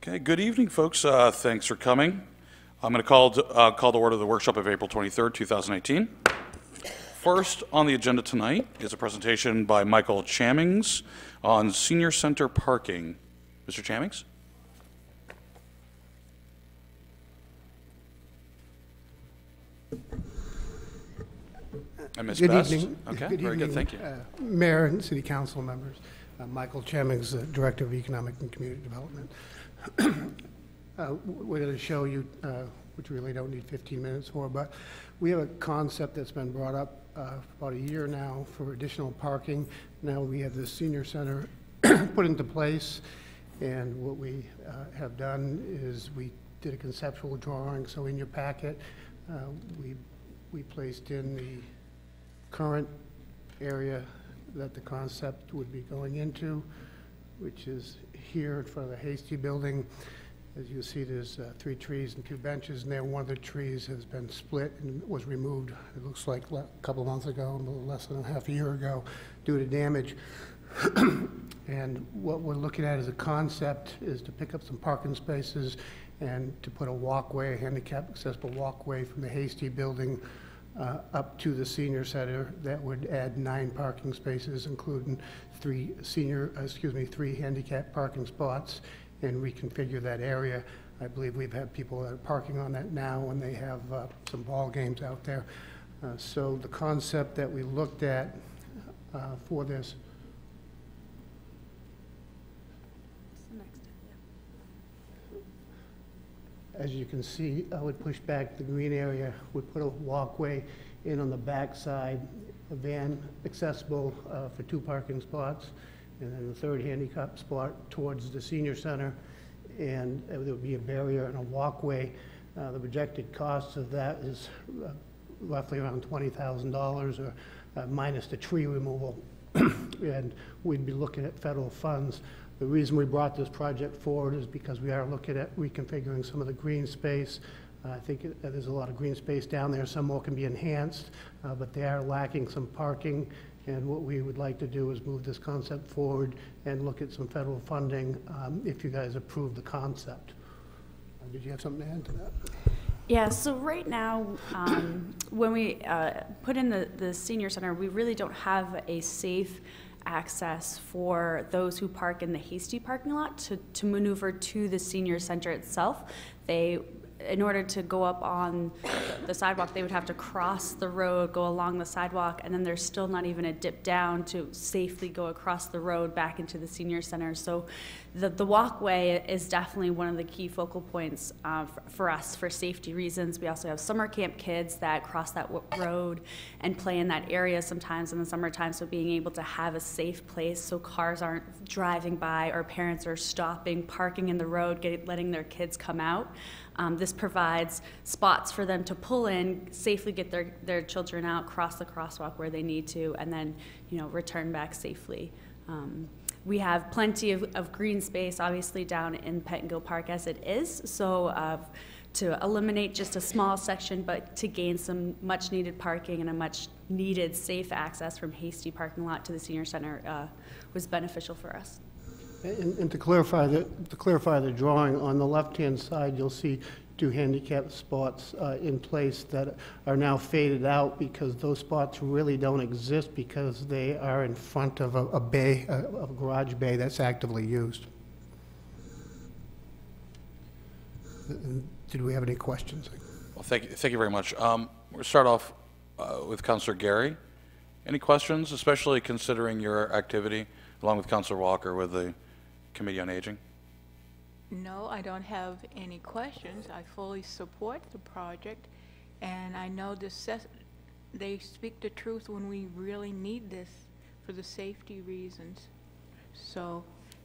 Okay, good evening, folks. Thanks for coming. I'm going to call to order the workshop of April 23rd, 2018. First on the agenda tonight is a presentation by Michael Chamings on senior center parking. Mr. Chamings? And Ms. Best? Evening. Okay, Good very evening, good, thank you. Mayor and City Council members. Michael Chamings, Director of Economic and Community Development. We're going to show you, which we really don't need 15 minutes for, but we have a concept that's been brought up for about a year now for additional parking. Now we have the senior center put into place, and what we have done is we did a conceptual drawing. So in your packet, we placed in the current area that the concept would be going into, which is here in front of the Hasty building. As you see, there's 3 trees and 2 benches in there. One of the trees has been split and was removed, it looks like a couple of months ago, a little less than a half a year ago, due to damage. And what we're looking at as a concept is to pick up some parking spaces and to put a walkway, a handicap accessible walkway from the Hasty building up to the senior center. That would add 9 parking spaces, including 3 handicap parking spots, and reconfigure that area. I believe we've had people that are parking on that now, and they have some ball games out there. So the concept that we looked at for this. As you can see, I would push back the green area, would put a walkway in on the back side, a van accessible for 2 parking spots, and then the 3rd handicap spot towards the senior center, and there would be a barrier and a walkway. The projected cost of that is roughly around $20,000, or minus the tree removal, and we'd be looking at federal funds. The reason we brought this project forward is because we are looking at reconfiguring some of the green space. I think there's a lot of green space down there. Some more can be enhanced, but they are lacking some parking. And what we would like to do is move this concept forward and look at some federal funding if you guys approve the concept. Did you have something to add to that? Yeah, so right now, when we put in the senior center, we really don't have a safe access for those who park in the Hasty parking lot to maneuver to the senior center itself. In order to go up on the sidewalk, they would have to cross the road, go along the sidewalk, and then there's still not even a dip down to safely go across the road back into the senior center. So the walkway is definitely one of the key focal points for us for safety reasons. We also have summer camp kids that cross that road and play in that area sometimes in the summertime, so being able to have a safe place so cars aren't driving by or parents are stopping, parking in the road, letting their kids come out. This provides spots for them to pull in, safely get their children out, cross the crosswalk where they need to, and then return back safely. We have plenty of green space, obviously, down in Pettingill Park as it is, so to eliminate just a small section, but to gain some much-needed parking and a much-needed safe access from Hasty parking lot to the senior center was beneficial for us. And to clarify the drawing, on the left-hand side, you'll see 2 handicap spots in place that are now faded out because those spots really don't exist because they are in front of a bay, a garage bay that's actively used. Did we have any questions? Well, thank you very much. We'll start off with Councilor Gary. Any questions, especially considering your activity, along with Councilor Walker, with the Committee on Aging? No, I don't have any questions. I fully support the project, and I know they speak the truth when we really need this for the safety reasons. So,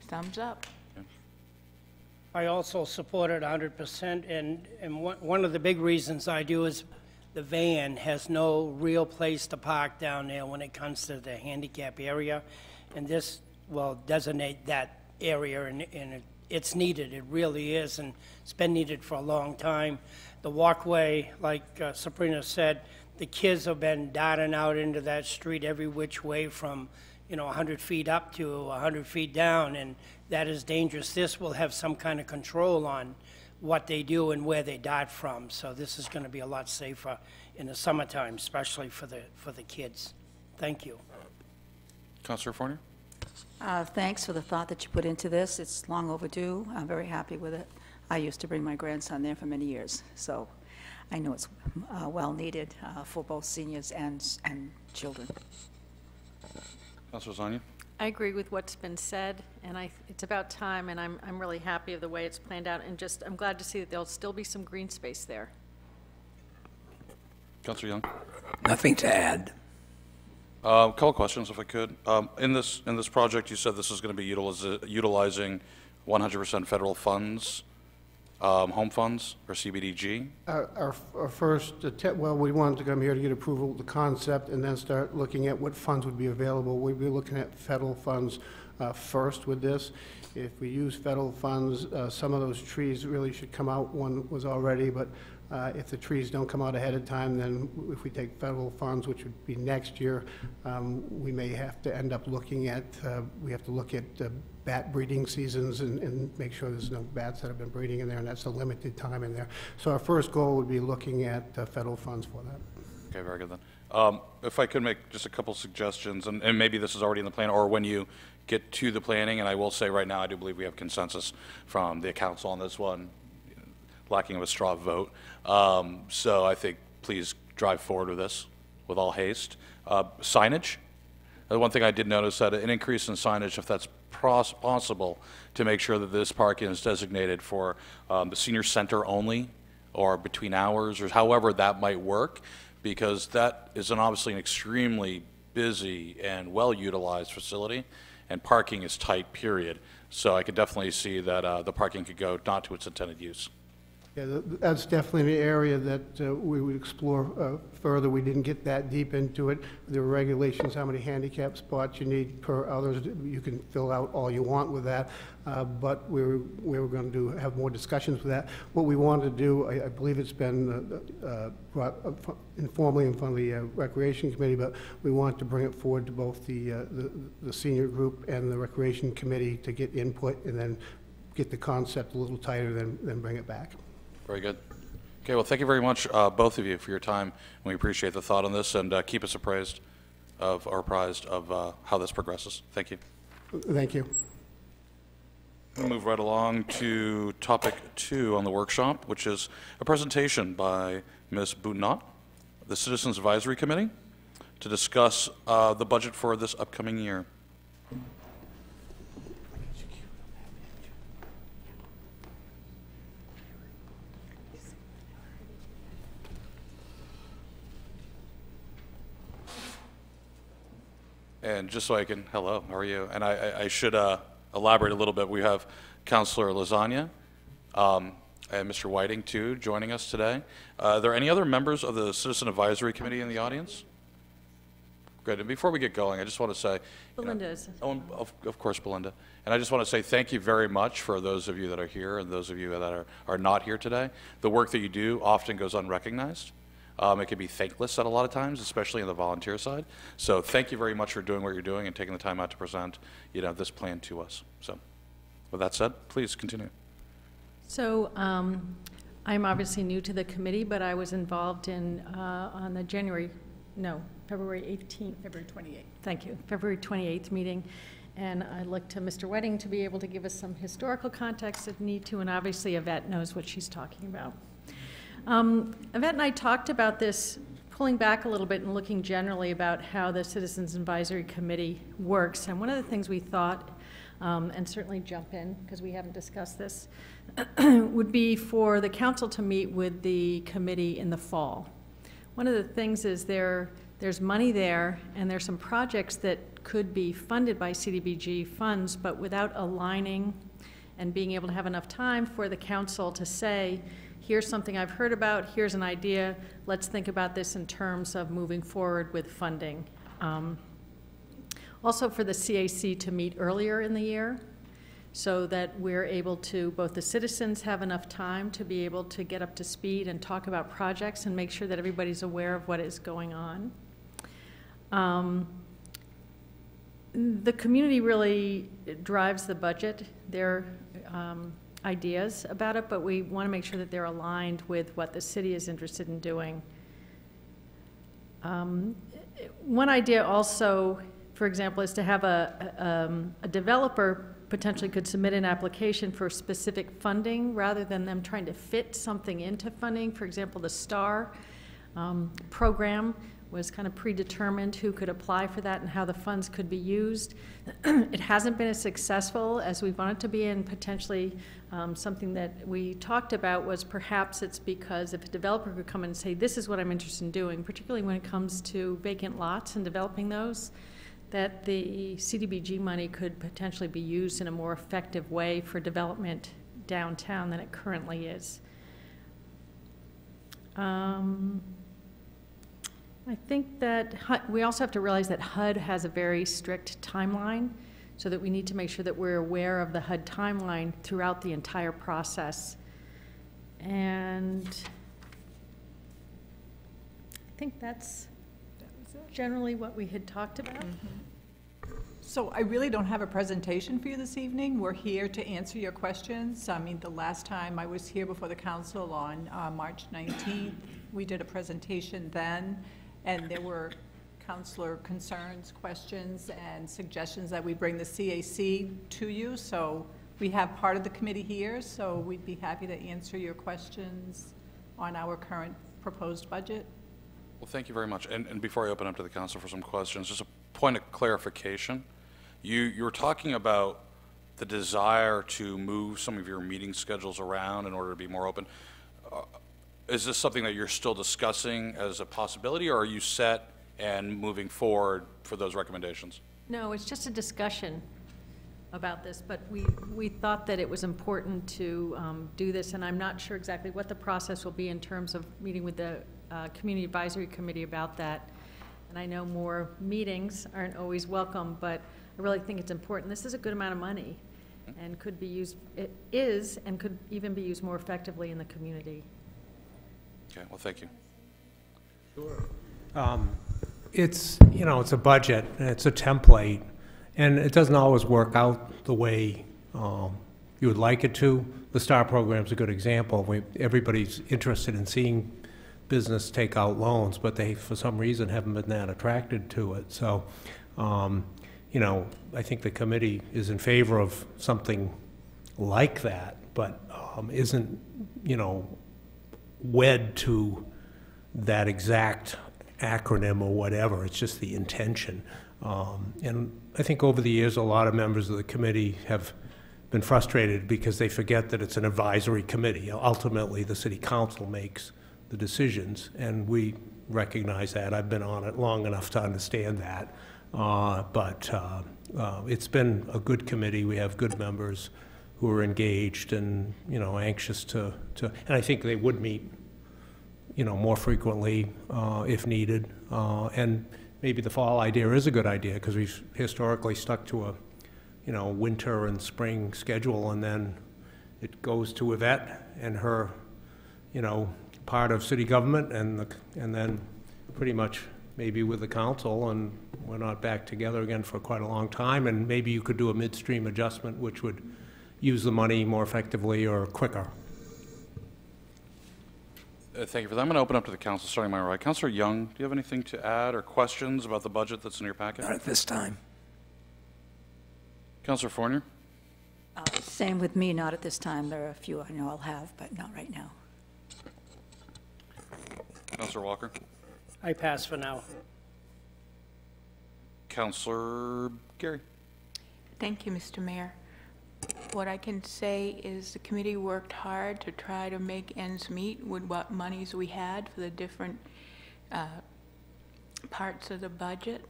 thumbs up. I also support it 100%, and one of the big reasons I do is the van has no real place to park down there when it comes to the handicap area, and this will designate that area, and it's needed. It really is, and it's been needed for a long time. The walkway, like Sabrina said, the kids have been darting out into that street every which way from 100 feet up to 100 feet down, and that is dangerous. This will have some kind of control on what they do and where they dart from. So this is going to be a lot safer in the summertime, especially for the kids. Thank you. Councilor Fournier? Thanks for the thought that you put into this. It's long overdue. I'm very happy with it. I used to bring my grandson there for many years, so I know it's well needed for both seniors and children. Councilor Zanya? I agree with what's been said, and it's about time, and I'm really happy of the way it's planned out, and I'm glad to see that there'll still be some green space there. Councilor Young? Nothing to add. A couple questions, if I could. In this project, you said this is going to be utilizing 100% federal funds, home funds, or CBDG? Our first attempt, well, we wanted to come here to get approval of the concept and then start looking at what funds would be available. We'd be looking at federal funds first with this. If we use federal funds, some of those trees really should come out. One was already, but if the trees don't come out ahead of time, then if we take federal funds, which would be next year, we may have to end up looking at, we have to look at bat breeding seasons and make sure there's no bats that have been breeding in there, and that's a limited time in there. So our first goal would be looking at federal funds for that. Okay, very good then. If I could make just a couple suggestions, and maybe this is already in the plan, or when you get to the planning, and I will say right now, I do believe we have consensus from the council on this one, lacking of a straw vote. So I think please drive forward with this with all haste. Signage. The one thing I did notice that an increase in signage, if that's possible, to make sure that this parking is designated for the senior center only, or between hours, or however that might work, because that is obviously an extremely busy and well-utilized facility, and parking is tight, period. So I could definitely see that the parking could go not to its intended use. Yeah, that's definitely an area that we would explore further. We didn't get that deep into it. There are regulations how many handicap spots you need per others. You can fill out all you want with that, but we were going to have more discussions with that. What we wanted to do, I believe it's been brought up informally in front of the Recreation Committee, but we want to bring it forward to both the senior group and the Recreation Committee to get input and then get the concept a little tighter, then bring it back. Very good. Okay, well, thank you very much, both of you, for your time. We appreciate the thought on this, and keep us apprised of how this progresses. Thank you. Thank you. We'll move right along to topic 2 on the workshop, which is a presentation by Ms. Boutenot, the Citizens Advisory Committee, to discuss the budget for this upcoming year. And just so I can, hello, how are you? And I should elaborate a little bit. We have Councilor Lasagna and Mr. Whiting, too, joining us today. Are there any other members of the Citizen Advisory Committee in the audience? Good. And before we get going, I just want to say... Belinda is. Oh, of course, Belinda. And I just want to say thank you very much for those of you that are here and those of you that are not here today. The work that you do often goes unrecognized. It can be thankless at a lot of times, especially on the volunteer side. So thank you very much for doing what you're doing and taking the time out to present, this plan to us. So with that said, please continue. So I'm obviously new to the committee, but I was involved in on the February 18th. February 28th. Thank you. February 28th meeting. And I look to Mr. Wedding to be able to give us some historical context if need to, and obviously Yvette knows what she's talking about. Yvette and I talked about this, pulling back a little bit and looking generally about how the Citizens Advisory Committee works. And one of the things we thought, and certainly jump in because we haven't discussed this, would be for the council to meet with the committee in the fall. One of the things is there's money there, and there's some projects that could be funded by CDBG funds, but without aligning and being able to have enough time for the council to say, here's something I've heard about, here's an idea, let's think about this in terms of moving forward with funding. Also for the CAC to meet earlier in the year so that we're able to, both the citizens have enough time to be able to get up to speed and talk about projects and make sure that everybody's aware of what is going on. The community really drives the budget, their ideas about it, but we want to make sure that they're aligned with what the city is interested in doing. One idea also, for example, is to have a developer potentially could submit an application for specific funding rather than them trying to fit something into funding. For example, the STAR program was kind of predetermined who could apply for that and how the funds could be used. It hasn't been as successful as we want it to be, and potentially something that we talked about was perhaps it's because if a developer could come in and say, this is what I'm interested in doing, particularly when it comes to vacant lots and developing those, that the CDBG money could potentially be used in a more effective way for development downtown than it currently is. I think that we also have to realize that HUD has a very strict timeline, so that we need to make sure that we're aware of the HUD timeline throughout the entire process. And I think that's generally what we had talked about. So I really don't have a presentation for you this evening. We're here to answer your questions. I mean, the last time I was here before the council on March 19th, we did a presentation then, and there were councilor concerns, questions, and suggestions that we bring the CAC to you. So we have part of the committee here, so we'd be happy to answer your questions on our current proposed budget. Well, thank you very much. And before I open up to the council for some questions, just a point of clarification. You were talking about the desire to move some of your meeting schedules around in order to be more open. Is this something that you're still discussing as a possibility, or are you set and moving forward for those recommendations? No, it's just a discussion about this, but we thought that it was important to do this, and I'm not sure exactly what the process will be in terms of meeting with the Community Advisory Committee about that. And I know more meetings aren't always welcome, but I really think it's important. This is a good amount of money and could be used, it is, and could even be used more effectively in the community. Okay, well, thank you. Sure. It's, you know, it's a budget, and it's a template, and it doesn't always work out the way you would like it to. The STAR program's a good example. Everybody's interested in seeing business take out loans, but they, for some reason, haven't been that attracted to it. So, you know, I think the committee is in favor of something like that, but isn't, you know, wed to that exact acronym or whatever. It's just the intention. And I think over the years, a lot of members of the committee have been frustrated because they forget that it's an advisory committee. Ultimately, the city council makes the decisions, and we recognize that. I've been on it long enough to understand that. But it's been a good committee. We have good members who are engaged and, you know, anxious to and I think they would meet, you know, more frequently if needed. And maybe the fall idea is a good idea, because we've historically stuck to a, you know, winter and spring schedule, and then it goes to Yvette and her, you know, part of city government, and then pretty much maybe with the council, and we're not back together again for quite a long time. And maybe you could do a midstream adjustment, which would use the money more effectively or quicker. Thank you for that. I'm going to open up to the council, starting my right. Councilor Young, do you have anything to add or questions about the budget that's in your packet? Not at this time. Councilor Fournier? Same with me, not at this time. There are a few I know I'll have, but not right now. Councilor Walker? I pass for now. Councilor Gary? Thank you, Mr. Mayor. What I can say is the committee worked hard to try to make ends meet with what monies we had for the different parts of the budget.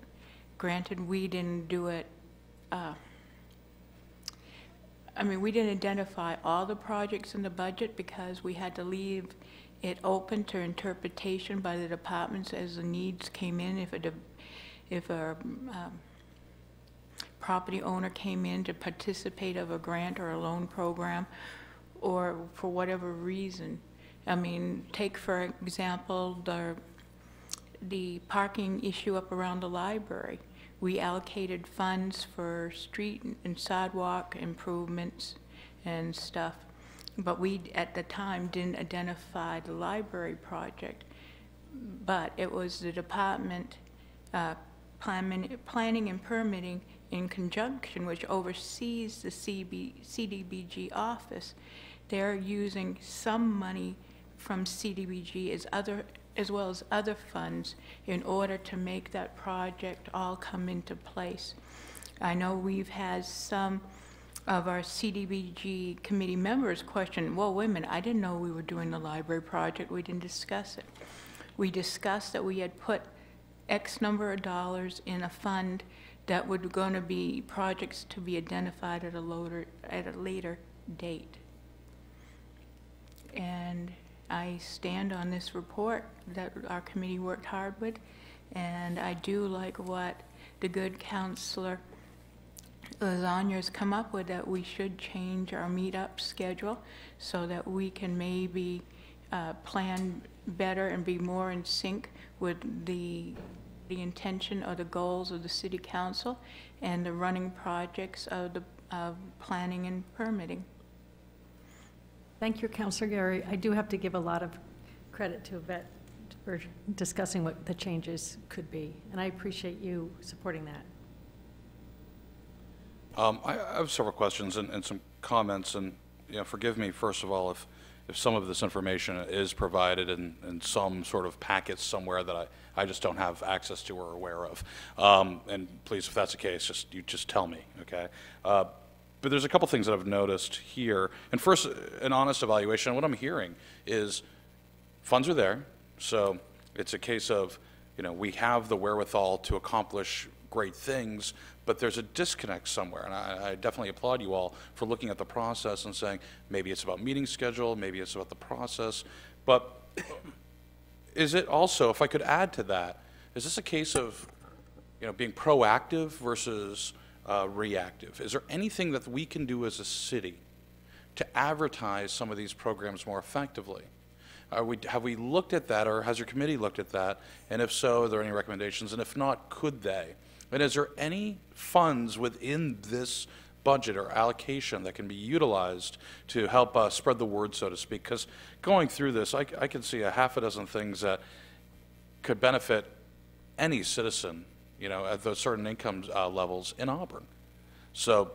Granted, we didn't do it, I mean, we didn't identify all the projects in the budget because we had to leave it open to interpretation by the departments as the needs came in. If a property owner came in to participate of a grant or a loan program, or for whatever reason. I mean, take for example the parking issue up around the library. we allocated funds for street and sidewalk improvements and stuff, but we, at the time, didn't identify the library project. But it was the department, planning and permitting in conjunction, which oversees the CDBG office. They're using some money from CDBG as well as other funds in order to make that project all come into place. I know we've had some of our CDBG committee members question, well, wait a minute, I didn't know we were doing the library project, we didn't discuss it. We discussed that we had put X number of dollars in a fund that would going to be projects to be identified at a later date. And I stand on this report that our committee worked hard with, and I do like what the good counselor Lasagna's come up with, that we should change our meetup schedule so that we can maybe plan better and be more in sync with the intention or the goals of the city council and the running projects of the planning and permitting. Thank you, Councilor Gary. I do have to give a lot of credit to Yvette for discussing what the changes could be, and I appreciate you supporting that. I have several questions and some comments, and forgive me, first of all, if some of this information is provided in some sort of packet somewhere that I just don't have access to or aware of. And please, if that's the case, just tell me, okay? But there's a couple things that I've noticed here. And first, an honest evaluation. What I'm hearing is funds are there, so it's a case of, we have the wherewithal to accomplish great things, but there's a disconnect somewhere. And I definitely applaud you all for looking at the process and saying, maybe it's about meeting schedule, maybe it's about the process. But is it also, if I could add to that, is this a case of, being proactive versus reactive? Is there anything that we can do as a city to advertise some of these programs more effectively? Have we looked at that, or has your committee looked at that? And if so, are there any recommendations? And if not, could they? And is there any funds within this budget or allocation that can be utilized to help spread the word, so to speak? Because going through this, I can see a half a dozen things that could benefit any citizen, at those certain income levels in Auburn. So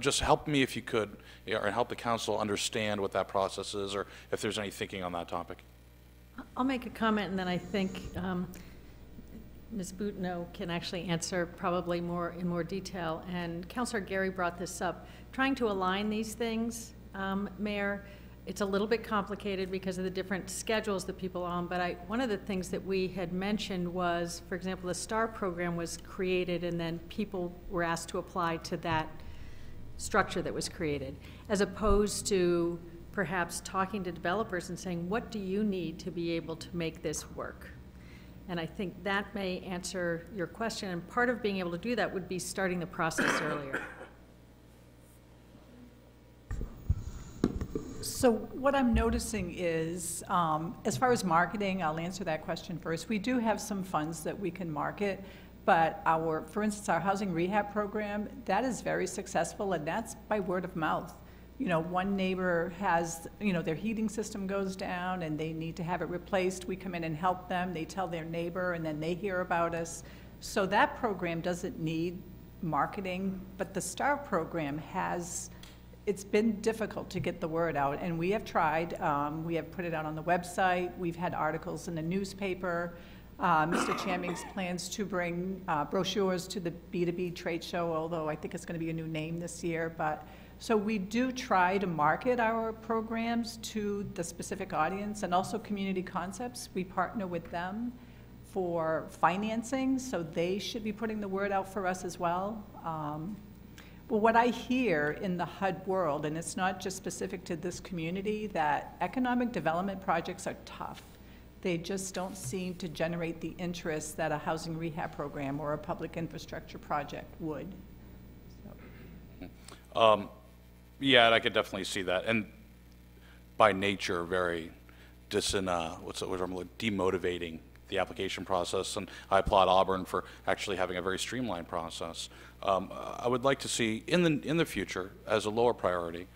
just help me if you could, and help the council understand what that process is, or if there's any thinking on that topic. I'll make a comment, and then I think Ms. Boutno can actually answer probably in more detail. And Councilor Gary brought this up. Trying to align these things, Mayor, it's a little bit complicated because of the different schedules that people are on, but one of the things that we had mentioned was, for example, the STAR program was created and then people were asked to apply to that structure that was created, as opposed to perhaps talking to developers and saying, what do you need to be able to make this work? And I think that may answer your question, and part of being able to do that would be starting the process earlier. So what I'm noticing is, as far as marketing, I'll answer that question first. We do have some funds that we can market, but for instance, our housing rehab program, that is very successful, and that's by word of mouth. One neighbor has, their heating system goes down and they need to have it replaced. We come in and help them. They tell their neighbor and then they hear about us. So that program doesn't need marketing, but the STAR program it's been difficult to get the word out, and we have tried. We have put it out on the website. We've had articles in the newspaper. Mr. Chammings plans to bring brochures to the B2B trade show, although I think it's going to be a new name this year. So we do try to market our programs to the specific audience, and also Community Concepts. We partner with them for financing, so they should be putting the word out for us as well. But what I hear in the HUD world, and it's not just specific to this community, that economic development projects are tough. They just don't seem to generate the interest that a housing rehab program or a public infrastructure project would. Yeah, and I could definitely see that. And by nature, very demotivating the application process, and I applaud Auburn for actually having a very streamlined process. I would like to see in the future, as a lower priority,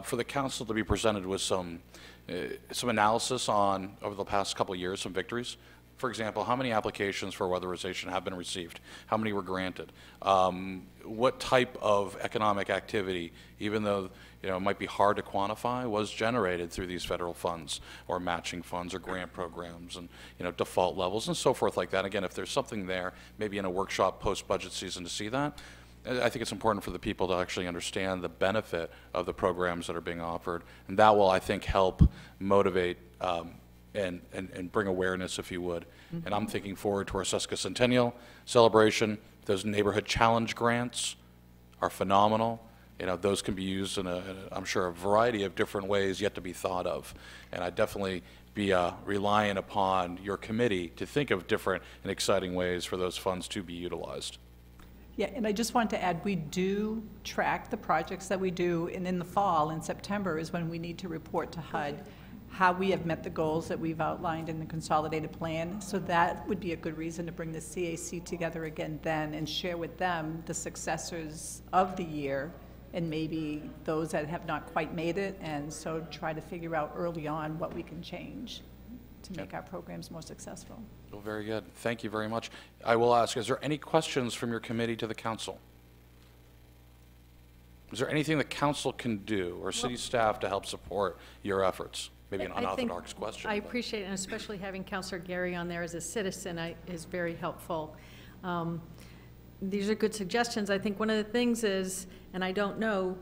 for the council to be presented with some analysis on, over the past couple of years, some victories. For example, how many applications for weatherization have been received? How many were granted? What type of economic activity, even though it might be hard to quantify, was generated through these federal funds or matching funds or grant programs, and default levels and so forth like that. Again, if there's something there, maybe in a workshop post-budget season to see that, I think it's important for the people to actually understand the benefit of the programs that are being offered, and that will, I think, help motivate and bring awareness, if you would. Mm-hmm. And I'm thinking forward to our Sesquicentennial celebration. Those neighborhood challenge grants are phenomenal. Those can be used in I'm sure, a variety of different ways yet to be thought of. And I definitely be relying upon your committee to think of different and exciting ways for those funds to be utilized. Yeah, and I just want to add, we do track the projects that we do, and in the fall, in September, is when we need to report to HUD how we have met the goals that we've outlined in the consolidated plan. So that would be a good reason to bring the CAC together again then and share with them the successors of the year and maybe those that have not quite made it, and so try to figure out early on what we can change to make our programs more successful. Well, very good. Thank you very much. I will ask, is there any questions from your committee to the council? Is there anything the council can do or city staff to help support your efforts? Maybe an unorthodox question. I appreciate it, and especially having Councilor Gary on there as a citizen is very helpful. These are good suggestions. I think one of the things is, and I don't know,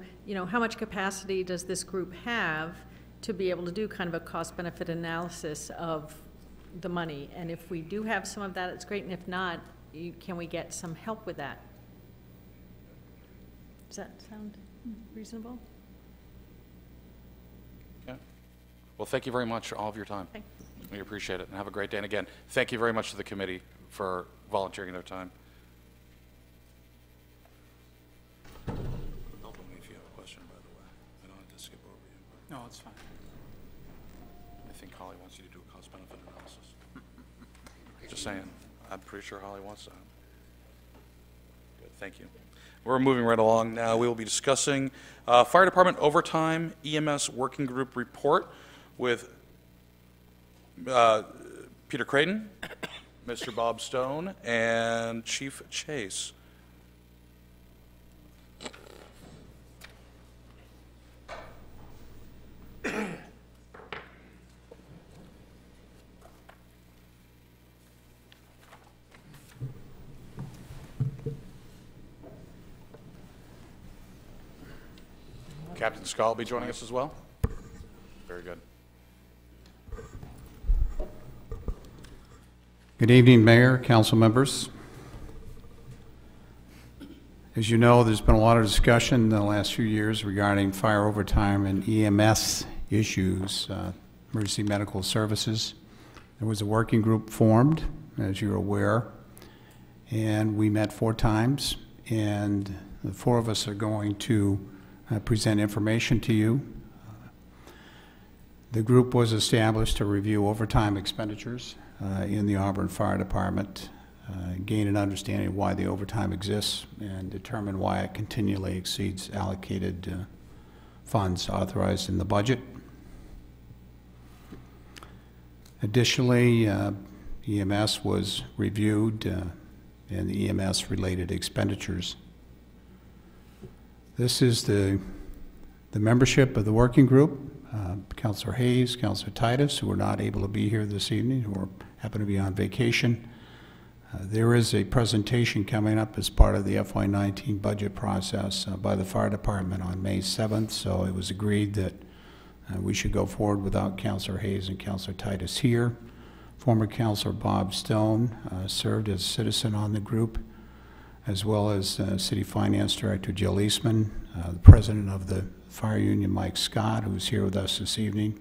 how much capacity does this group have to be able to do kind of a cost-benefit analysis of the money? And if we do have some of that, it's great, and if not, can we get some help with that? Does that sound reasonable? Yeah. Well, thank you very much for all of your time. Thanks. We appreciate it, and have a great day. And again, thank you very much to the committee for volunteering their time. Help me if you have a question, by the way. I don't have to skip over you. No, it's fine. I think Holly wants you to do a cost-benefit analysis. Just saying. I'm pretty sure Holly wants that. Good, thank you. We're moving right along now. We will be discussing Fire Department Overtime EMS Working Group Report with Peter Creighton, Mr. Bob Stone, and Chief Chase. Captain Scott will be joining us as well. Very good. Good evening, Mayor, council members. As you know, there's been a lot of discussion in the last few years regarding fire overtime and EMS issues, emergency medical services. There was a working group formed, as you're aware, and we met 4 times, and the 4 of us are going to present information to you. The group was established to review overtime expenditures in the Auburn Fire Department, gain an understanding of why the overtime exists, and determine why it continually exceeds allocated funds authorized in the budget. Additionally, EMS was reviewed and the EMS-related expenditures. This is the membership of the working group, Councilor Hayes, Councilor Titus, who are not able to be here this evening, who happen to be on vacation. There is a presentation coming up as part of the FY19 budget process by the fire department on May 7th, so it was agreed that we should go forward without Councilor Hayes and Councilor Titus here. Former Councilor Bob Stone served as citizen on the group, as well as City Finance Director Jill Eastman, the President of the Fire Union Mike Scott, who's here with us this evening,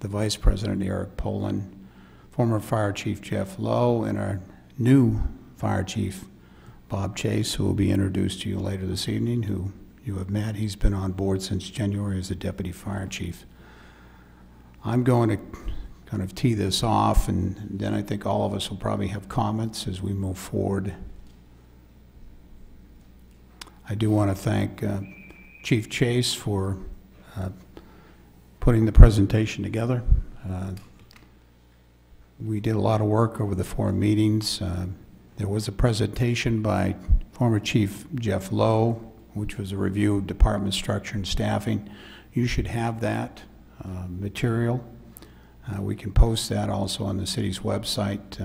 the Vice President Eric Poland, former Fire Chief Jeff Lowe, and our new Fire Chief Bob Chase, who will be introduced to you later this evening, who you have met. He's been on board since January as the Deputy Fire Chief. I'm going to kind of tee this off, and then I think all of us will probably have comments as we move forward. I do want to thank Chief Chase for putting the presentation together. We did a lot of work over the 4 meetings. There was a presentation by former Chief Jeff Lowe, which was a review of department structure and staffing. You should have that material. We can post that also on the city's website.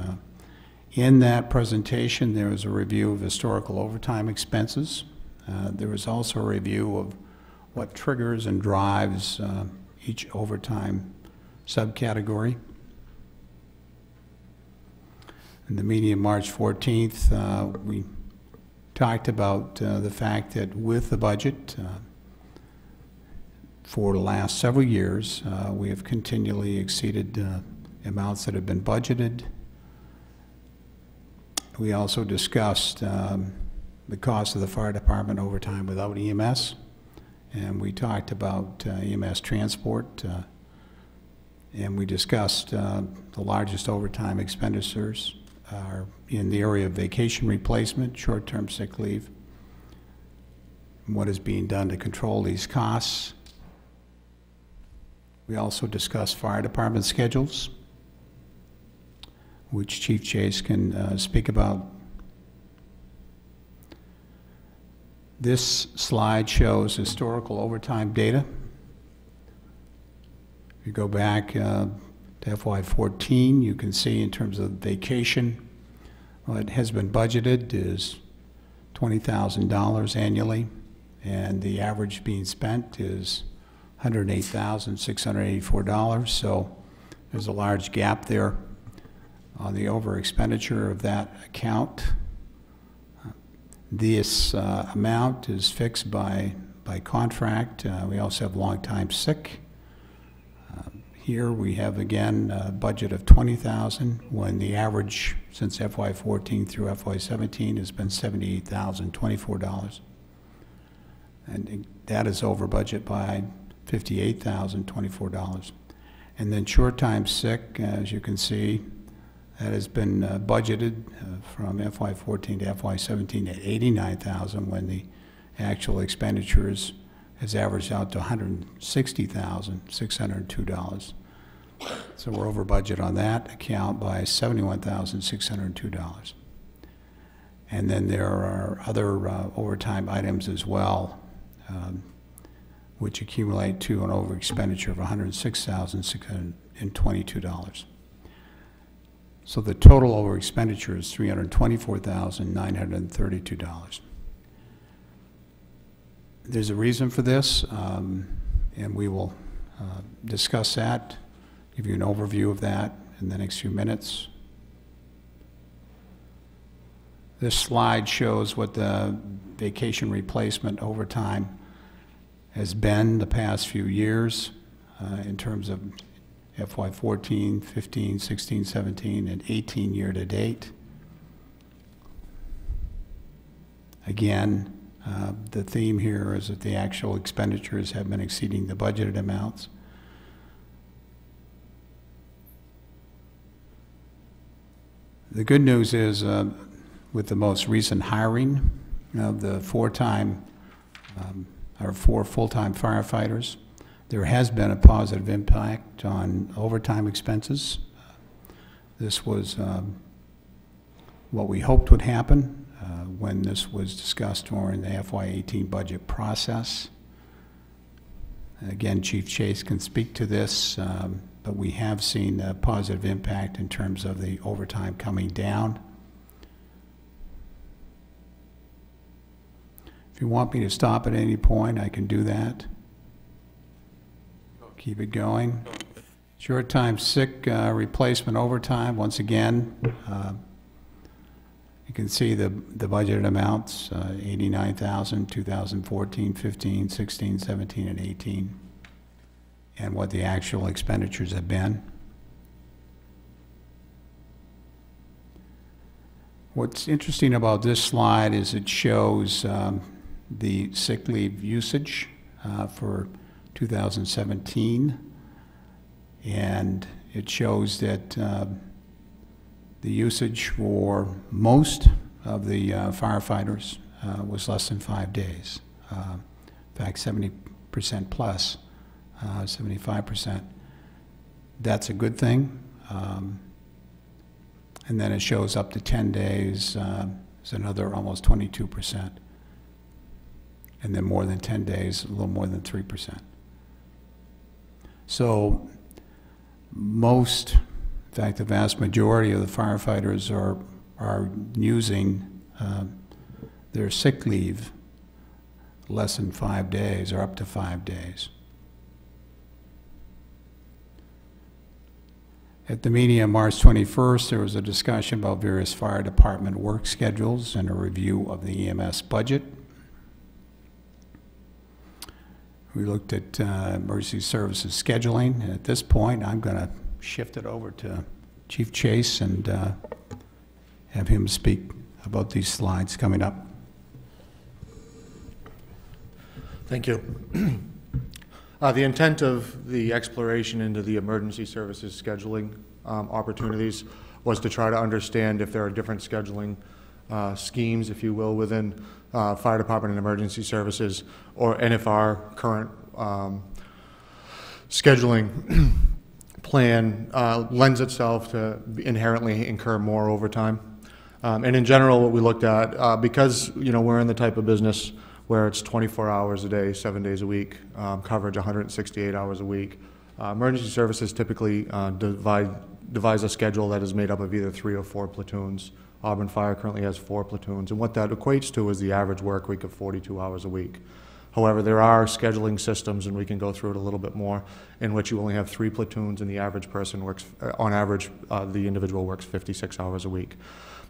In that presentation, there was a review of historical overtime expenses. There was also a review of what triggers and drives each overtime subcategory. In the meeting of March 14th, we talked about the fact that with the budget for the last several years, we have continually exceeded amounts that have been budgeted. We also discussed the cost of the fire department overtime without EMS, and we talked about EMS transport, and we discussed the largest overtime expenditures are in the area of vacation replacement, short-term sick leave, and what is being done to control these costs. We also discussed fire department schedules, which Chief Chase can speak about. This slide shows historical overtime data. If you go back to FY14, you can see in terms of vacation, what has been budgeted is $20,000 annually, and the average being spent is $108,684. So there's a large gap there on the over expenditure of that account. This amount is fixed by contract. We also have long-time sick. Here we have again a budget of $20,000 when the average since FY14 through FY17 has been $78,024. And that is over budget by $58,024. And then short-time sick, as you can see, that has been budgeted from FY14 to FY17 at $89,000 when the actual expenditures has averaged out to $160,602. So we're over budget on that account by $71,602. And then there are other overtime items as well, which accumulate to an over expenditure of $106,622. So the total over expenditure is $324,932. There's a reason for this, and we will discuss that, give you an overview of that in the next few minutes. This slide shows what the vacation replacement overtime has been the past few years in terms of FY14, 15, 16, 17, and 18 year to date. Again, the theme here is that the actual expenditures have been exceeding the budgeted amounts. The good news is with the most recent hiring of the 4 full-time firefighters, there has been a positive impact on overtime expenses. This was what we hoped would happen when this was discussed during the FY18 budget process. Again, Chief Chase can speak to this, but we have seen a positive impact in terms of the overtime coming down. If you want me to stop at any point, I can do that. Keep it going. Short-time sick replacement overtime, once again, you can see the budgeted amounts, $89,000, 2014, 15, 16, 17, and 18, and what the actual expenditures have been. What's interesting about this slide is it shows the sick leave usage for 2017. And it shows that the usage for most of the firefighters was less than 5 days. In fact, 70% plus, 75%. That's a good thing. And then it shows up to 10 days, is another almost 22%. And then more than 10 days, a little more than 3%. So most, in fact, the vast majority of the firefighters are using their sick leave less than 5 days or up to 5 days. At the meeting on March 21st, there was a discussion about various fire department work schedules and a review of the EMS budget. We looked at emergency services scheduling, and at this point, I'm going to shift it over to Chief Chase and have him speak about these slides coming up. Thank you. The intent of the exploration into the emergency services scheduling opportunities was to try to understand if there are different scheduling schemes, if you will, within fire department and emergency services, and if our current scheduling plan lends itself to inherently incur more overtime. And in general, what we looked at, because we're in the type of business where it's 24 hours a day, 7 days a week, coverage 168 hours a week. Emergency services typically devise a schedule that is made up of either 3 or 4 platoons. Auburn Fire currently has 4 platoons, and what that equates to is the average work week of 42 hours a week. However, there are scheduling systems, and we can go through it a little bit more, in which you only have 3 platoons and the average person works, on average, the individual works 56 hours a week.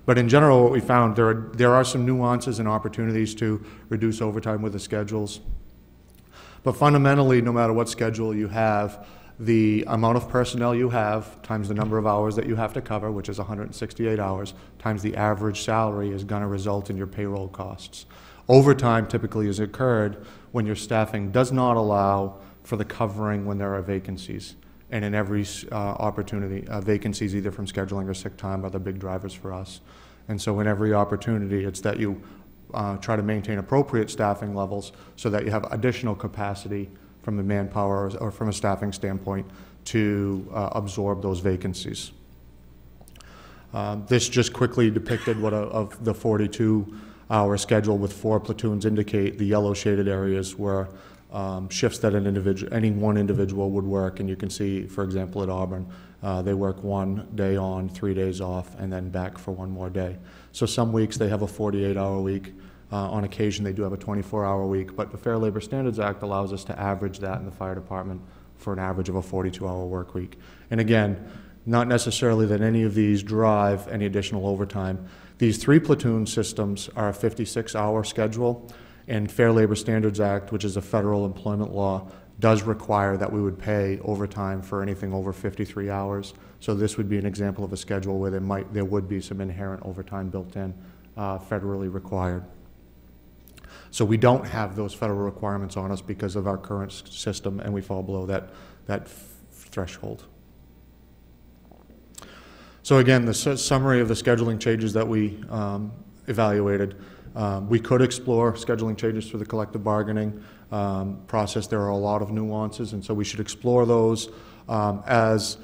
But in general, what we found, there are some nuances and opportunities to reduce overtime with the schedules. But fundamentally, no matter what schedule you have, the amount of personnel you have times the number of hours that you have to cover, which is 168 hours, times the average salary is going to result in your payroll costs. Overtime typically is incurred when your staffing does not allow for the covering when there are vacancies. And in every opportunity, vacancies either from scheduling or sick time are the big drivers for us. And so in every opportunity, it's that you try to maintain appropriate staffing levels so that you have additional capacity from the manpower or from a staffing standpoint to absorb those vacancies. This just quickly depicted what of the 42-hour schedule with 4 platoons indicate the yellow shaded areas where shifts that any one individual would work, and you can see, for example, at Auburn, they work 1 day on, 3 days off, and then back for 1 more day. So some weeks they have a 48-hour week. On occasion they do have a 24-hour week, but the Fair Labor Standards Act allows us to average that in the fire department for an average of a 42-hour work week. And again, not necessarily that any of these drive any additional overtime. These 3 platoon systems are a 56-hour schedule. And Fair Labor Standards Act, which is a federal employment law, does require that we would pay overtime for anything over 53 hours. So this would be an example of a schedule where there would be some inherent overtime built in, federally required. So we don't have those federal requirements on us because of our current system, and we fall below that threshold. So again, the summary of the scheduling changes that we evaluated. We could explore scheduling changes through the collective bargaining process. There are a lot of nuances, and so we should explore those as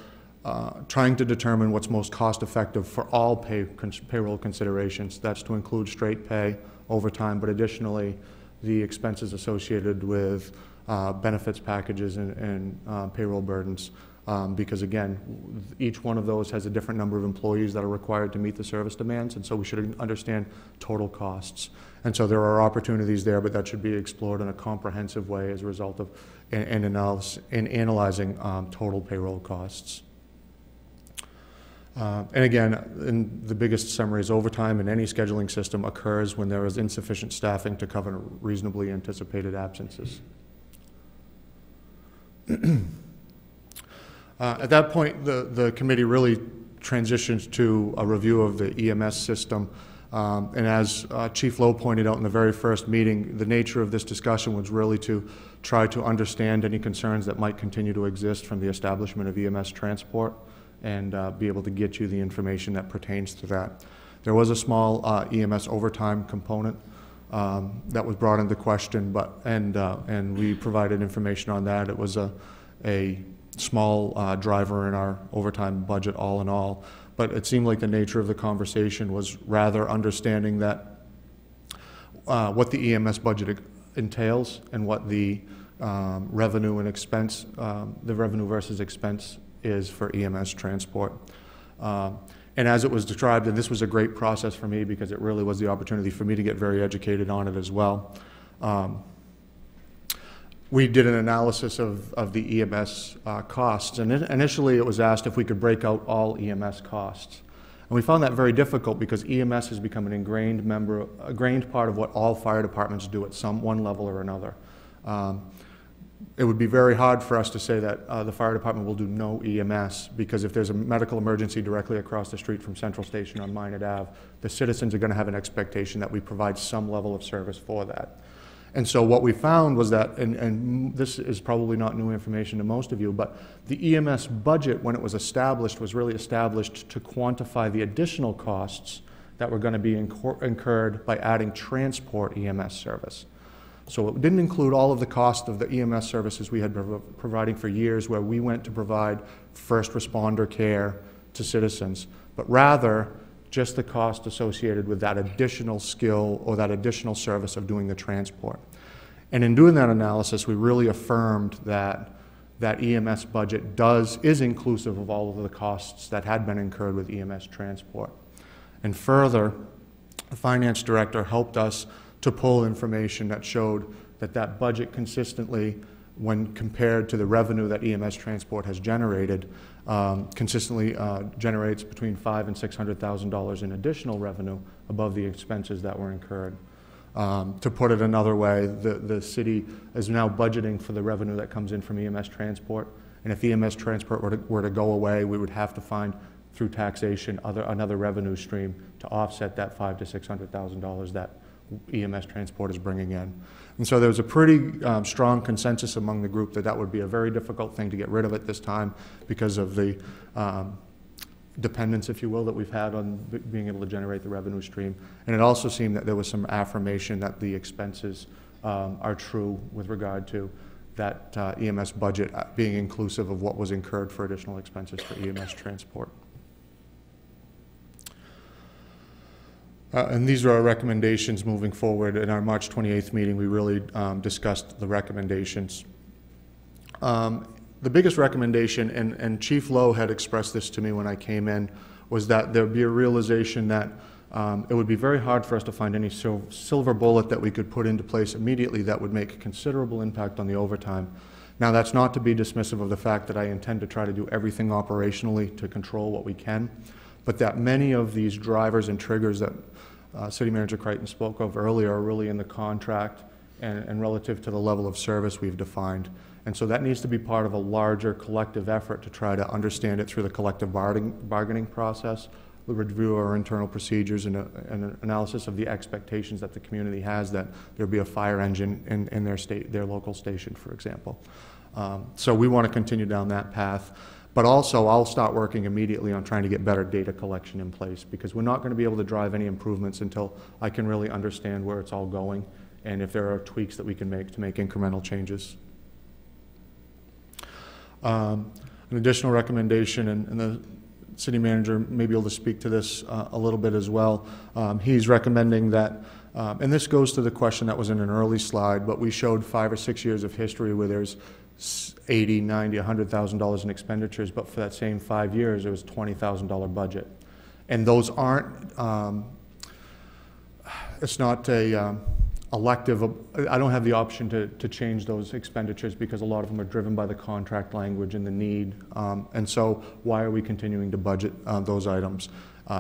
trying to determine what's most cost-effective for all payroll considerations. That's to include straight pay, overtime, but additionally the expenses associated with benefits packages and payroll burdens. Because again, each one of those has a different number of employees that are required to meet the service demands, and so we should understand total costs. And so there are opportunities there, but that should be explored in a comprehensive way as a result of in analyzing total payroll costs. And again, the biggest summary is overtime in any scheduling system occurs when there is insufficient staffing to cover reasonably anticipated absences. At that point, the committee really transitioned to a review of the EMS system And as Chief Lowe pointed out in the very first meeting, the nature of this discussion was really to try to understand any concerns that might continue to exist from the establishment of EMS transport and be able to get you the information that pertains to that. There was a small EMS overtime component that was brought into question, and we provided information on that. It was a small driver in our overtime budget all in all, but it seemed like the nature of the conversation was rather understanding that what the EMS budget entails and what the revenue and expense, the revenue versus expense is for EMS transport. And as it was described, and this was a great process for me because it really was the opportunity for me to get very educated on it as well. We did an analysis of the EMS costs, and initially it was asked if we could break out all EMS costs. And we found that very difficult because EMS has become an ingrained part of what all fire departments do at one level or another. It would be very hard for us to say that the fire department will do no EMS, because if there's a medical emergency directly across the street from Central Station on Minot Ave, the citizens are going to have an expectation that we provide some level of service for that. And so what we found was that, and this is probably not new information to most of you, but the EMS budget, when it was established, was really established to quantify the additional costs that were going to be incurred by adding transport EMS service. So it didn't include all of the cost of the EMS services we had been providing for years, where we went to provide first responder care to citizens, but rather just the cost associated with that additional skill or that additional service of doing the transport. And in doing that analysis, we really affirmed that that EMS budget is inclusive of all of the costs that had been incurred with EMS transport. And further, the finance director helped us to pull information that showed that that budget consistently, when compared to the revenue that EMS transport has generated, consistently generates between $500,000 and $600,000 in additional revenue above the expenses that were incurred. To put it another way, the city is now budgeting for the revenue that comes in from EMS transport, and if EMS transport were to go away, we would have to find, through taxation, another revenue stream to offset that $500,000 to $600,000 that EMS transport is bringing in. And so there was a pretty strong consensus among the group that that would be a very difficult thing to get rid of at this time because of the dependence, if you will, that we've had on being able to generate the revenue stream. And it also seemed that there was some affirmation that the expenses are true with regard to that EMS budget being inclusive of what was incurred for additional expenses for EMS transport. And these are our recommendations moving forward. In our March 28th meeting, we really discussed the recommendations. The biggest recommendation, and Chief Lowe had expressed this to me when I came in, was that there would be a realization that it would be very hard for us to find any silver bullet that we could put into place immediately that would make a considerable impact on the overtime. Now, that's not to be dismissive of the fact that I intend to try to do everything operationally to control what we can, but that many of these drivers and triggers that City Manager Crichton spoke of earlier are really in the contract and relative to the level of service we've defined. And so that needs to be part of a larger collective effort to try to understand it through the collective bargaining process, the review of our internal procedures, and an analysis of the expectations that the community has that there be a fire engine in their local station, for example. So we want to continue down that path. But also, I'll start working immediately on trying to get better data collection in place, because we're not going to be able to drive any improvements until I can really understand where it's all going and if there are tweaks that we can make to make incremental changes. An additional recommendation, and the city manager may be able to speak to this a little bit as well. He's recommending that, and this goes to the question that was in an early slide, but we showed 5 or 6 years of history where there's $80,000, $90,000, $100,000 in expenditures, but for that same 5 years, it was a $20,000 budget. And those aren't, it's not a elective, I don't have the option to change those expenditures because a lot of them are driven by the contract language and the need. And so why are we continuing to budget those items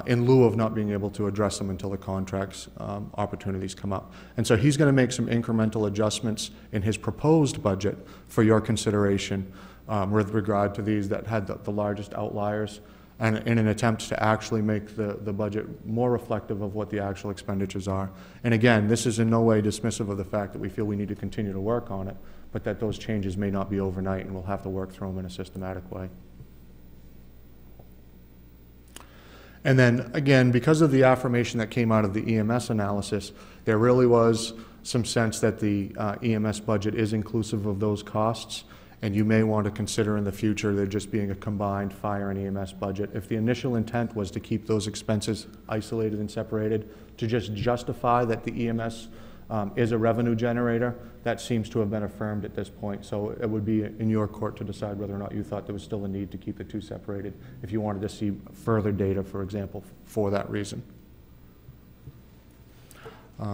in lieu of not being able to address them until the contracts opportunities come up? And so he's going to make some incremental adjustments in his proposed budget for your consideration with regard to these that had the largest outliers. and in an attempt to actually make the budget more reflective of what the actual expenditures are. And again, this is in no way dismissive of the fact that we feel we need to continue to work on it, but that those changes may not be overnight, and we'll have to work through them in a systematic way. And then, again, because of the affirmation that came out of the EMS analysis, there really was some sense that the EMS budget is inclusive of those costs, and you may want to consider in the future there just being a combined fire and EMS budget. If the initial intent was to keep those expenses isolated and separated, to just justify that the EMS is a revenue generator, that seems to have been affirmed at this point. So it would be in your court to decide whether or not you thought there was still a need to keep the two separated, if you wanted to see further data, for example, for that reason. You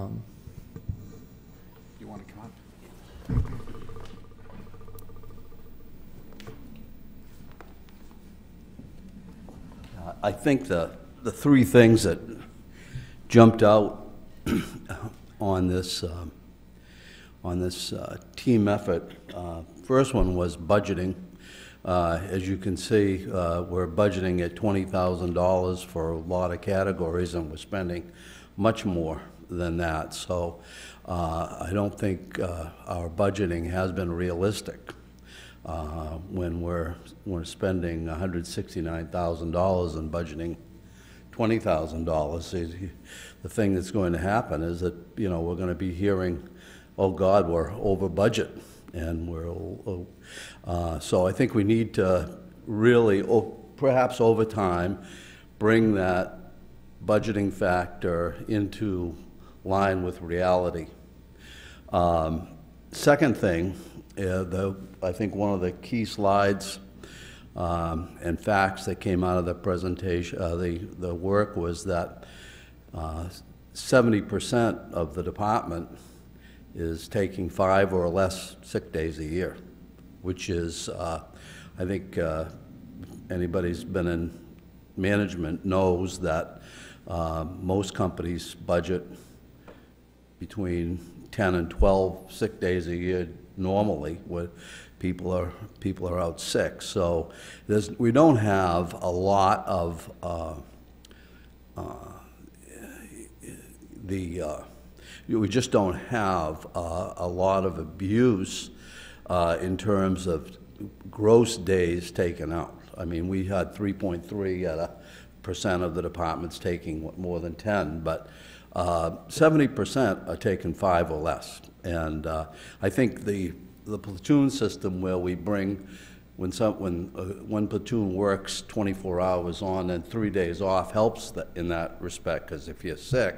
want to come up? I think the three things that jumped out on this team effort. First one was budgeting. As you can see, we're budgeting at $20,000 for a lot of categories, and we're spending much more than that. So I don't think our budgeting has been realistic when we're spending $169,000 and budgeting $20,000. The thing that's going to happen is that, you know, we're going to be hearing, oh God, we're over budget, and so I think we need to really, perhaps over time, bring that budgeting factor into line with reality. Second thing, I think one of the key slides and facts that came out of the presentation, the work, was that 70% of the department is taking 5 or less sick days a year, which is, I think anybody who's been in management knows that most companies budget between 10 and 12 sick days a year normally, where people are out sick. So we don't have a lot of we just don't have a lot of abuse in terms of gross days taken out. I mean, we had 3.3% of the departments taking more than 10, but 70% are taking 5 or less. And I think the platoon system, where we bring, when one platoon works 24 hours on and 3 days off, helps in that respect, because if you're sick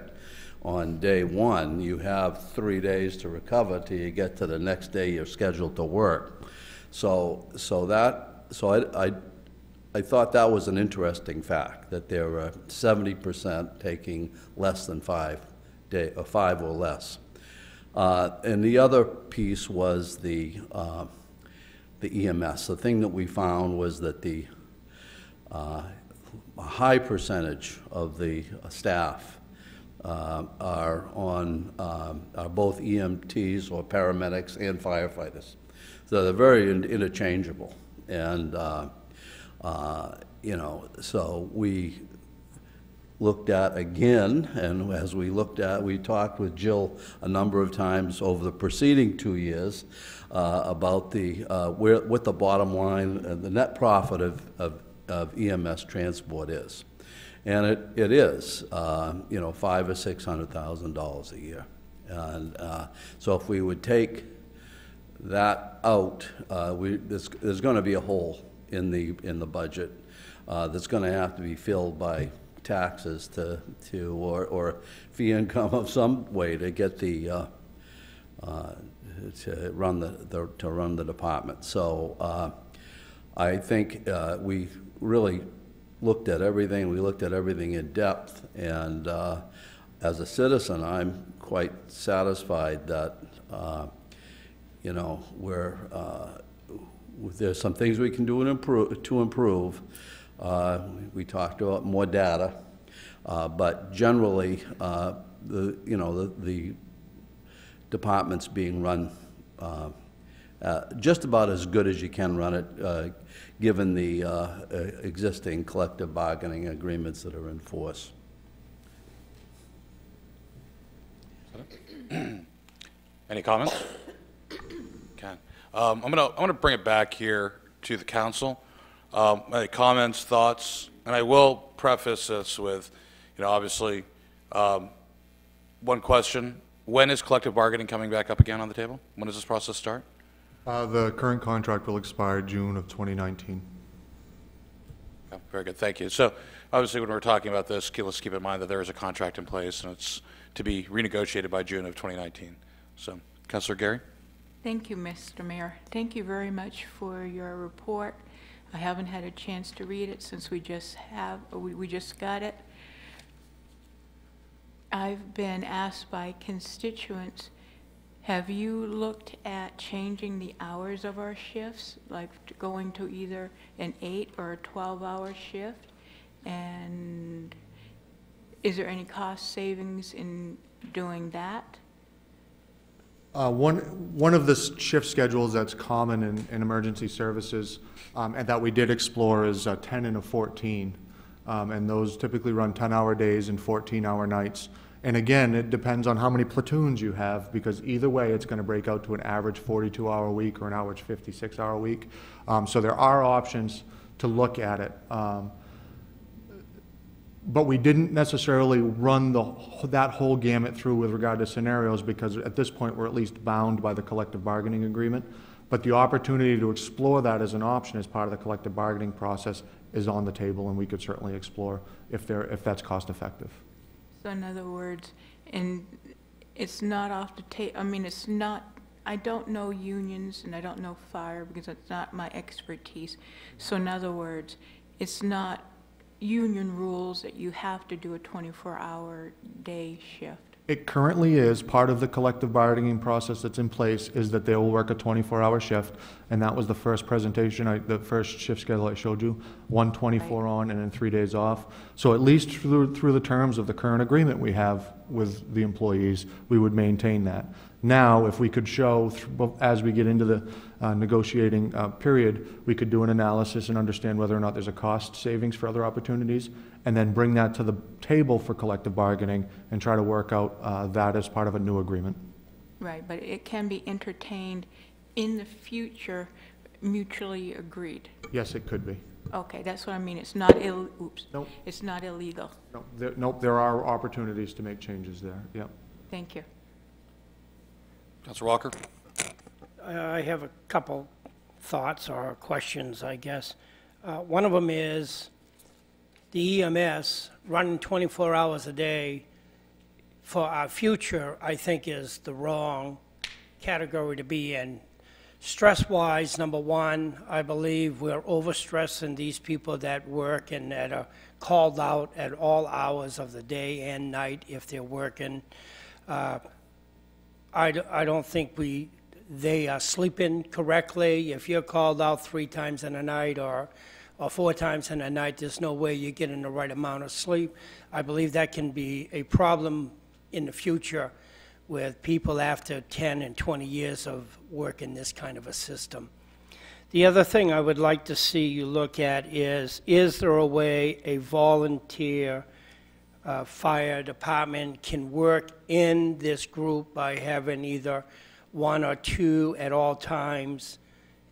on day one, you have 3 days to recover till you get to the next day you're scheduled to work. So I thought that was an interesting fact, that there were 70% taking less than 5 or less. And the other piece was the EMS. The thing that we found was that a high percentage of the staff are both EMTs or paramedics and firefighters. So they're very interchangeable. And you know, so we looked at again, and as we talked with Jill a number of times over the preceding 2 years about what the bottom line, the net profit of EMS transport is. And it is, you know, $500,000 or $600,000 a year. And so if we would take that out, there's going to be a hole in the budget that's going to have to be filled by taxes or fee income of some way to get to run the department. So I think we really looked at everything. We looked at everything in depth, and as a citizen, I'm quite satisfied that you know, there's some things we can do to improve. We talked about more data, but generally, the department's being run just about as good as you can run it, given the existing collective bargaining agreements that are in force. Any comments? Okay. I'm gonna bring it back here to the council. Any comments, thoughts, and I will preface this with, obviously, one question: when is collective bargaining coming back up again on the table? When does this process start? The current contract will expire June of 2019. Okay, very good, thank you. So, obviously, when we're talking about this, let's keep in mind that there is a contract in place, and it's to be renegotiated by June of 2019. So, Councilor Gary? Thank you, Mr. Mayor. Thank you very much for your report. I haven't had a chance to read it since we just got it. I've been asked by constituents, have you looked at changing the hours of our shifts, like going to either an 8 or a 12-hour shift? And is there any cost savings in doing that? One of the shift schedules that's common in emergency services and that we did explore is 10 and a 14. And those typically run 10-hour days and 14-hour nights. And again, it depends on how many platoons you have, because either way, it's going to break out to an average 42-hour week or an average 56-hour week. So there are options to look at it. But we didn't necessarily run that whole gamut through with regard to scenarios, because at this point we're at least bound by the collective bargaining agreement. But the opportunity to explore that as an option as part of the collective bargaining process is on the table, and we could certainly explore if that's cost effective. So in other words, and it's not off the table, I mean, it's not, I don't know unions and I don't know fire because it's not my expertise. So in other words, it's not union rules that you have to do a 24-hour day shift. It currently is. Part of the collective bargaining process that's in place is that they will work a 24-hour shift, and that was the first presentation, the first shift schedule I showed you, 124 on and then 3 days off. So at least through the terms of the current agreement we have with the employees, we would maintain that. Now, if we could show, as we get into the negotiating period, we could do an analysis and understand whether or not there's a cost savings for other opportunities, and then bring that to the table for collective bargaining and try to work out that as part of a new agreement. Right, but it can be entertained in the future, mutually agreed. Yes, it could be. Okay, that's what I mean. It's not Nope. It's not illegal. Nope, there are opportunities to make changes there. Yep. Thank you. Councilor Walker? I have a couple thoughts or questions, I guess. One of them is the EMS running 24 hours a day for our future, I think, is the wrong category to be in. Stress-wise, number one, I believe we're overstressing these people that work and that are called out at all hours of the day and night if they're working. I don't think they are sleeping correctly. If you're called out 3 times in a night or 4 times in a night, there's no way you're getting the right amount of sleep. I believe that can be a problem in the future with people after 10 and 20 years of work in this kind of a system. The other thing I would like to see you look at is there a way a volunteer fire department can work in this group by having either 1 or 2 at all times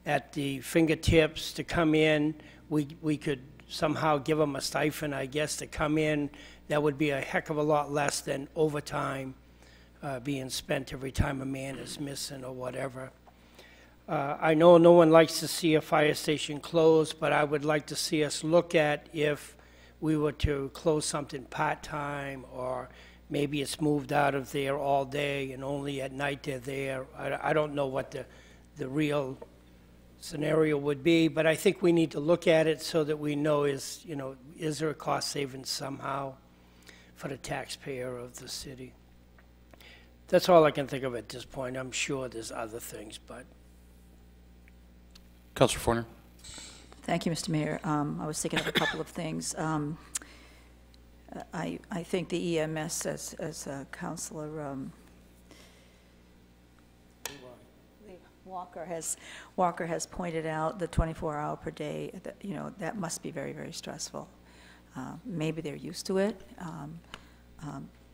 at the fingertips to come in. We could somehow give them a stipend, I guess, to come in. That would be a heck of a lot less than overtime being spent every time a man is missing or whatever. I know no one likes to see a fire station closed, but I would like to see us look at if we were to close something part-time, or maybe it's moved out of there all day and only at night they're there. I don't know what the real scenario would be, but I think we need to look at it so that we know is there a cost savings somehow for the taxpayer of the city. That's all I can think of at this point. I'm sure there's other things, but. Councilor Forner? Thank you, Mr. Mayor. I was thinking of a couple of things. I think the EMS, as Councilor Walker has pointed out the 24-hour per day, that must be very, very stressful. Maybe they're used to it,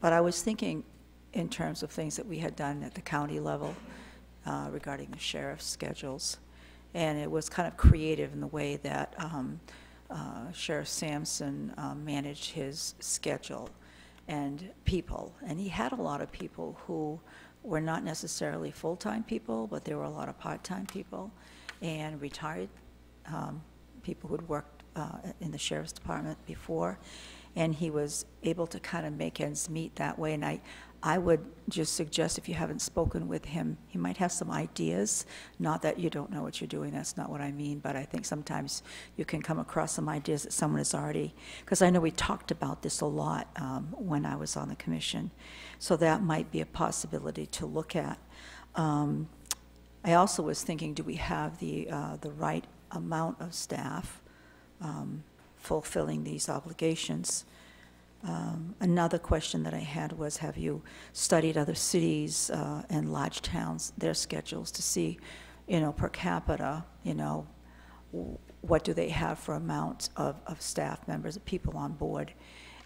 but I was thinking in terms of things that we had done at the county level regarding the sheriff's schedules, and it was kind of creative in the way that Sheriff Sampson managed his schedule and people, and he had a lot of people who were not necessarily full-time people, but there were a lot of part-time people and retired people who'd worked in the sheriff's department before, and he was able to kind of make ends meet that way. And I would just suggest, if you haven't spoken with him, he might have some ideas. Not that you don't know what you're doing, that's not what I mean, but I think sometimes you can come across some ideas that someone has already, because I know we talked about this a lot when I was on the commission, so that might be a possibility to look at. I also was thinking, do we have the right amount of staff fulfilling these obligations? Another question that I had was, have you studied other cities and large towns, their schedules, to see, per capita, what do they have for amount of staff members, of people on board,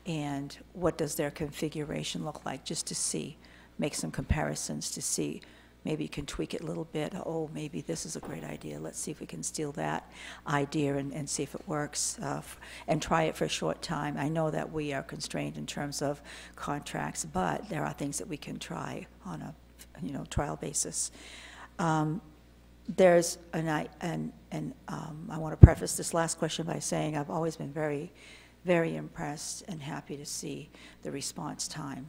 and what does their configuration look like, just to see, make some comparisons to see. Maybe you can tweak it a little bit. Oh, maybe this is a great idea. Let's see if we can steal that idea and see if it works, and try it for a short time. I know that we are constrained in terms of contracts, but there are things that we can try on a trial basis. I want to preface this last question by saying I've always been very, very impressed and happy to see the response time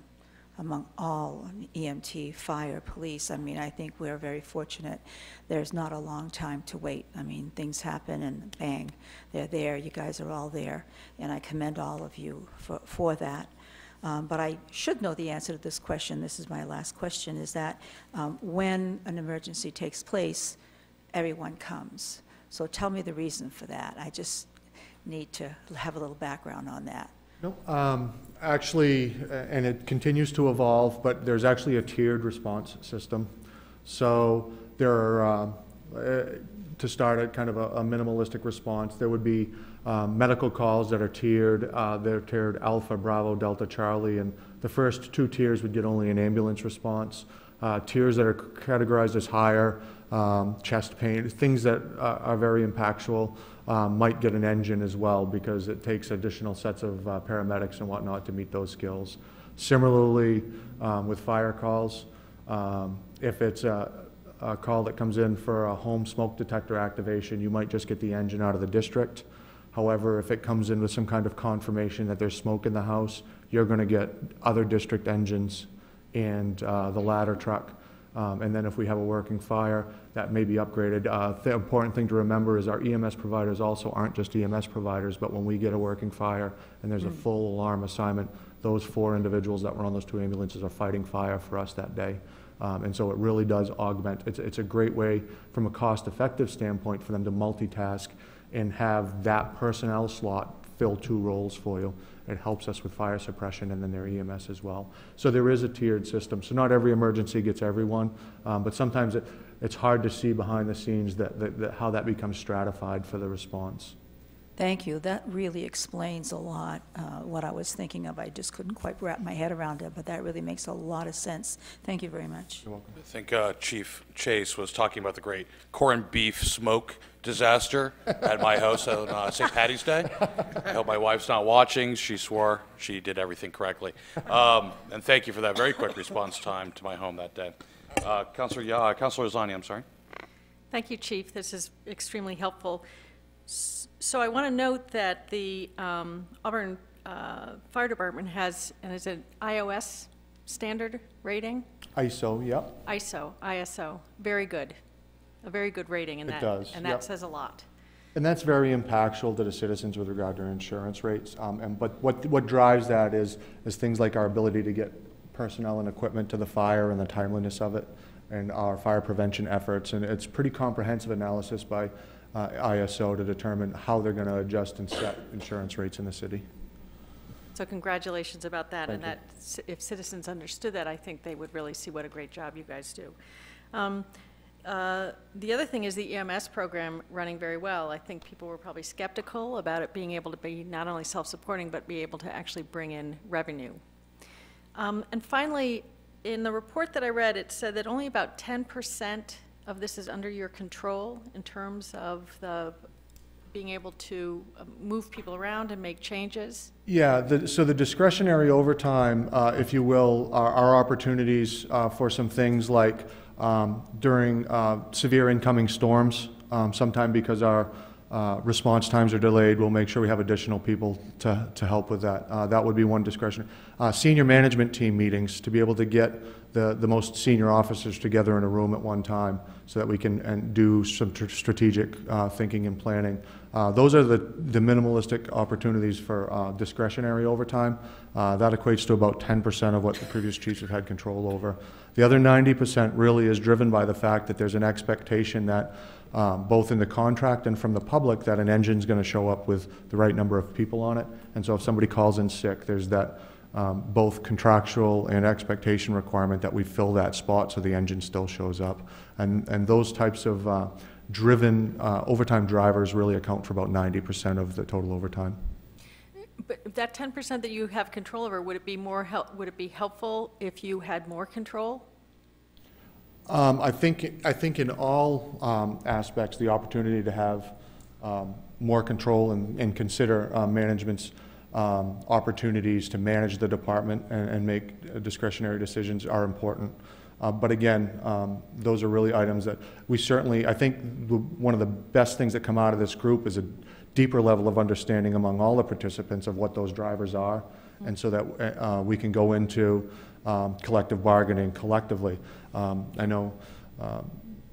among all EMT, fire, police. I mean, I think we're very fortunate. There's not a long time to wait. I mean, things happen and bang, they're there. You guys are all there, and I commend all of you for that. But I should know the answer to this question. This is my last question, is that when an emergency takes place, everyone comes. So tell me the reason for that. I just need to have a little background on that. No, actually, and it continues to evolve, but there's actually a tiered response system. So there are, to start at kind of a minimalistic response, there would be medical calls that are tiered. They're tiered Alpha, Bravo, Delta, Charlie, and the first 2 tiers would get only an ambulance response. Tiers that are categorized as higher, chest pain, things that are very impactful, might get an engine as well, because it takes additional sets of paramedics and whatnot to meet those skills. Similarly, with fire calls, if it's a call that comes in for a home smoke detector activation, you might just get the engine out of the district. However, if it comes in with some kind of confirmation that there's smoke in the house, you're going to get other district engines and the ladder truck. And then if we have a working fire, that may be upgraded. The important thing to remember is our EMS providers also aren't just EMS providers, but when we get a working fire and there's a full alarm assignment, those 4 individuals that were on those 2 ambulances are fighting fire for us that day. And so it really does augment. It's a great way from a cost-effective standpoint for them to multitask and have that personnel slot fill 2 roles for you. It helps us with fire suppression and then their EMS as well. So there is a tiered system. So not every emergency gets everyone, but sometimes it's hard to see behind the scenes how that becomes stratified for the response. Thank you. That really explains a lot what I was thinking of. I just couldn't quite wrap my head around it, but that really makes a lot of sense. Thank you very much. You're welcome. I think Chief Chase was talking about the great corned beef smoke disaster at my house on St. Paddy's Day. I hope my wife's not watching. She swore she did everything correctly. And thank you for that very quick response time to my home that day. Councilor Zani, I'm sorry. Thank you, Chief. This is extremely helpful. So I want to note that the Auburn Fire Department has, and is it iOS standard rating? ISO, yep. ISO, very good. A very good rating in that. It does, and that yep. says a lot. And that's very impactful to the citizens with regard to insurance rates. But what drives that is things like our ability to get personnel and equipment to the fire and the timeliness of it, and our fire prevention efforts. And it's pretty comprehensive analysis by ISO to determine how they're going to adjust and set insurance rates in the city. So congratulations about that. Thank and you. that if citizens understood that, I think they would really see what a great job you guys do. The other thing is the EMS program running very well. I think people were probably skeptical about it being able to be not only self-supporting, but be able to actually bring in revenue. And finally, in the report that I read, it said that only about 10% of this is under your control in terms of the being able to move people around and make changes. Yeah, so the discretionary overtime, if you will, are opportunities for some things like during severe incoming storms, sometime because our response times are delayed, we'll make sure we have additional people to help with that. That would be one discretion. Senior management team meetings, to be able to get the most senior officers together in a room at one time so that we can do some strategic thinking and planning. Those are the minimalistic opportunities for discretionary overtime. That equates to about 10% of what the previous chiefs have had control over. The other 90% really is driven by the fact that there's an expectation that both in the contract and from the public that an engine's going to show up with the right number of people on it. And so if somebody calls in sick, there's that both contractual and expectation requirement that we fill that spot so the engine still shows up. And those types of driven overtime drivers really account for about 90% of the total overtime. But that 10% that you have control over, would it be more would it be helpful if you had more control? I think in all aspects, the opportunity to have more control and consider management's opportunities to manage the department and make discretionary decisions are important. But again, those are really items that we certainly, I think one of the best things that come out of this group is a deeper level of understanding among all the participants of what those drivers are, and so that we can go into collective bargaining collectively. I know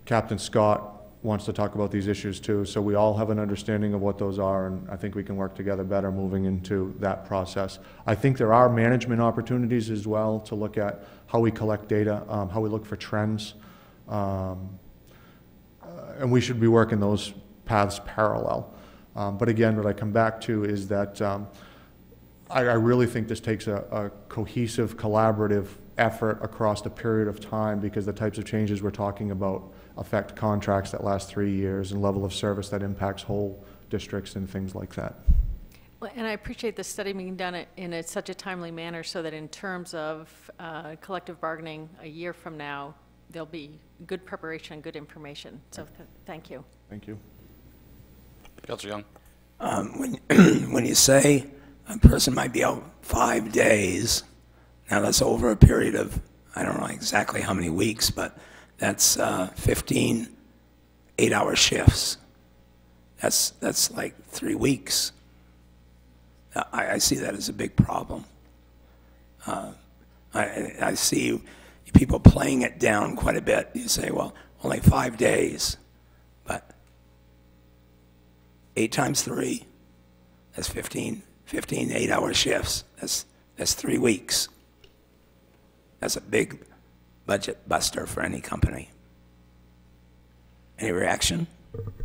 Captain Scott wants to talk about these issues too, so we all have an understanding of what those are, and I think we can work together better moving into that process. I think there are management opportunities as well to look at how we collect data, how we look for trends, and we should be working those paths parallel. But again, what I come back to is that I really think this takes a cohesive, collaborative effort across a period of time, because the types of changes we're talking about affect contracts that last 3 years and level of service that impacts whole districts and things like that. Well, and I appreciate the study being done in such a timely manner so that in terms of collective bargaining a year from now, there'll be good preparation and good information. So thank you. Thank you. Councilor Young. When you say a person might be out 5 days, now that's over a period of, I don't know exactly how many weeks, but that's 15 8-hour shifts. That's like 3 weeks. I see that as a big problem. I see people playing it down quite a bit. You say, well, only 5 days, but 8 times 3, that's 15 8-hour shifts. That's 3 weeks. That's a big budget buster for any company. Any reaction?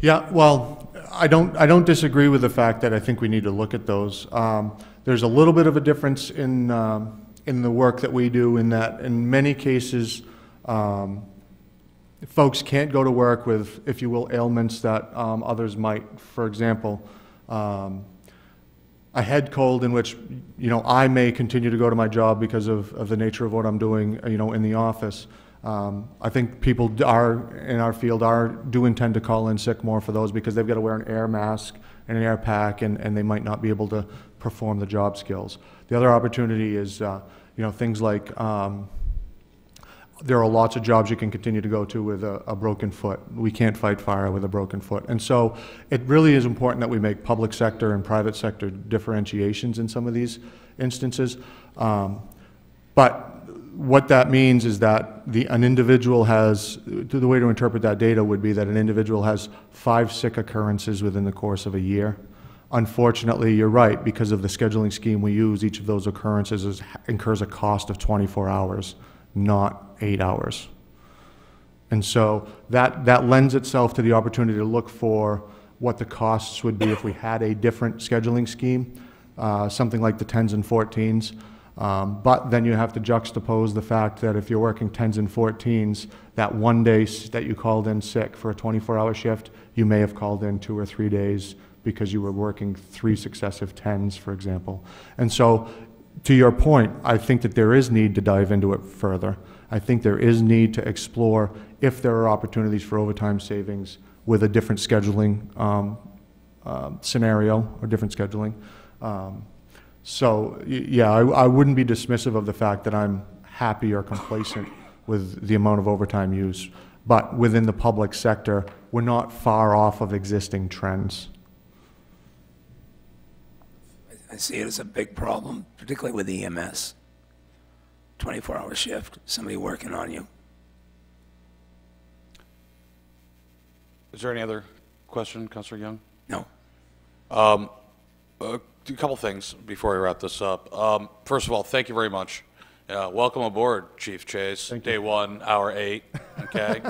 Yeah, well, I don't disagree with the fact that I think we need to look at those. There's a little bit of a difference in the work that we do, in that in many cases, folks can't go to work with, if you will, ailments that others might. For example, a head cold in which, I may continue to go to my job because of the nature of what I'm doing, in the office. I think people in our field do intend to call in sick more for those because they've got to wear an air mask and an air pack, and they might not be able to perform the job skills. The other opportunity is, things like there are lots of jobs you can continue to go to with a broken foot. We can't fight fire with a broken foot. And so it really is important that we make public sector and private sector differentiations in some of these instances. But what that means is that an individual has, the way to interpret that data would be that an individual has 5 sick occurrences within the course of a year. Unfortunately, you're right, because of the scheduling scheme we use, each of those occurrences incurs a cost of 24 hours, not 8 hours. And so that lends itself to the opportunity to look for what the costs would be if we had a different scheduling scheme, something like the 10s and 14s. But then you have to juxtapose the fact that if you're working 10s and 14s, that one day that you called in sick for a 24-hour shift, you may have called in 2 or 3 days because you were working 3 successive 10s, for example. And so, to your point, I think that there is need to dive into it further. I think there is need to explore if there are opportunities for overtime savings with a different scheduling scenario or different scheduling. Yeah, I wouldn't be dismissive of the fact that I'm happy or complacent with the amount of overtime use, but within the public sector, we're not far off of existing trends. I see it as a big problem, particularly with EMS. 24-hour shift, somebody working on you. Is there any other question, Councilor Young? No. A couple things before we wrap this up. First of all, thank you very much. Welcome aboard, Chief Chase. Day 1, hour 8. Okay,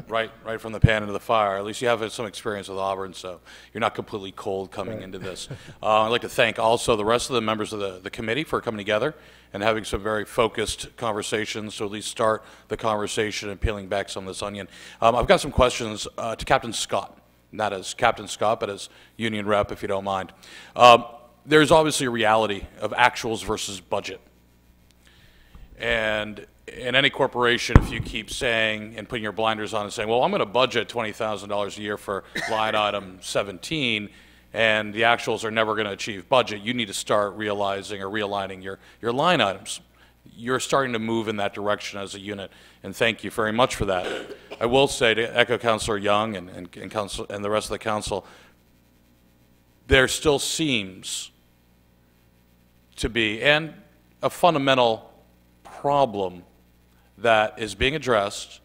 right from the pan into the fire. At least you have some experience with Auburn, so you're not completely cold coming into this. I'd like to thank also the rest of the members of the committee for coming together and having some very focused conversations to at least start the conversation and peeling back some of this onion. I've got some questions to Captain Scott. Not as Captain Scott, but as union rep, if you don't mind. There's obviously a reality of actuals versus budget. And in any corporation, if you keep saying and putting your blinders on and saying, well, I'm going to budget $20,000 a year for line item 17, and the actuals are never going to achieve budget, you need to start realizing or realigning your line items. You're starting to move in that direction as a unit, and thank you very much for that. I will say, to echo Councilor Young and the rest of the council, there still seems to be a fundamental problem that is being addressed,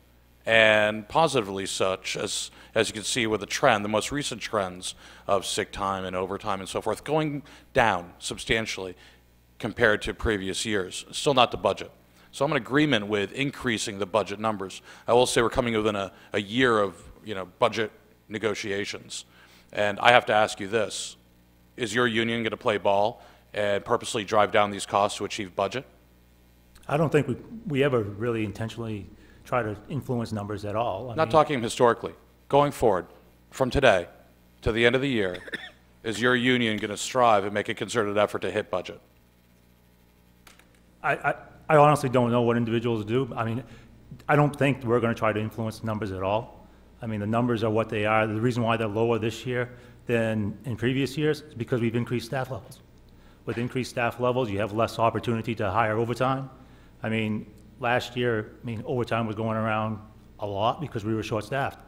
and positively such, as you can see with the trend, the most recent trends of sick time and overtime and so forth, going down substantially compared to previous years. Still not the budget. So I'm in agreement with increasing the budget numbers. I will say we're coming within a year of budget negotiations. And I have to ask you this. Is your union going to play ball and purposely drive down these costs to achieve budget? I don't think we ever really intentionally try to influence numbers at all. Not talking historically. Going forward, from today to the end of the year, is your union going to strive and make a concerted effort to hit budget? I honestly don't know what individuals do. I mean, I don't think we're going to try to influence numbers at all. I mean, the numbers are what they are. The reason why they're lower this year than in previous years is because we've increased staff levels. With increased staff levels, you have less opportunity to hire overtime. I mean, last year, overtime was going around a lot because we were short-staffed.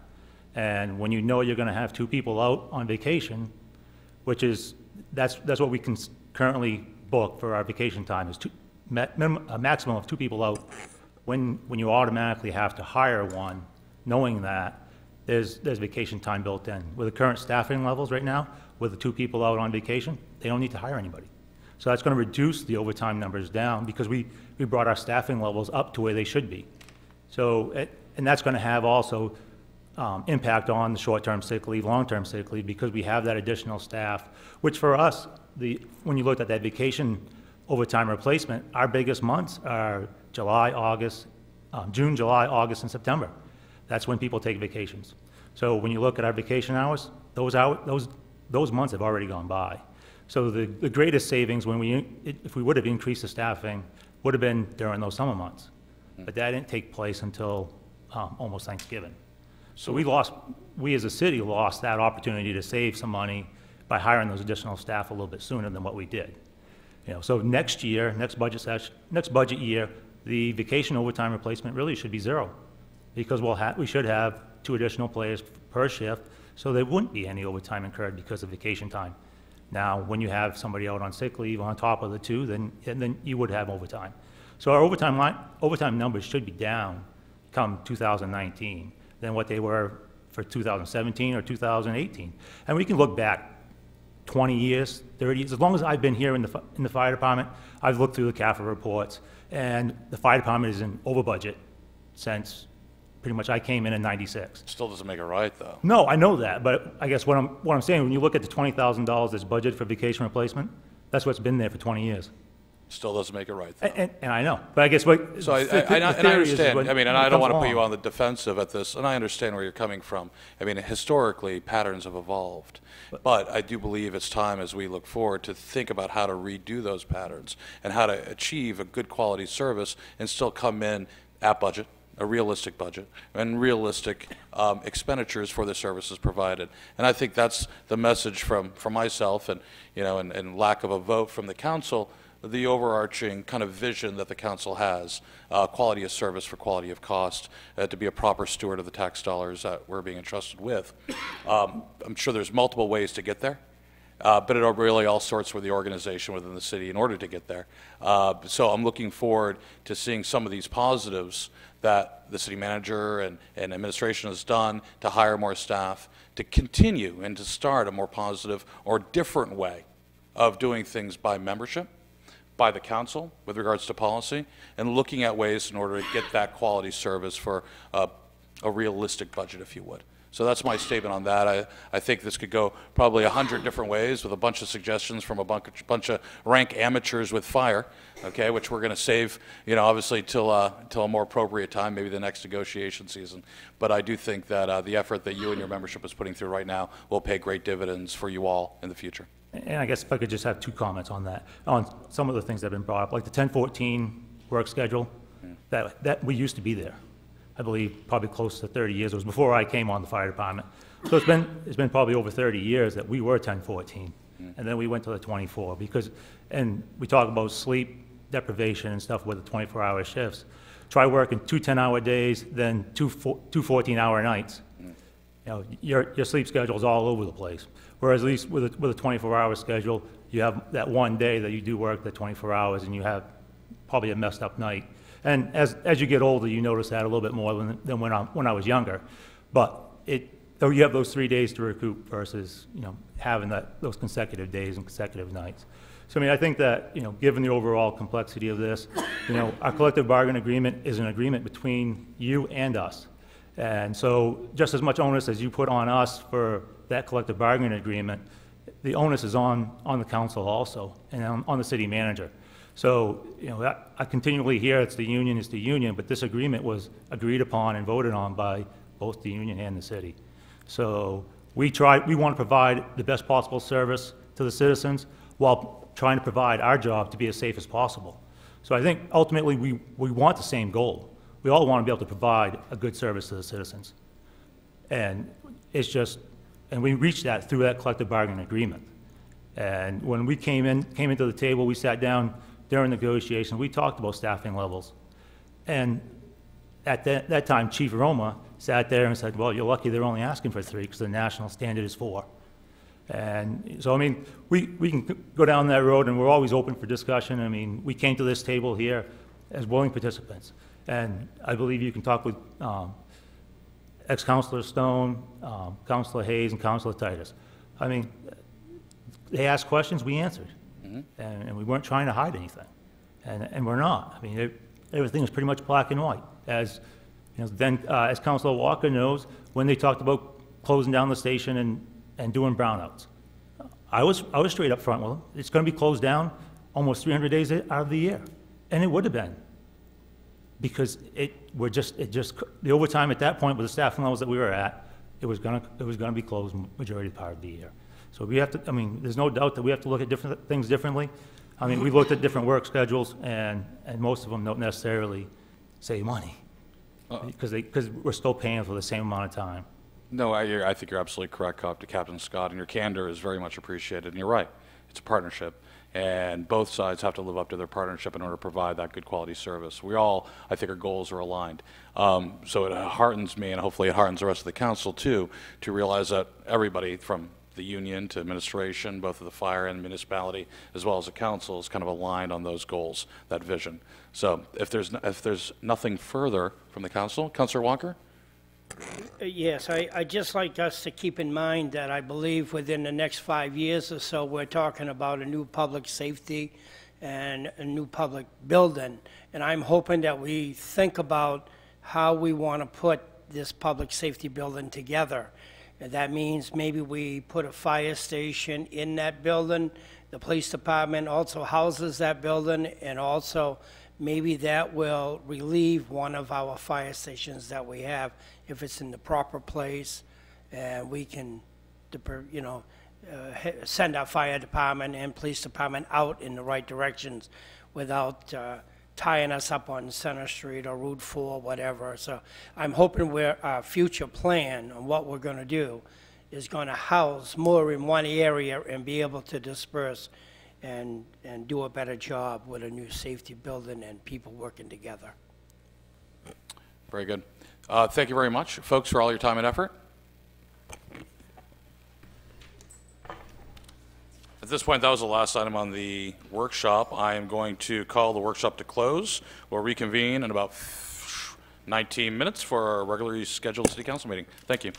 And when you know you're going to have 2 people out on vacation, which is, that's what we can currently book for our vacation time, is a maximum of 2 people out. When you automatically have to hire one, knowing that, there's vacation time built in. With the current staffing levels right now, with the 2 people out on vacation, they don't need to hire anybody. So that's going to reduce the overtime numbers down because we brought our staffing levels up to where they should be. So, and that's going to have also impact on the short-term sick leave, long-term sick leave, because we have that additional staff, which for us, when you looked at that vacation overtime replacement, our biggest months are July, August, June, July, August, and September. That's when people take vacations. So when you look at our vacation hours, those months have already gone by. So the greatest savings if we would have increased the staffing would have been during those summer months. But that didn't take place until almost Thanksgiving. So we as a city lost that opportunity to save some money by hiring those additional staff a little bit sooner than what we did. So next budget year, the vacation overtime replacement really should be 0, because we should have 2 additional players per shift, so there wouldn't be any overtime incurred because of vacation time. Now, when you have somebody out on sick leave on top of the 2, then you would have overtime. So our overtime numbers should be down come 2019 than what they were for 2017 or 2018. And we can look back 20 years, 30 years. As long as I've been here in the fire department, I've looked through the CAFA reports, and the fire department is in over budget since pretty much I came in '96. Still doesn't make it right, though. No, I know that, but I guess what I'm saying, when you look at the $20,000 that's budgeted for vacation replacement, that's what's been there for 20 years. Still doesn't make it right, though. And I know, but I guess what. So I understand, I mean, and I don't want to put you on the defensive at this, and I understand where you're coming from. I mean, historically, patterns have evolved. But I do believe it's time, as we look forward, to think about how to redo those patterns and how to achieve a good quality service and still come in at budget, a realistic budget, and realistic expenditures for the services provided. And I think that's the message from myself and, and lack of a vote from the council, the overarching kind of vision that the council has, quality of service for quality of cost, to be a proper steward of the tax dollars that we're being entrusted with. I'm sure there's multiple ways to get there, but it really all sorts with the organization within the city in order to get there. So I'm looking forward to seeing some of these positives that the city manager and administration has done to hire more staff, to continue and to start a more positive or different way of doing things by membership, by the council with regards to policy, and looking at ways in order to get that quality service for a realistic budget, if you would. So that's my statement on that. I think this could go probably 100 different ways with a bunch of suggestions from a bunch of rank amateurs with fire, okay, which we're going to save, obviously till a more appropriate time, maybe the next negotiation season. But I do think that the effort that you and your membership is putting through right now will pay great dividends for you all in the future. And I guess if I could just have 2 comments on that, on some of the things that have been brought up, like the 1014 work schedule, that we used to be there. I believe probably close to 30 years. It was before I came on the fire department. So it's been probably over 30 years that we were 1014, and then we went to the 24 and we talk about sleep deprivation and stuff with the 24-hour shifts. Try working 2 10-hour days, then two 14-hour nights. Your sleep schedule is all over the place. Whereas at least with a 24-hour schedule, you have that one day that you do work the 24 hours and you have probably a messed up night. And as you get older, you notice that a little bit more than when I was younger. But you have those 3 days to recoup versus, having those consecutive days and consecutive nights. So, I think that, given the overall complexity of this, our collective bargain agreement is an agreement between you and us. And so just as much onus as you put on us for that collective bargaining agreement, the onus is on the council also and on the city manager. So, I continually hear it's the union, but this agreement was agreed upon and voted on by both the union and the city. So we want to provide the best possible service to the citizens while trying to provide our job to be as safe as possible. So I think ultimately we want the same goal. We all want to be able to provide a good service to the citizens. And we reached that through that collective bargaining agreement. And when we came into the table, we sat down during negotiations, we talked about staffing levels. And at that time, Chief Roma sat there and said, well, you're lucky they're only asking for 3 because the national standard is 4. And so, we can go down that road and we're always open for discussion. We came to this table here as willing participants. And I believe you can talk with ex-Councilor Stone, Councilor Hayes, and Councilor Titus. They asked questions, we answered. And we weren't trying to hide anything. And we're not. Everything is pretty much black and white. As Councilor Walker knows, when they talked about closing down the station and doing brownouts, I was straight up front with them. It's going to be closed down almost 300 days out of the year. And it would have been. Because the overtime at that point with the staffing levels that we were at, it was going to be closed majority part of the year. So we have to, there's no doubt that we have to look at different things differently. We looked at different work schedules, and most of them don't necessarily save money because we're still paying for the same amount of time. No, I think you're absolutely correct, Captain Scott, and your candor is very much appreciated. And you're right, it's a partnership, and both sides have to live up to their partnership in order to provide that good quality service. We all, I think, our goals are aligned. So it heartens me, and hopefully it heartens the rest of the council too, to realize that everybody from the union to administration, both of the fire and municipality, as well as the council, is kind of aligned on those goals, that vision. So if there's nothing further from the council, Councilor Walker? Yes, I'd just like us to keep in mind that I believe within the next 5 years or so, we're talking about a new public safety and a new public building. And I'm hoping that we think about how we want to put this public safety building together. And that means maybe we put a fire station in that building. The police department also houses that building, and also maybe that will relieve one of our fire stations that we have if it's in the proper place, and we can, send our fire department and police department out in the right directions without tying us up on Center Street or Route 4, whatever. So I'm hoping our future plan on what we're going to do is going to house more in one area and be able to disperse and do a better job with a new safety building and people working together. Very good. Thank you very much, folks, for all your time and effort. At this point, that was the last item on the workshop. I am going to call the workshop to close. We'll reconvene in about 19 minutes for our regularly scheduled city council meeting. Thank you.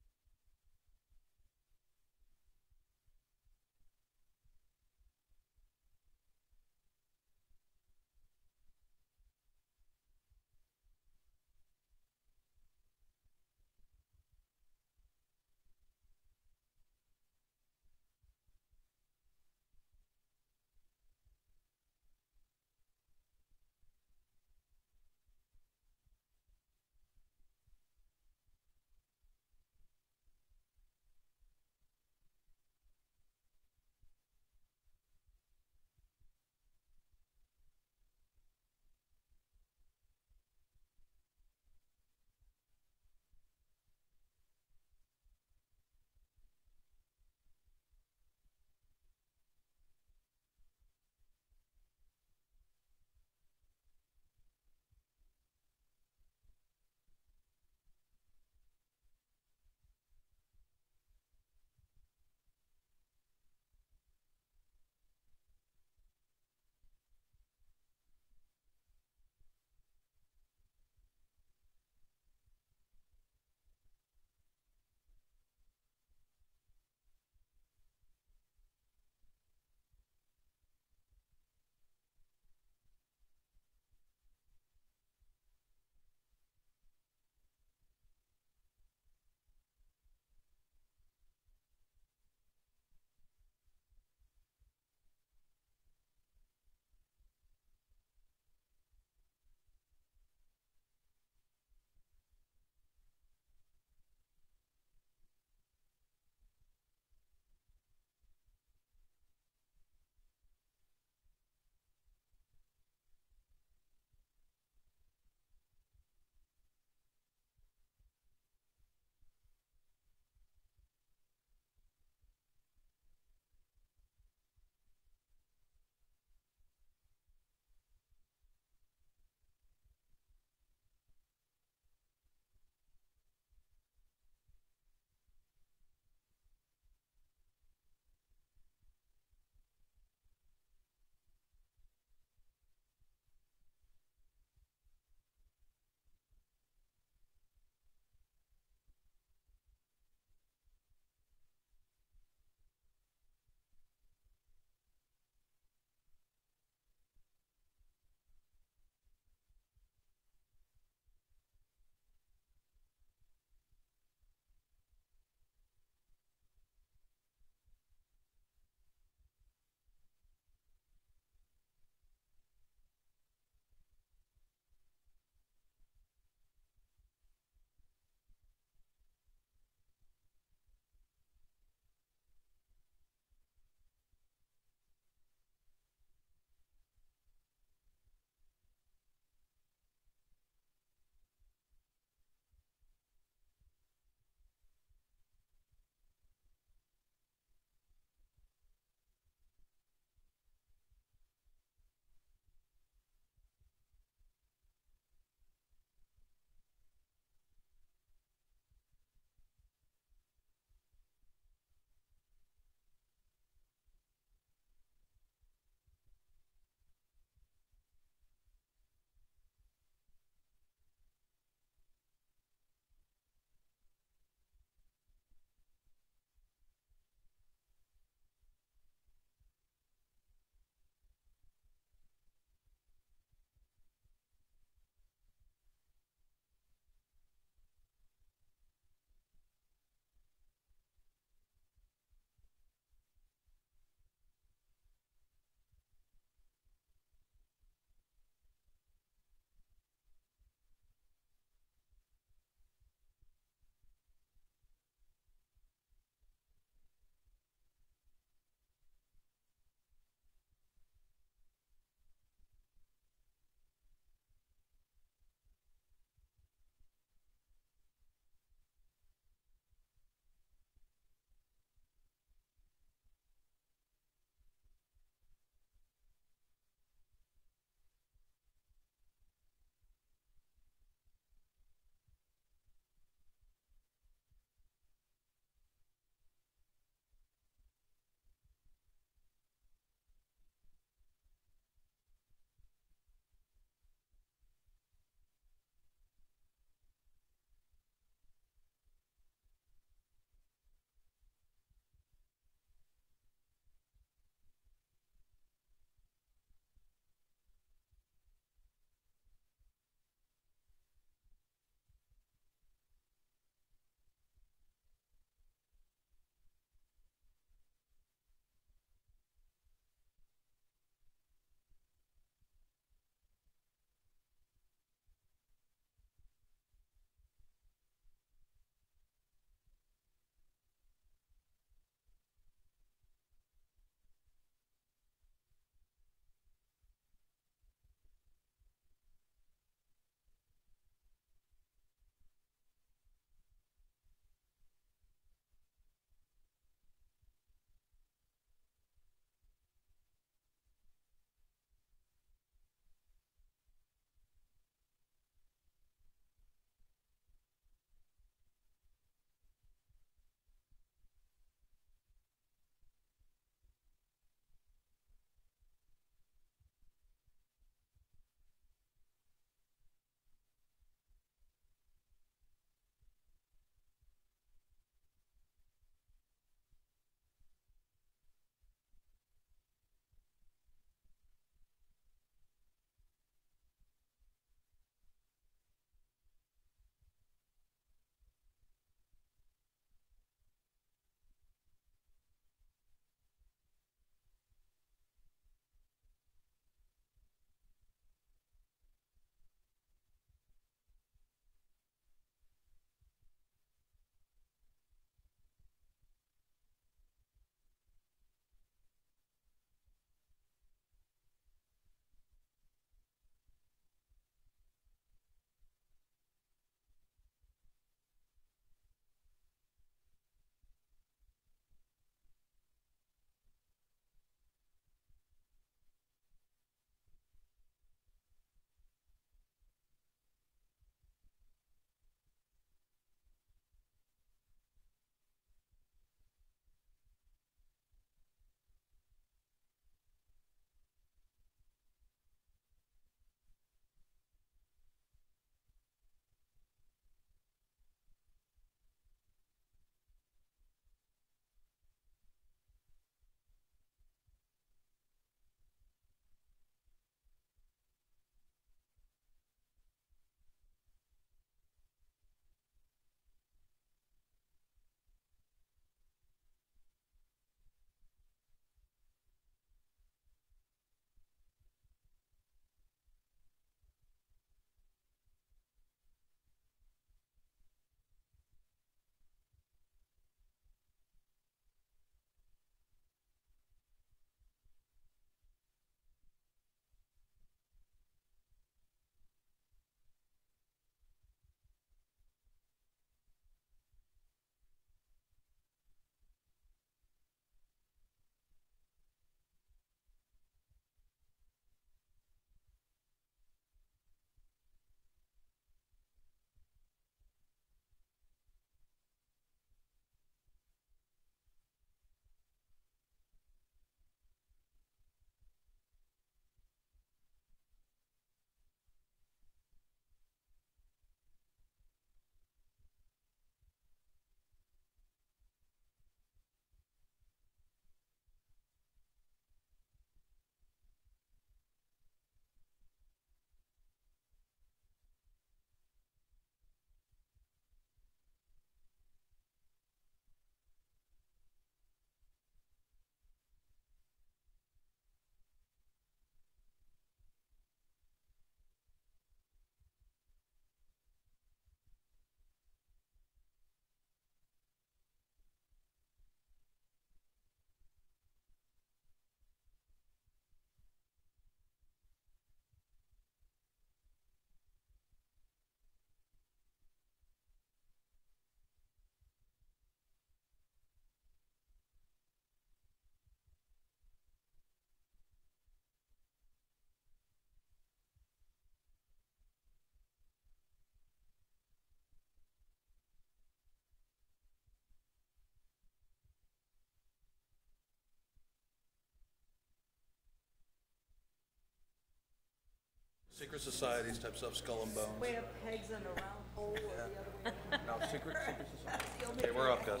Secret societies, type stuff, skull and bones. Where pegs in a round hole or the other way around. No, secret society. Okay, we're up, guys.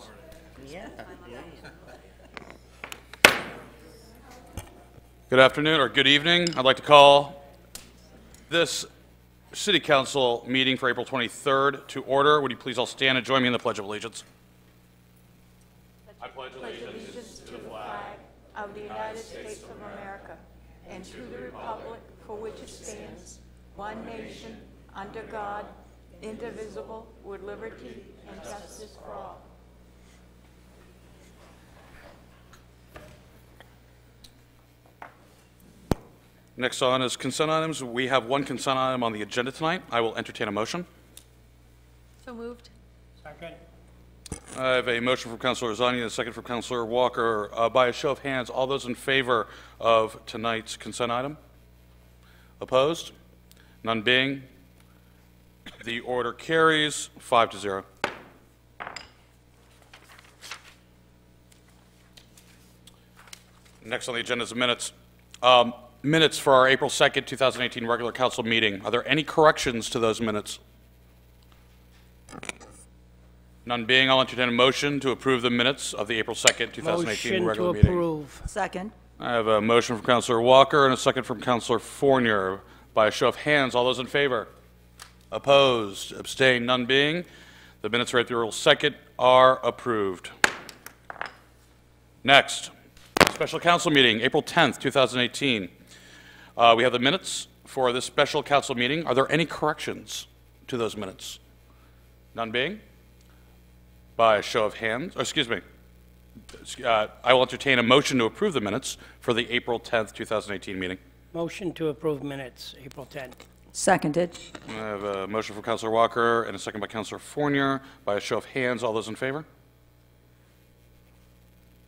Yeah. Good afternoon or good evening. I'd like to call this City Council meeting for April 23rd to order. Would you please all stand and join me in the Pledge of Allegiance? I pledge allegiance To the flag of the United States of America and to the republic for which it stands, one nation, under God, indivisible, with liberty and justice for all. Next on is consent items. We have one consent item on the agenda tonight. I will entertain a motion. So moved. Second. I have a motion from Councilor Zani and a second from Councilor Walker. By a show of hands, all those in favor of tonight's consent item? Opposed? None being, the order carries 5-0. Next on the agenda is the minutes. Minutes for our April 2nd, 2018 regular council meeting. Are there any corrections to those minutes? None being, I'll entertain a motion to approve the minutes of the April 2nd, 2018 regular meeting. Motion to approve. Second. I have a motion from Councilor Walker and a second from Councilor Fournier. By a show of hands, all those in favor? Opposed? Abstained? None being, the minutes for April 2nd are approved. Next, special council meeting, April 10th, 2018. We have the minutes for this special council meeting. Are there any corrections to those minutes? None being? By a show of hands, or excuse me, I will entertain a motion to approve the minutes for the April 10th, 2018 meeting. Motion to approve minutes, April 10th. Seconded. I have a motion from Councilor Walker and a second by Councilor Fournier. By a show of hands, all those in favor?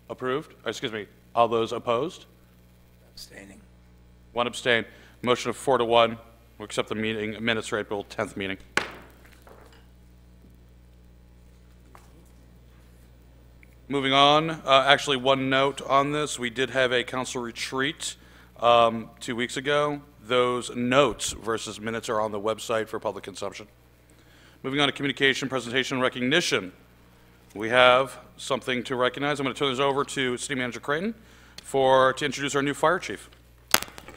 Approved? Excuse me, all those opposed? Abstaining. One abstain. Motion of 4-1. We'll accept the meeting minutes for April 10th meeting. Moving on, actually one note on this. We did have a council retreat 2 weeks ago. Those notes versus minutes are on the website for public consumption. Moving on to communication, presentation, and recognition. We have something to recognize. I'm going to turn this over to City Manager Creighton to introduce our new fire chief.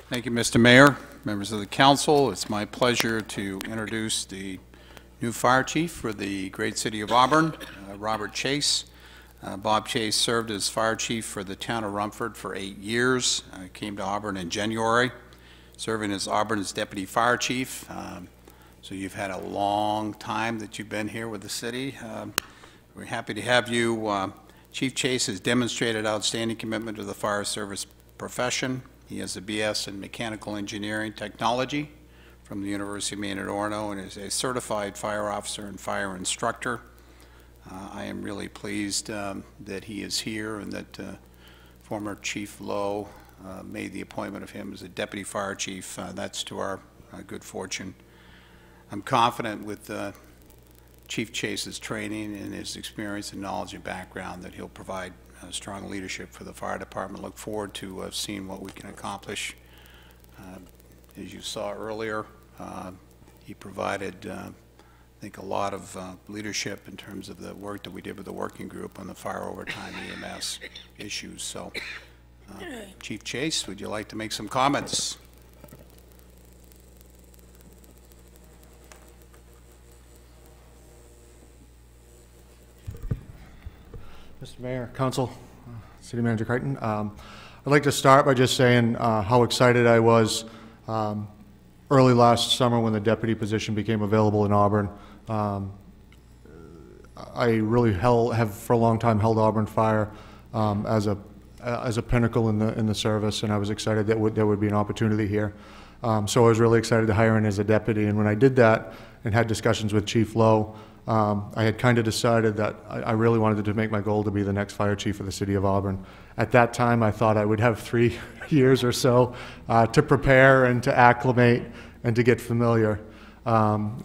Thank you, Mr. Mayor, members of the council. It's my pleasure to introduce the new fire chief for the great city of Auburn, Robert Chase. Bob Chase served as fire chief for the town of Rumford for 8 years. Came to Auburn in January, serving as Auburn's deputy fire chief. So you've had a long time that you've been here with the city. We're happy to have you. Chief Chase has demonstrated outstanding commitment to the fire service profession. He has a BS in mechanical engineering technology from the University of Maine at Orono and is a certified fire officer and fire instructor. I am really pleased that he is here and that former Chief Lowe made the appointment of him as a deputy fire chief. That's to our good fortune. I'm confident with Chief Chase's training and his experience and knowledge and background that he'll provide strong leadership for the fire department. Look forward to seeing what we can accomplish. As you saw earlier, he provided I think a lot of leadership in terms of the work that we did with the working group on the fire overtime EMS issues. So, Chief Chase, would you like to make some comments? Mr. Mayor, Council, City Manager Creighton. I'd like to start by just saying how excited I was early last summer when the deputy position became available in Auburn. I really have for a long time held Auburn Fire as a pinnacle in the service, and I was excited that there would be an opportunity here. So I was really excited to hire in as a deputy, and when I did that and had discussions with Chief Lowe, I had kind of decided that I really wanted to make my goal to be the next fire chief of the city of Auburn. At that time, I thought I would have 3 years or so to prepare and to acclimate and to get familiar.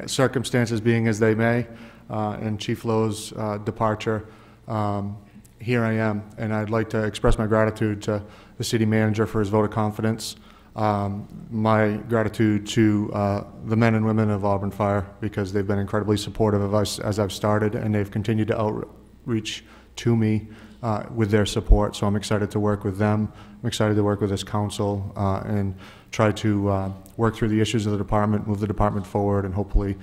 Circumstances being as they may, and Chief Lowe's departure, here I am, and I'd like to express my gratitude to the city manager for his vote of confidence. my gratitude to the men and women of Auburn Fire, because they've been incredibly supportive of us as I've started, and they've continued to outreach to me with their support. So I'm excited to work with them. I'm excited to work with this council and try to work through the issues of the department, move the department forward, and hopefully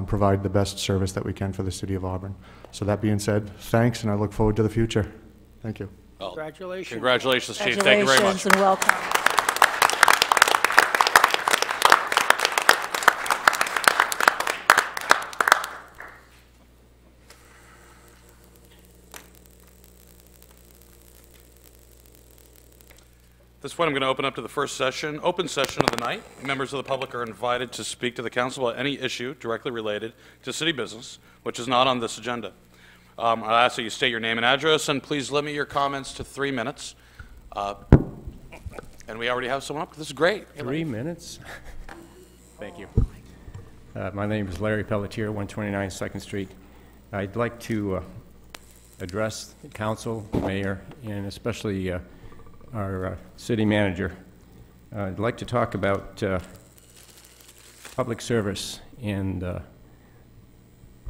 provide the best service that we can for the city of Auburn. So that being said, thanks, and I look forward to the future. Thank you. Congratulations. Congratulations, Chief. Thank you very much. Congratulations and welcome. At this point, I'm going to open up to the first session, open session of the night. Members of the public are invited to speak to the council about any issue directly related to city business, which is not on this agenda. I'll ask that you state your name and address, and please limit your comments to 3 minutes. And we already have someone up. This is great. 3 minutes? Thank you. My name is Larry Pelletier, 129 2nd Street. I'd like to address the council, the mayor, and especially our city manager. I'd like to talk about public service and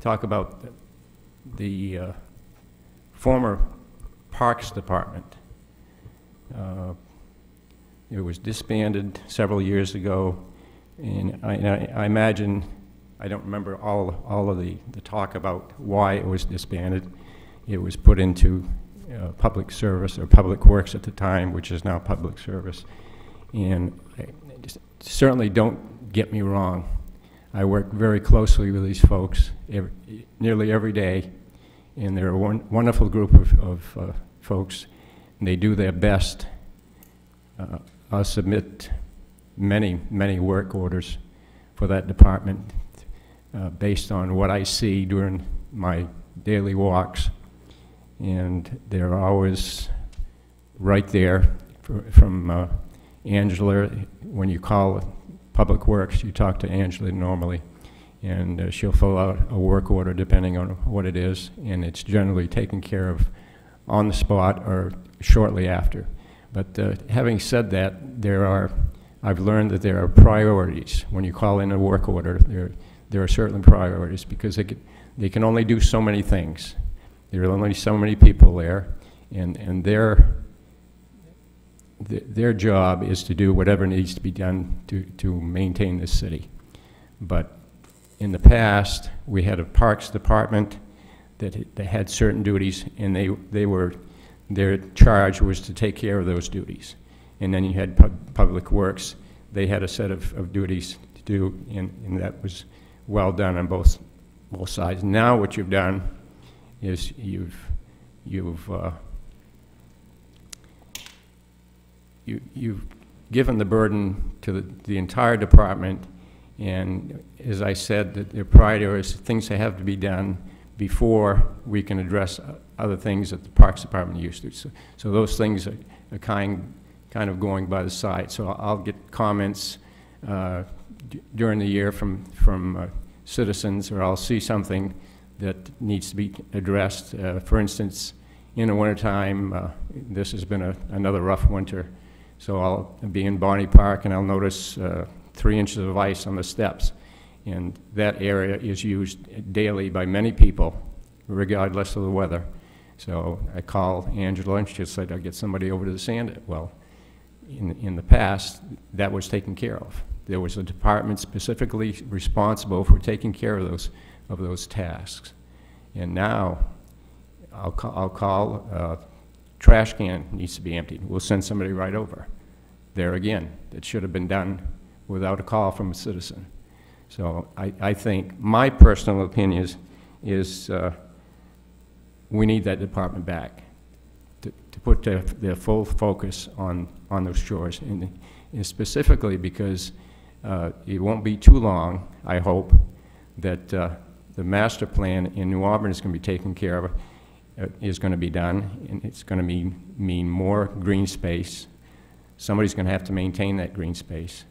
talk about the former Parks Department. It was disbanded several years ago, and I imagine, I don't remember all of the talk about why it was disbanded. It was put into public service, or public works at the time, which is now public service. And certainly don't get me wrong. I work very closely with these folks nearly every day, and they're a wonderful group of folks, and they do their best. I'll submit many work orders for that department based on what I see during my daily walks. And they're always right there from Angela. When you call Public Works, you talk to Angela normally, and she'll fill out a work order depending on what it is, and it's generally taken care of on the spot or shortly after. But having said that, I've learned that there are priorities. When you call in a work order, there are certain priorities, because they can only do so many things. There are only so many people there, and their job is to do whatever needs to be done to maintain the city. But in the past, we had a Parks Department that had certain duties, and their charge was to take care of those duties. And then you had Public Works. They had a set of duties to do, and that was well done on both sides. Now what you've done is you've given the burden to the entire department, and as I said, that their priorities, things that have to be done before we can address other things that the Parks Department used to. So those things are kind of going by the side. So I'll get comments during the year from citizens, or I'll see something that needs to be addressed. For instance, in the wintertime, this has been another rough winter, so I'll be in Bonnie Park and I'll notice 3 inches of ice on the steps, and that area is used daily by many people, regardless of the weather. So I call Angela, and she said, I'll get somebody over to sand it. Well, in the past, that was taken care of. There was a department specifically responsible for taking care of those tasks. And now, I'll call, trash can needs to be emptied. We'll send somebody right over. There again, it should have been done without a call from a citizen. So I think my personal opinion is we need that department back to put their full focus on those chores, and specifically because it won't be too long, I hope, that the master plan in New Auburn is going to be taken care of, is going to be done, and it's going to mean more green space. Somebody's going to have to maintain that green space.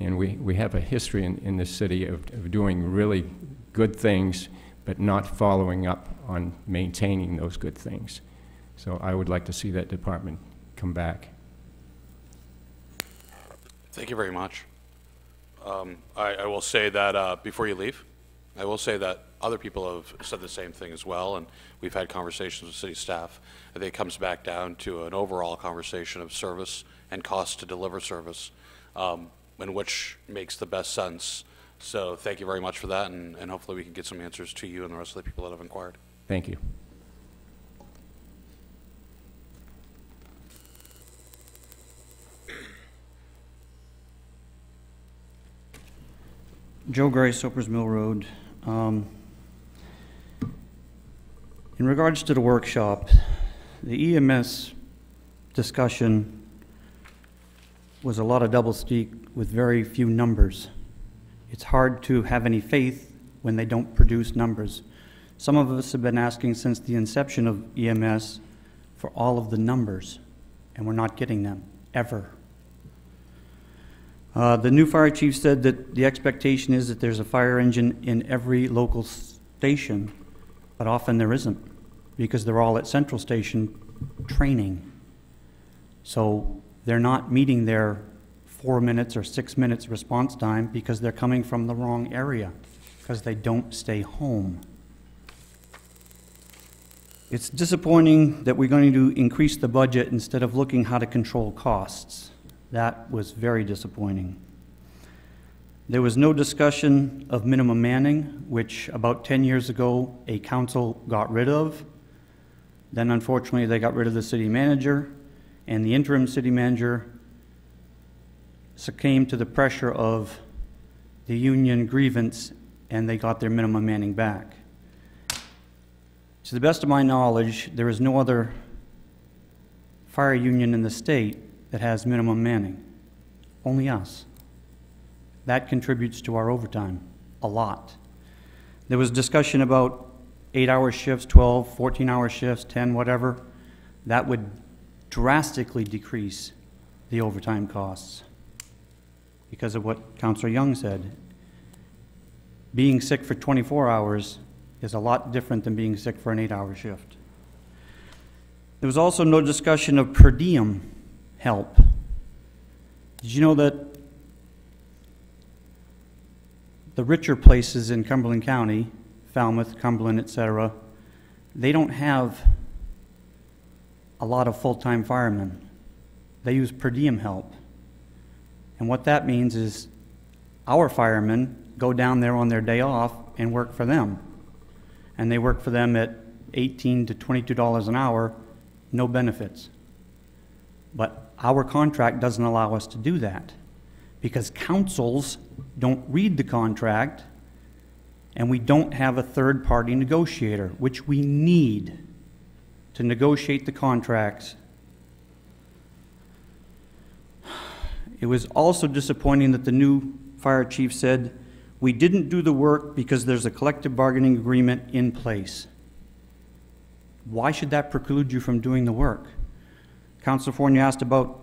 And we have a history in this city of doing really good things, but not following up on maintaining those good things. So I would like to see that department come back. Thank you very much. I will say that before you leave, I will say that other people have said the same thing as well, and we've had conversations with city staff. I think it comes back down to an overall conversation of service and cost to deliver service, and which makes the best sense. So thank you very much for that, and hopefully we can get some answers to you and the rest of the people that have inquired. Thank you. Joe Gray, Soapers Mill Road. In regards to the workshop, the EMS discussion was a lot of doublespeak with very few numbers. It's hard to have any faith when they don't produce numbers. Some of us have been asking since the inception of EMS for all of the numbers, and we're not getting them, ever. The new fire chief said that the expectation is that there's a fire engine in every local station, but often there isn't, because they're all at Central Station training. So they're not meeting their 4 minutes or 6 minutes response time because they're coming from the wrong area, because they don't stay home. It's disappointing that we're going to increase the budget instead of looking how to control costs. That was very disappointing. There was no discussion of minimum manning, which about 10 years ago a council got rid of. Then unfortunately they got rid of the city manager, and the interim city manager succumbed to the pressure of the union grievance, and they got their minimum manning back. To the best of my knowledge, there is no other fire union in the state that has minimum manning. Only us. That contributes to our overtime a lot. There was discussion about 8-hour shifts, 12, 14-hour shifts, 10, whatever. That would drastically decrease the overtime costs because of what Councilor Young said. Being sick for 24 hours is a lot different than being sick for an 8-hour shift. There was also no discussion of per diem help. Did you know that the richer places in Cumberland County, Falmouth, Cumberland, etc., they don't have a lot of full-time firemen. They use per diem help. And what that means is our firemen go down there on their day off and work for them. And they work for them at $18 to $22 an hour, no benefits. But our contract doesn't allow us to do that because councils don't read the contract, and we don't have a third-party negotiator, which we need to negotiate the contracts. It was also disappointing that the new fire chief said, "We didn't do the work because there's a collective bargaining agreement in place." Why should that preclude you from doing the work? Councilor Fournier asked about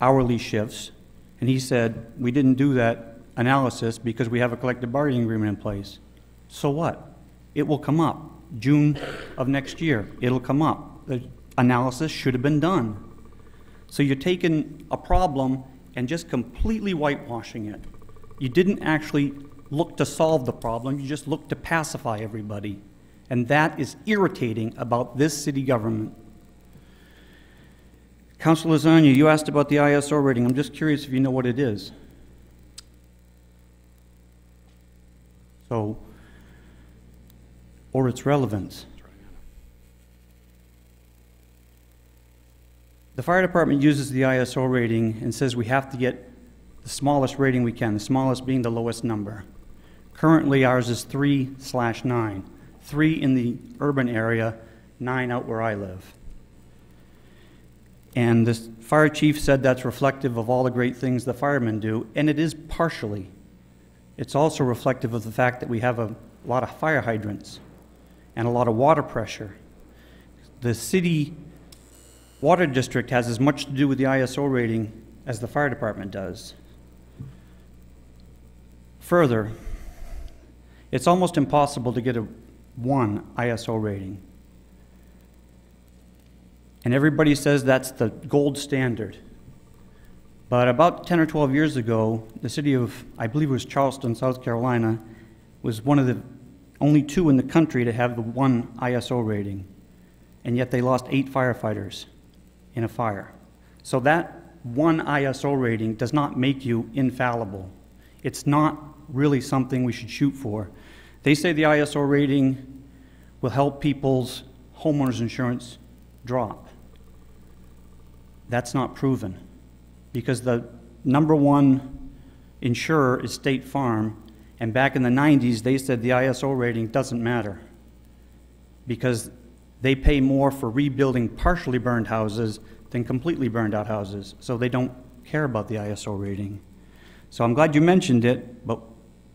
hourly shifts, and he said, "We didn't do that analysis because we have a collective bargaining agreement in place." So what? It will come up. June of next year, it'll come up. The analysis should have been done. So you're taking a problem and just completely whitewashing it. You didn't actually look to solve the problem, you just looked to pacify everybody. And that is irritating about this city government. Councilor Lasagna, you asked about the ISO rating. I'm just curious if you know what it is. So, or its relevance. The fire department uses the ISO rating and says we have to get the smallest rating we can, the smallest being the lowest number. Currently ours is 3/9. 3 in the urban area, 9 out where I live. And the fire chief said that's reflective of all the great things the firemen do, and it is partially. It's also reflective of the fact that we have a lot of fire hydrants and a lot of water pressure. The city water district has as much to do with the ISO rating as the fire department does. Further, it's almost impossible to get a 1 ISO rating. And everybody says that's the gold standard. But about 10 or 12 years ago, the city of, I believe it was Charleston, South Carolina, was one of the only 2 in the country to have the 1 ISO rating. And yet they lost 8 firefighters in a fire. So that 1 ISO rating does not make you infallible. It's not really something we should shoot for. They say the ISO rating will help people's homeowners insurance drop. That's not proven, because the #1 insurer is State Farm, and back in the 90s they said the ISO rating doesn't matter because they pay more for rebuilding partially burned houses than completely burned out houses, so they don't care about the ISO rating. So I'm glad you mentioned it, but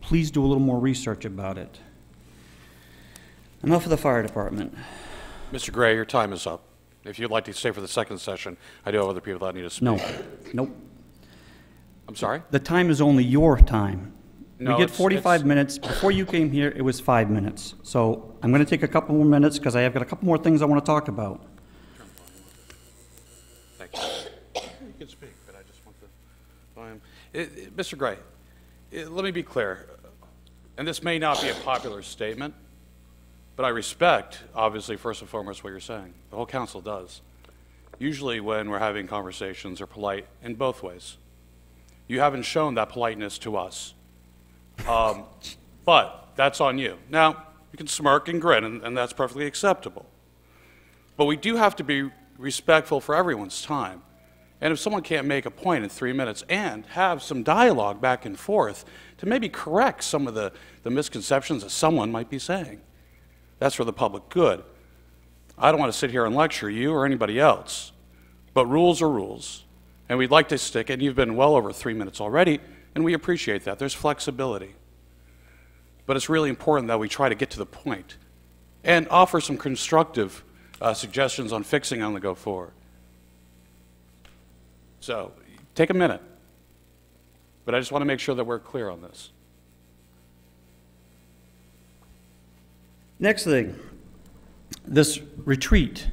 please do a little more research about it. Enough of the fire department. Mr. Gray, your time is up. If you'd like to stay for the second session, I do have other people that need to speak. No, nope. I'm sorry? The time is only your time. No, we get 45 minutes. Before you came here, it was 5 minutes. So I'm going to take a couple more minutes because I have got a couple more things I want to talk about. Thank you. You can speak, but I just want the volume. Mr. Gray, let me be clear, and this may not be a popular statement, but I respect, obviously, first and foremost, what you're saying. The whole council does. Usually when we're having conversations, they're polite in both ways. You haven't shown that politeness to us. But that's on you. Now, you can smirk and grin, and that's perfectly acceptable. But we do have to be respectful for everyone's time. And if someone can't make a point in 3 minutes and have some dialogue back and forth to maybe correct some of the misconceptions that someone might be saying, that's for the public good. I don't want to sit here and lecture you or anybody else, but rules are rules. And we'd like to stick, and you've been well over 3 minutes already, and we appreciate that. There's flexibility. But it's really important that we try to get to the point and offer some constructive suggestions on fixing on the go forward. So take a minute. But I just want to make sure that we're clear on this. Next thing, this retreat,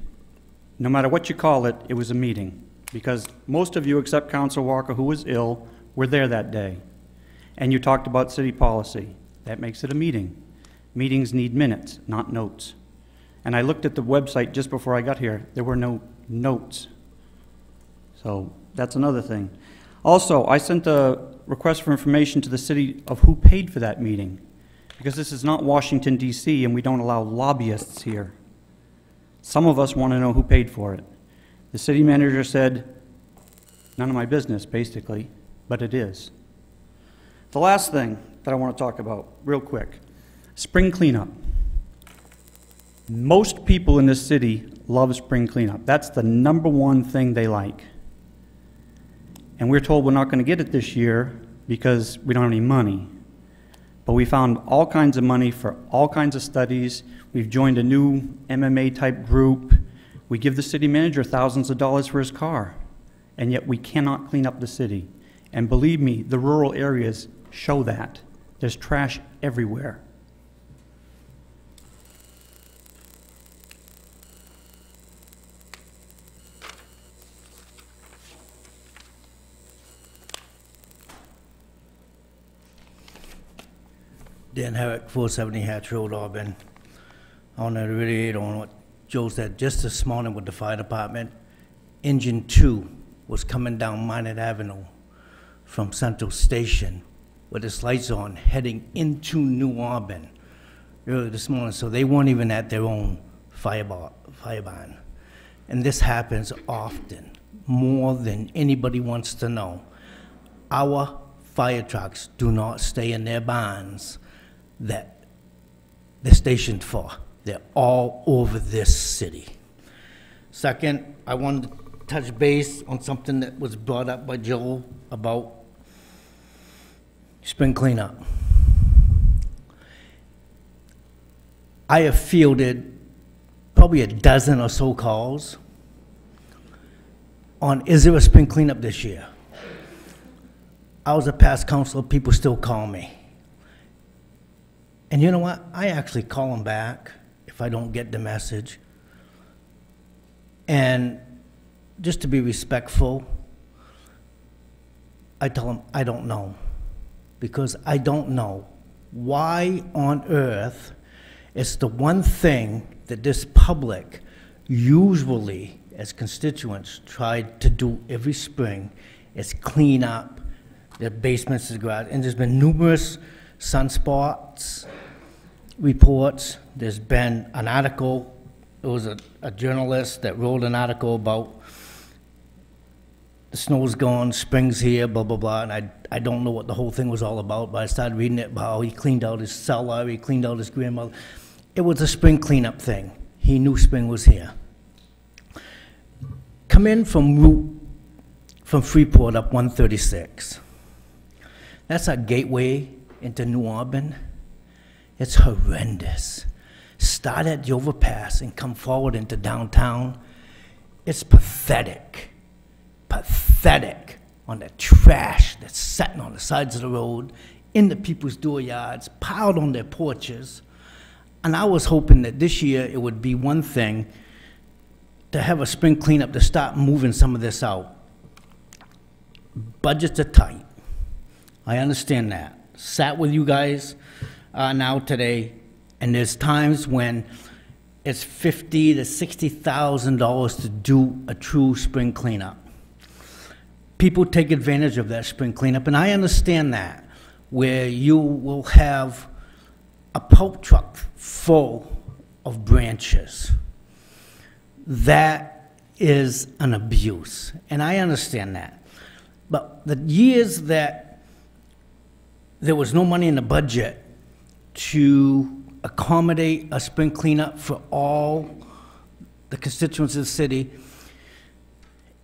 no matter what you call it, it was a meeting. Because most of you, except Councilor Walker, who was ill, were there that day. And you talked about city policy. That makes it a meeting. Meetings need minutes, not notes. And I looked at the website just before I got here. There were no notes. So that's another thing. Also, I sent a request for information to the city of who paid for that meeting, because this is not Washington, D.C., and we don't allow lobbyists here. Some of us want to know who paid for it. The city manager said, none of my business, basically, but it is. The last thing that I want to talk about, real quick, spring cleanup. Most people in this city love spring cleanup. That's the #1 thing they like. And we're told we're not going to get it this year because we don't have any money. But we found all kinds of money for all kinds of studies. We've joined a new MMA-type group. We give the city manager thousands of dollars for his car, and yet we cannot clean up the city. And believe me, the rural areas show that. There's trash everywhere. Dan Herrick, 470 Hatch Road, Auburn. I want to reiterate on what Joe said. Just this morning with the fire department, engine 2 was coming down Minot Avenue from Central Station with its lights on, heading into New Auburn early this morning. So they weren't even at their own fire barn. And this happens often, more than anybody wants to know. Our fire trucks do not stay in their barns that they're stationed for. They're all over this city. Second, I wanted to touch base on something that was brought up by Joel about spring cleanup. I have fielded probably a dozen or so calls on, is there a spring cleanup this year? I was a past councilor, people still call me. And you know what? I actually call them back if I don't get the message. And just to be respectful, I tell them, I don't know. Because I don't know why on earth it's the one thing that this public usually, as constituents, try to do every spring is clean up their basements and garage. And there's been numerous sunspots reports. There's been an article, it was a journalist that wrote an article about the snow's gone, spring's here, blah, blah, blah, and I don't know what the whole thing was all about, but I started reading it about how he cleaned out his cellar, he cleaned out his grandmother. It was a spring cleanup thing. He knew spring was here. Come in from Freeport up 136. That's our gateway into New Auburn. It's horrendous. Start at the overpass and come forward into downtown. It's pathetic. Pathetic on the trash that's sitting on the sides of the road, in the people's dooryards, piled on their porches. And I was hoping that this year it would be one thing to have a spring cleanup to start moving some of this out. Budgets are tight. I understand that. Sat with you guys now today, and there's times when it's $50,000 to $60,000 to do a true spring cleanup. People take advantage of that spring cleanup, and I understand that, where you will have a pulp truck full of branches. That is an abuse, and I understand that. But the years that there was no money in the budget to accommodate a spring cleanup for all the constituents of the city,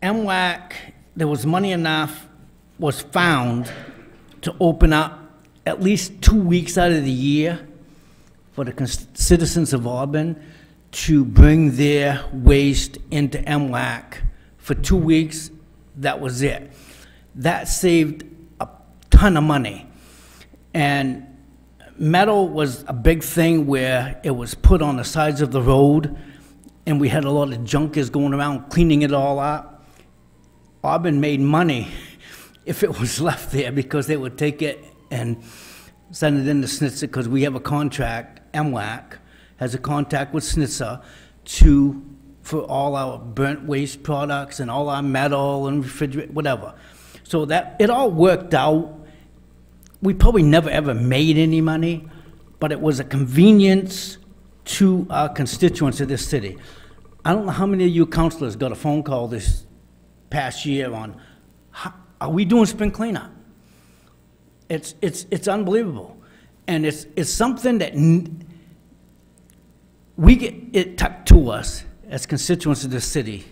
MWAC, there was money enough, was found to open up at least 2 weeks out of the year for the citizens of Auburn to bring their waste into MWAC for 2 weeks. That was it. That saved a ton of money. And metal was a big thing where it was put on the sides of the road, and we had a lot of junkers going around cleaning it all up. Auburn made money if it was left there, because they would take it and send it into Snitzer, because we have a contract, MWAC has a contract with Snitzer for all our burnt waste products and all our metal and refrigerator, whatever. So that, it all worked out. We probably never ever made any money, but it was a convenience to our constituents of this city. I don't know how many of you councilors got a phone call this past year on, are we doing spring cleanup? It's unbelievable. And it's something that we get it tucked to us as constituents of the city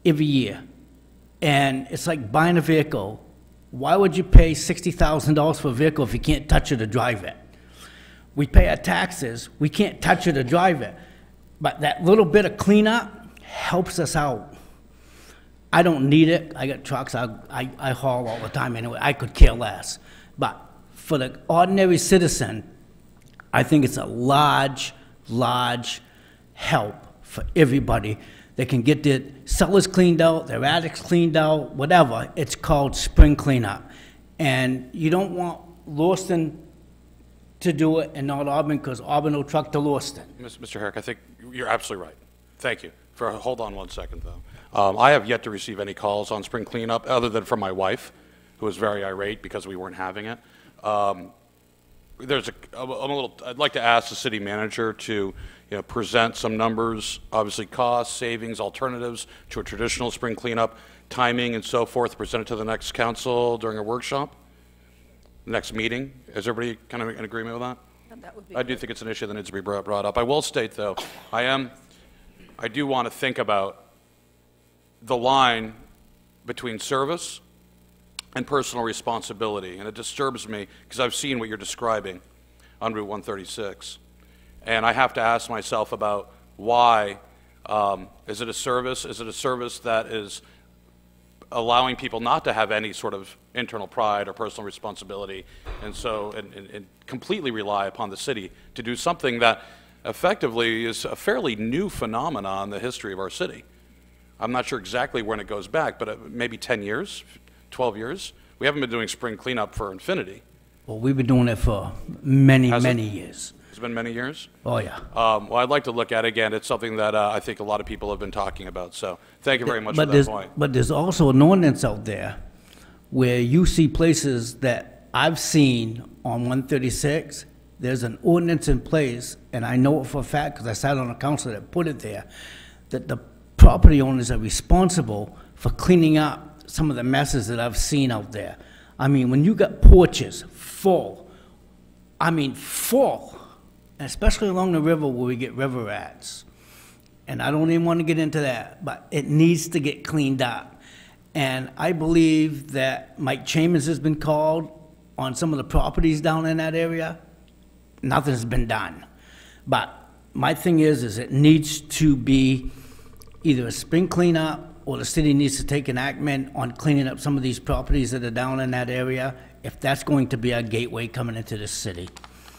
every year. And it's like buying a vehicle. Why would you pay $60,000 for a vehicle if you can't touch it or drive it? We pay our taxes, we can't touch it or drive it. But that little bit of cleanup helps us out. I don't need it. I got trucks I haul all the time anyway. I could care less. But for the ordinary citizen, I think it's a large help for everybody. They can get their cellars cleaned out, their attics cleaned out, whatever. It's called spring cleanup. And you don't want Lewiston to do it and not Auburn, because Auburn will truck to Lewiston. Mr. Herrick, I think you're absolutely right. Thank you. Hold on one second, though. I have yet to receive any calls on spring cleanup, other than from my wife, who was very irate because we weren't having it. I'd like to ask the city manager to present some numbers, obviously costs, savings, alternatives to a traditional spring cleanup, timing and so forth, present it to the next council during a workshop, next meeting. Is everybody kind of in agreement with that? That would be I do think it's an issue that needs to be brought up. I will state, though, I do want to think about the line between service and personal responsibility, and it disturbs me because I've seen what you're describing on Route 136, and I have to ask myself about why. Is it a service? Is it a service that is allowing people not to have any sort of internal pride or personal responsibility, and so and completely rely upon the city to do something that effectively is a fairly new phenomenon in the history of our city? I'm not sure exactly when it goes back, but maybe 10 years, 12 years. We haven't been doing spring cleanup for infinity. Well, we've been doing it for many, Has it? many years. It's been many years. Oh, yeah. Well, I'd like to look at it again. It's something that I think a lot of people have been talking about. So thank you very much for that point. But there's also an ordinance out there where you see places that I've seen on 136, there's an ordinance in place, and I know it for a fact because I sat on a council that put it there, that the property owners are responsible for cleaning up some of the messes that I've seen out there. I mean, when you got porches full, full, especially along the river where we get river rats. And I don't even want to get into that, but it needs to get cleaned up. And I believe that Mike Chambers has been called on some of the properties down in that area. Nothing's been done. But my thing is it needs to be either a spring cleanup or the city needs to take enactment on cleaning up some of these properties that are down in that area, if that's going to be our gateway coming into this city.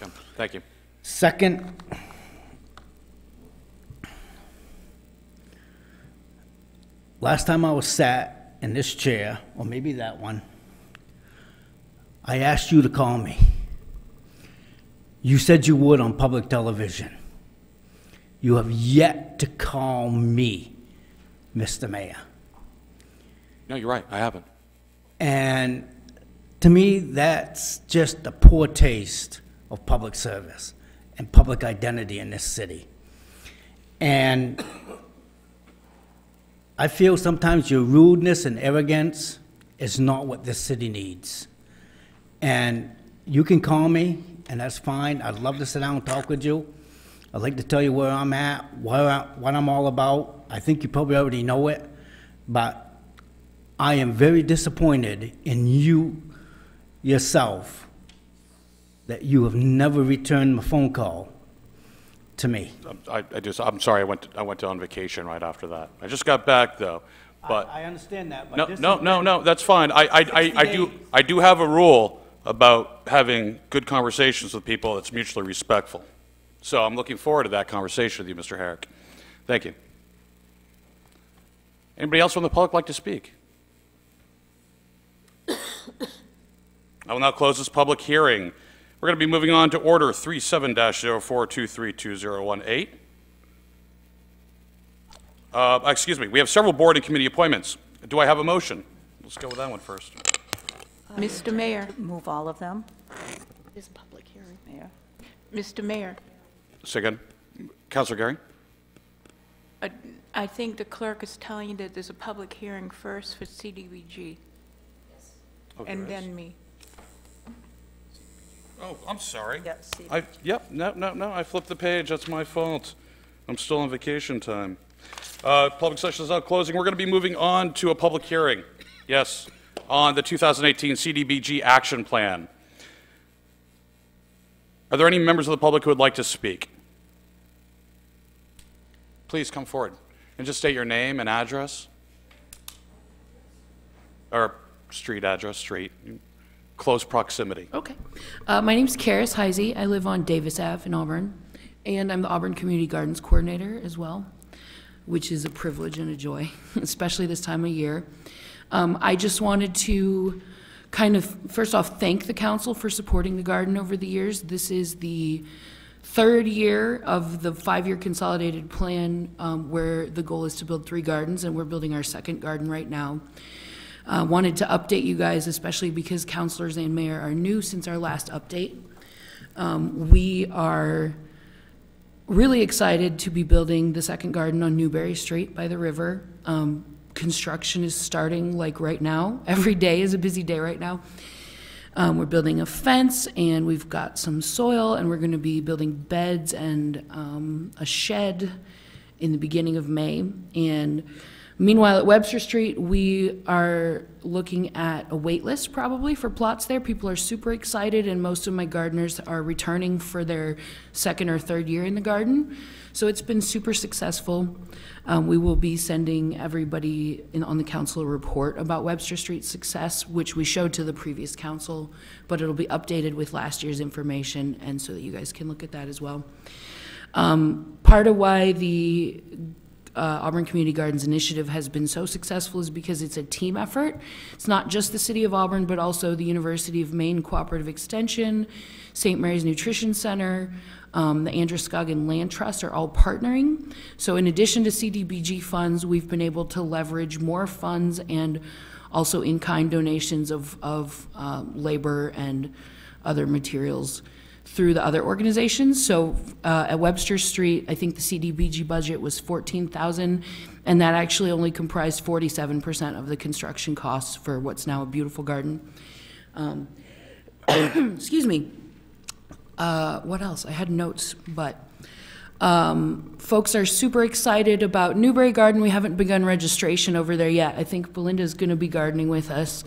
Yeah, thank you. Second, last time I was sat in this chair, or maybe that one, I asked you to call me. You said you would on public television. You have yet to call me, Mr. Mayor. No, you're right. I haven't. And to me, that's just a poor taste of public service and public identity in this city. And I feel sometimes your rudeness and arrogance is not what this city needs. And you can call me, and that's fine. I'd love to sit down and talk with you. I'd like to tell you where I'm at, what I'm all about. I think you probably already know it, but I am very disappointed in you yourself that you have never returned a phone call to me. I'm sorry. I went on vacation right after that. I just got back though. But I understand that. But no. That's fine. I do have a rule about having good conversations with people that's mutually respectful. So I'm looking forward to that conversation with you, Mr. Herrick. Thank you. Anybody else from the public like to speak? I will now close this public hearing. We're going to be moving on to Order 37-04232018. Excuse me, we have several board and committee appointments. Do I have a motion? Let's go with that one first. Mr. Mayor. Move all of them. It is a public hearing. Mayor. Mr. Mayor. Say again. Councilor Gary? I think the clerk is telling you that there's a public hearing first for CDBG. Yes. Okay. And then me. Oh, I'm sorry. Yes. Yep, no, I flipped the page. That's my fault. I'm still on vacation time. Public session is now closing. We're going to be moving on to a public hearing. Yes, on the 2018 CDBG Action Plan. Are there any members of the public who would like to speak? Please come forward and just state your name and address. Or street address, close proximity. Okay. My name's Karis Heisey. I live on Davis Ave in Auburn, and I'm the Auburn Community Gardens Coordinator as well, which is a privilege and a joy, especially this time of year. I just wanted to kind of, first off, thank the council for supporting the garden over the years. This is the third year of the 5-year consolidated plan where the goal is to build 3 gardens, and we're building our second garden right now. Wanted to update you guys, especially because councilors and mayor are new since our last update. We are really excited to be building the second garden on Newberry Street by the river. Construction is starting like right now. Every day is a busy day right now. We're building a fence, and we've got some soil, and we're going to be building beds and a shed in the beginning of May. And meanwhile, at Webster Street, we are looking at a wait list probably for plots there. People are super excited, and most of my gardeners are returning for their second or third year in the garden. So it's been super successful. We will be sending everybody on the council a report about Webster Street's success, which we showed to the previous council, but it'll be updated with last year's information, and so that you guys can look at that as well. Part of why the Auburn Community Gardens initiative has been so successful is because it's a team effort. It's not just the City of Auburn, but also the University of Maine Cooperative Extension, St. Mary's Nutrition Center, the Androscoggin Land Trust are all partnering. So in addition to CDBG funds, we've been able to leverage more funds and also in-kind donations of labor and other materials through the other organizations. So at Webster Street, I think the CDBG budget was $14,000, and that actually only comprised 47% of the construction costs for what's now a beautiful garden. Excuse me. What else? I had notes, but folks are super excited about Newberry Garden. We haven't begun registration over there yet. I think Belinda's going to be gardening with us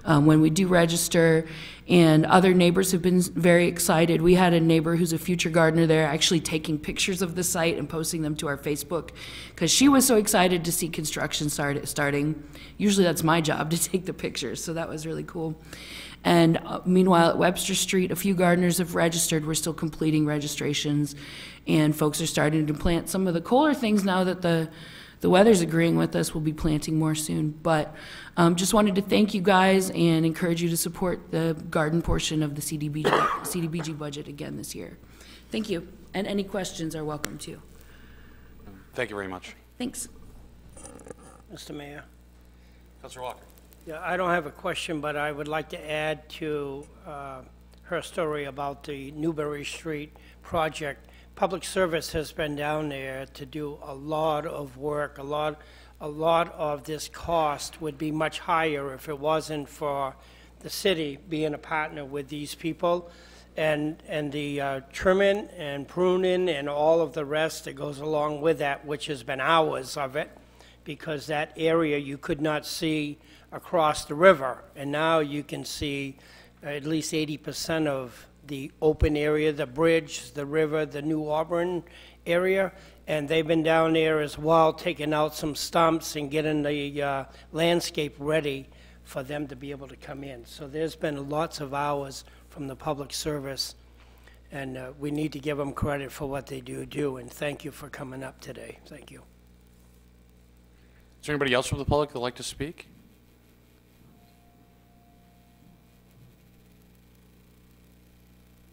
when we do register, and other neighbors have been very excited. We had a neighbor who's a future gardener there actually taking pictures of the site and posting them to our Facebook because she was so excited to see construction starting. Usually that's my job to take the pictures, so that was really cool. And meanwhile, at Webster Street, a few gardeners have registered. We're still completing registrations, and folks are starting to plant some of the kohler things now that the weather's agreeing with us. We'll be planting more soon. But just wanted to thank you guys and encourage you to support the garden portion of the CDBG budget again this year. Thank you. And any questions are welcome too. Thank you very much. Thanks. Mr. Mayor. Councilor Walker. Yeah, I don't have a question, but I would like to add to her story about the Newberry Street project. Public Service has been down there to do a lot of work. A lot of this cost would be much higher if it wasn't for the city being a partner with these people. And the trimming and pruning and all of the rest that goes along with that, which has been hours of it, because that area you could not see across the river, and now you can see at least 80% of the open area, the bridge, the river, the New Auburn area, and they've been down there as well, taking out some stumps and getting the landscape ready for them to be able to come in. So there's been lots of hours from the Public Service, and we need to give them credit for what they do, and thank you for coming up today. Thank you. Is there anybody else from the public that would like to speak?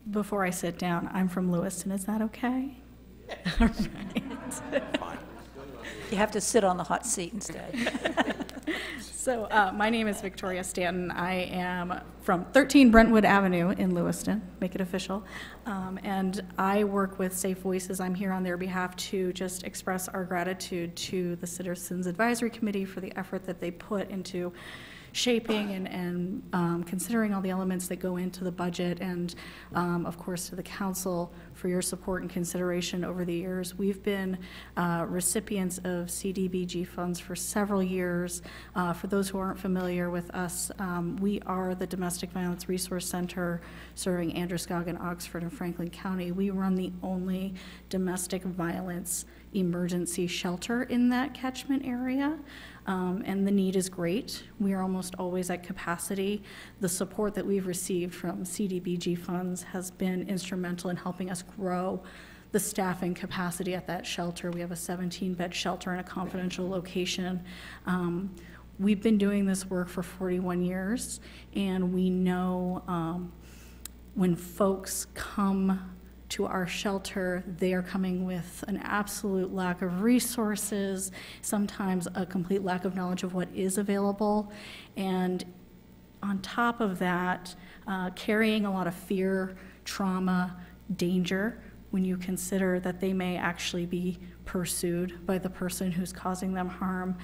Before I sit down, I'm from Lewiston. Is that okay? All right. Fine. You have to sit on the hot seat instead. So my name is Victoria Stanton. I am from 13 Brentwood Avenue in Lewiston, make it official. And I work with Safe Voices. I'm here on their behalf to just express our gratitude to the Citizens Advisory Committee for the effort that they put into shaping and considering all the elements that go into the budget, and of course to the council for your support and consideration over the years. We've been recipients of CDBG funds for several years. For those who aren't familiar with us, we are the Domestic Violence Resource Center serving Androscoggin, Oxford, and Franklin County. We run the only domestic violence emergency shelter in that catchment area. And the need is great. We are almost always at capacity. The support that we've received from CDBG funds has been instrumental in helping us grow the staffing capacity at that shelter. We have a 17-bed shelter in a confidential location. We've been doing this work for 41 years, and we know when folks come to our shelter, they are coming with an absolute lack of resources, sometimes a complete lack of knowledge of what is available, and on top of that, carrying a lot of fear, trauma, danger, when you consider that they may actually be pursued by the person who's causing them harm.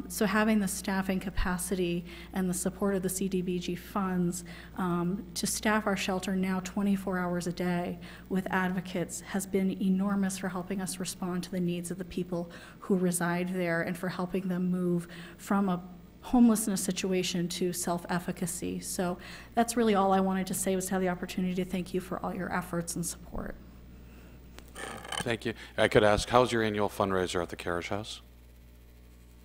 So having the staffing capacity and the support of the CDBG funds to staff our shelter now 24 hours a day with advocates has been enormous for helping us respond to the needs of the people who reside there and for helping them move from a homelessness situation to self-efficacy. So that's really all I wanted to say, was to have the opportunity to thank you for all your efforts and support. Thank you. I could ask, how's your annual fundraiser at the Carriage House?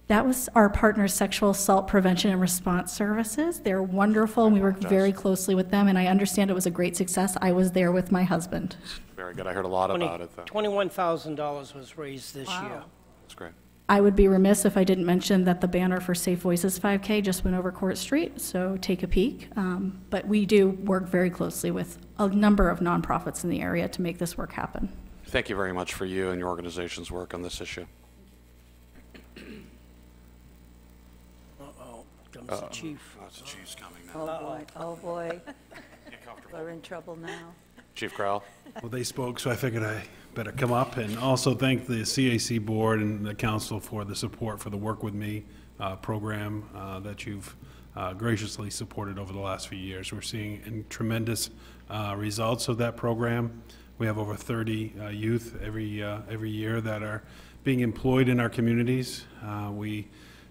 That was our partner, Sexual Assault Prevention and Response Services. They're wonderful, and we work very closely with them, and I understand it was a great success. I was there with my husband. Very good. I heard a lot about it, though. $21,000 was raised this year. That's great. I would be remiss if I didn't mention that the banner for Safe Voices 5K just went over Court Street, so take a peek. But we do work very closely with a number of nonprofits in the area to make this work happen. Thank you very much for you and your organization's work on this issue. Uh-oh, comes the chief. The chief's coming now. Oh, boy, oh, boy. Get comfortable. We're in trouble now. Chief Crowell. Well, they spoke, so I figured I better come up and also thank the CAC board and the council for the support for the Work With Me program that you've graciously supported over the last few years. We're seeing tremendous results of that program. We have over 30 youth every year that are being employed in our communities. We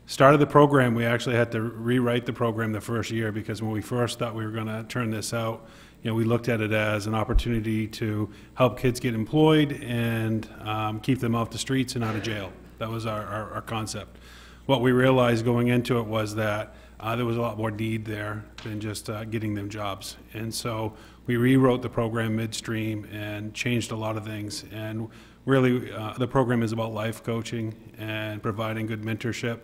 started the program, we actually had to rewrite the program the first year because when we first thought we were going to turn this out, we looked at it as an opportunity to help kids get employed and keep them off the streets and out of jail. That was our concept. What we realized going into it was that there was a lot more need there than just getting them jobs. And so we rewrote the program midstream and changed a lot of things. And really, the program is about life coaching and providing good mentorship.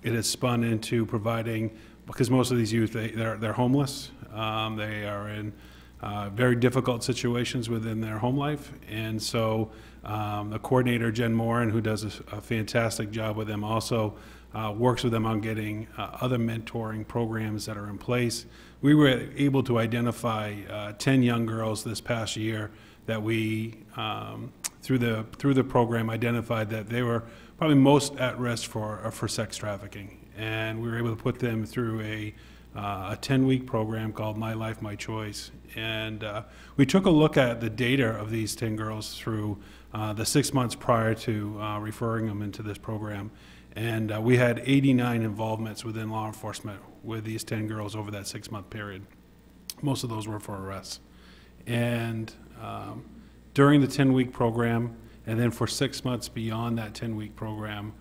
It has spun into providing, because most of these youth, they're homeless. They are in very difficult situations within their home life. And so the coordinator, Jen Morin, who does a fantastic job with them, also works with them on getting other mentoring programs that are in place. We were able to identify 10 young girls this past year that we, through the program, identified that they were probably most at risk for sex trafficking. And we were able to put them through a 10-week program called My Life, My Choice. And we took a look at the data of these 10 girls through the 6 months prior to referring them into this program. And we had 89 involvements within law enforcement with these 10 girls over that 6-month period. Most of those were for arrests. And during the 10-week program, and then for 6 months beyond that 10-week program,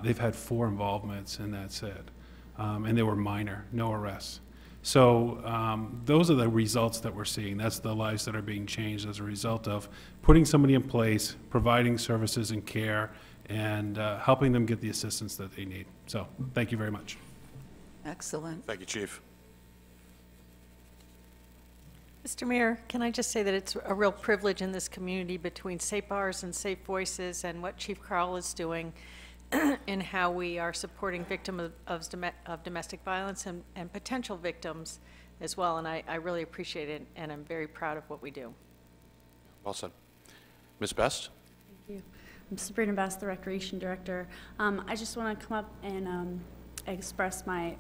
they've had 4 involvements, and that's it. And they were minor, no arrests. So those are the results that we're seeing. That's the lives that are being changed as a result of putting somebody in place, providing services and care, and helping them get the assistance that they need. So thank you very much. Excellent. Thank you, Chief. Mr. Mayor, can I just say that it's a real privilege in this community between Safe Bars and Safe Voices and what Chief Crowell is doing and how we are supporting victims of domestic violence and potential victims as well. And I really appreciate it, and I'm very proud of what we do. Well said. Ms. Best? Thank you. I'm Sabrina Best, the Recreation Director. I just want to come up and express my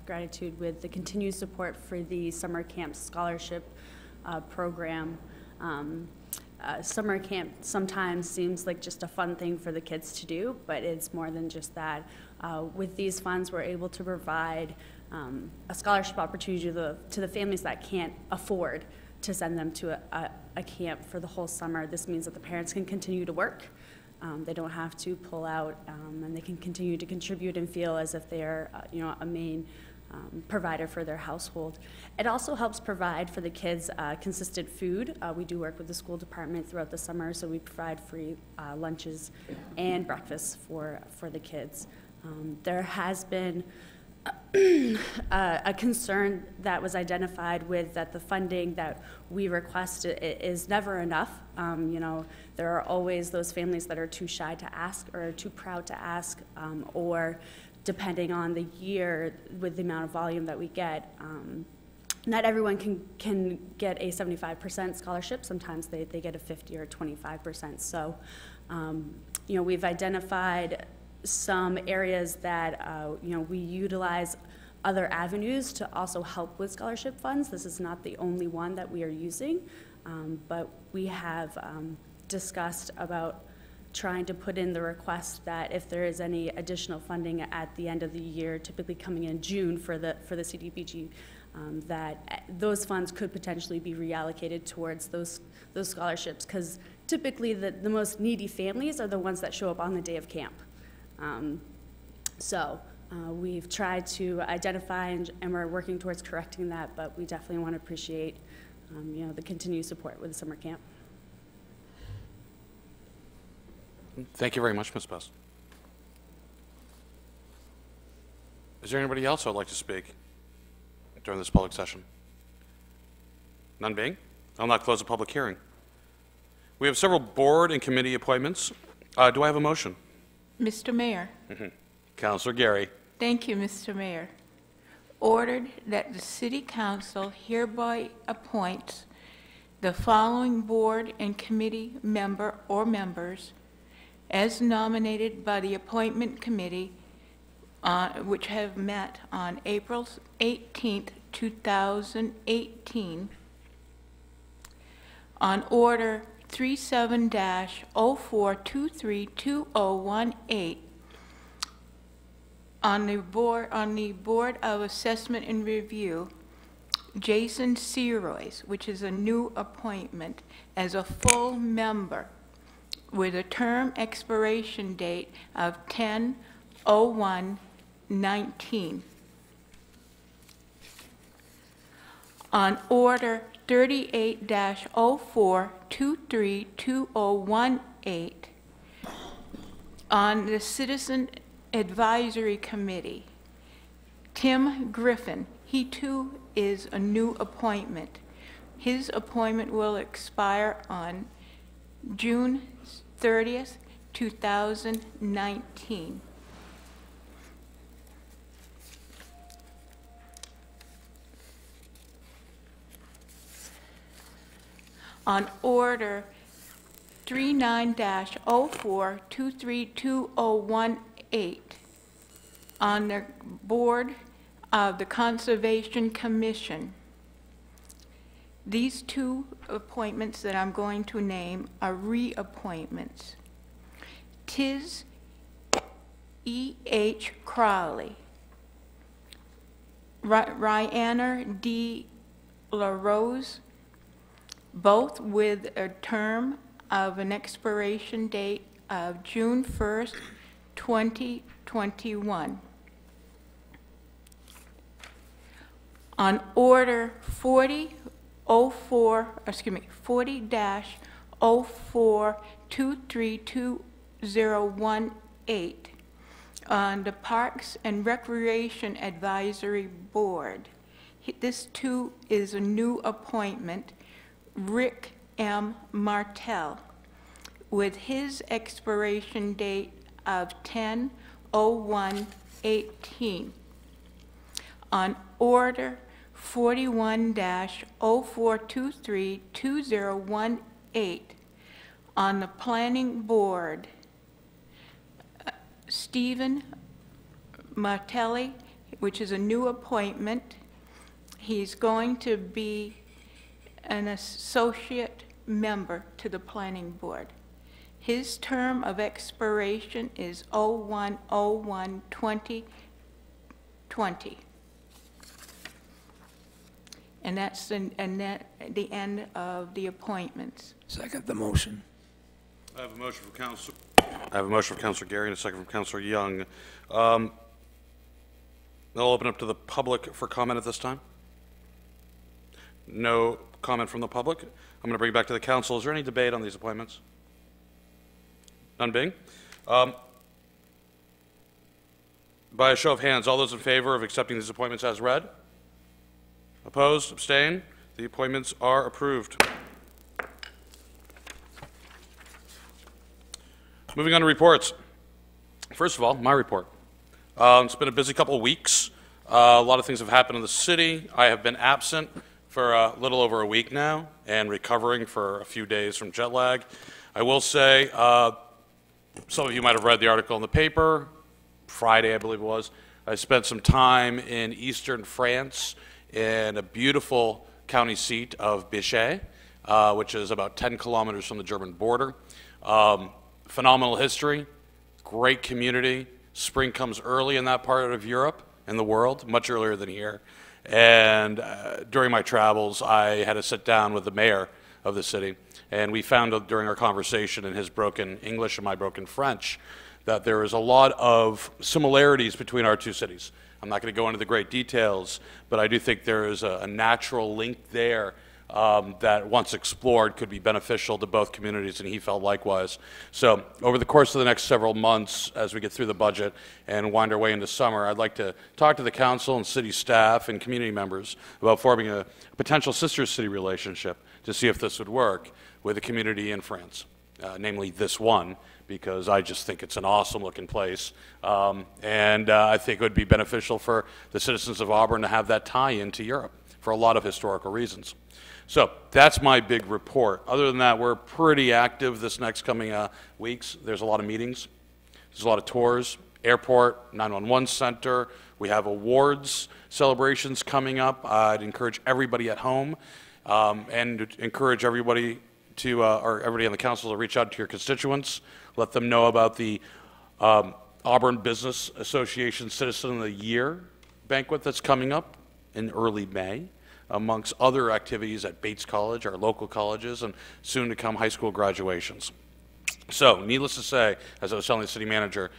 gratitude with the continued support for the Summer Camp Scholarship program. Summer camp sometimes seems like just a fun thing for the kids to do, but it's more than just that. With these funds, we're able to provide a scholarship opportunity to the families that can't afford to send them to a camp for the whole summer. This means that the parents can continue to work. They don't have to pull out, and they can continue to contribute and feel as if they are, a main provider for their household. It also helps provide for the kids consistent food. We do work with the school department throughout the summer, so we provide free lunches and breakfasts for the kids. There has been a concern that was identified with that the funding that we request is never enough. There are always those families that are too shy to ask or too proud to ask, or depending on the year with the amount of volume that we get, not everyone can get a 75% scholarship. Sometimes they get a 50 or 25%. So, we've identified some areas that, we utilize other avenues to also help with scholarship funds. This is not the only one that we are using, but we have discussed about trying to put in the request that if there is any additional funding at the end of the year, typically coming in June for the CDBG, that those funds could potentially be reallocated towards those scholarships, because typically the most needy families are the ones that show up on the day of camp. We've tried to identify and we're working towards correcting that, but we definitely want to appreciate the continued support with the summer camp. Thank you very much, Ms. Best. Is there anybody else who would like to speak during this public session? None being? I'll not close the public hearing. We have several board and committee appointments. Do I have a motion? Mr. Mayor. Councilor Gary. Thank you, Mr. Mayor. Ordered that the City Council hereby appoints the following board and committee member or members as nominated by the Appointment Committee, which have met on April 18th, 2018, on Order 37-04232018, on the Board of Assessment and Review, Jason Seroys, which is a new appointment, as a full member with a term expiration date of 10/01/19. On Order 38-04232018, on the Citizen Advisory Committee, Tim Griffin. He too is a new appointment. His appointment will expire on June 30th, 2019. On Order 39-04232018, on the Board of the Conservation Commission. These two appointments that I'm going to name are reappointments. Tis E.H. Crowley, Ryanner D. LaRose, both with a term of an expiration date of June 1st, 2021. On Order 40-04232018, on the Parks and Recreation Advisory Board. This too is a new appointment, Rick M. Martell, with his expiration date of 10/01/18. On Order 41-04232018, on the Planning Board, Stephen Martelli, which is a new appointment. He's going to be an associate member to the Planning Board. His term of expiration is 01/01/2020. And that's the end of the appointments. Second the motion. I have a motion from Councilor Gary and a second from Councilor Young. I'll open up to the public for comment at this time. No comment from the public. I'm going to bring it back to the council. Is there any debate on these appointments? None being. By a show of hands, all those in favor of accepting these appointments as read? Opposed? Abstain? The appointments are approved. Moving on to reports. First of all, my report. It's been a busy couple of weeks. A lot of things have happened in the city. I have been absent for a little over a week now and recovering for a few days from jet lag. I will say, some of you might have read the article in the paper, Friday I believe it was. I spent some time in eastern France in a beautiful county seat of Bichat, which is about 10 kilometers from the German border. Phenomenal history, great community. Spring comes early in that part of Europe and the world, much earlier than here. And during my travels, I had to sit down with the mayor of the city, and we found out during our conversation in his broken English and my broken French that there is a lot of similarities between our two cities. I'm not going to go into the great details, but I do think there is a natural link there that once explored could be beneficial to both communities, and he felt likewise. So over the course of the next several months, as we get through the budget and wind our way into summer, I'd like to talk to the council and city staff and community members about forming a potential sister city relationship to see if this would work with a community in France, namely this one, because I just think it's an awesome looking place. And I think it would be beneficial for the citizens of Auburn to have that tie into Europe for a lot of historical reasons. So that's my big report. Other than that, we're pretty active this next coming weeks. There's a lot of meetings. There's a lot of tours, airport, 911 center. We have awards celebrations coming up. I'd encourage everybody at home and encourage everybody to, or everybody on the council to reach out to your constituents. Let them know about the Auburn Business Association Citizen of the Year banquet that's coming up in early May, amongst other activities at Bates College, our local colleges, and soon to come high school graduations. So, needless to say, as I was telling the city manager,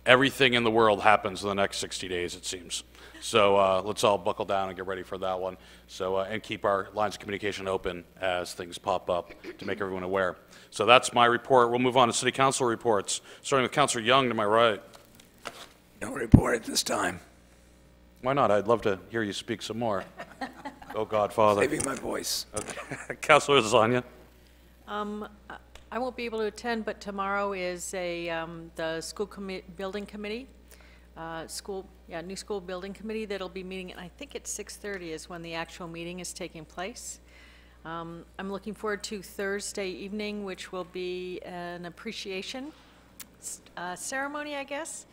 everything in the world happens in the next 60 days, it seems. So let's all buckle down and get ready for that one. So, and keep our lines of communication open as things pop up to make everyone aware. So that's my report. We'll move on to city council reports, starting with Councilor Young to my right. No report at this time. Why not? I'd love to hear you speak some more. Oh, Godfather. Saving my voice. Okay. Councilor Zanya. I won't be able to attend, but tomorrow is the school building committee, new school building committee that'll be meeting, and I think at 6:30 is when the actual meeting is taking place. I'm looking forward to Thursday evening, which will be an appreciation ceremony, I guess,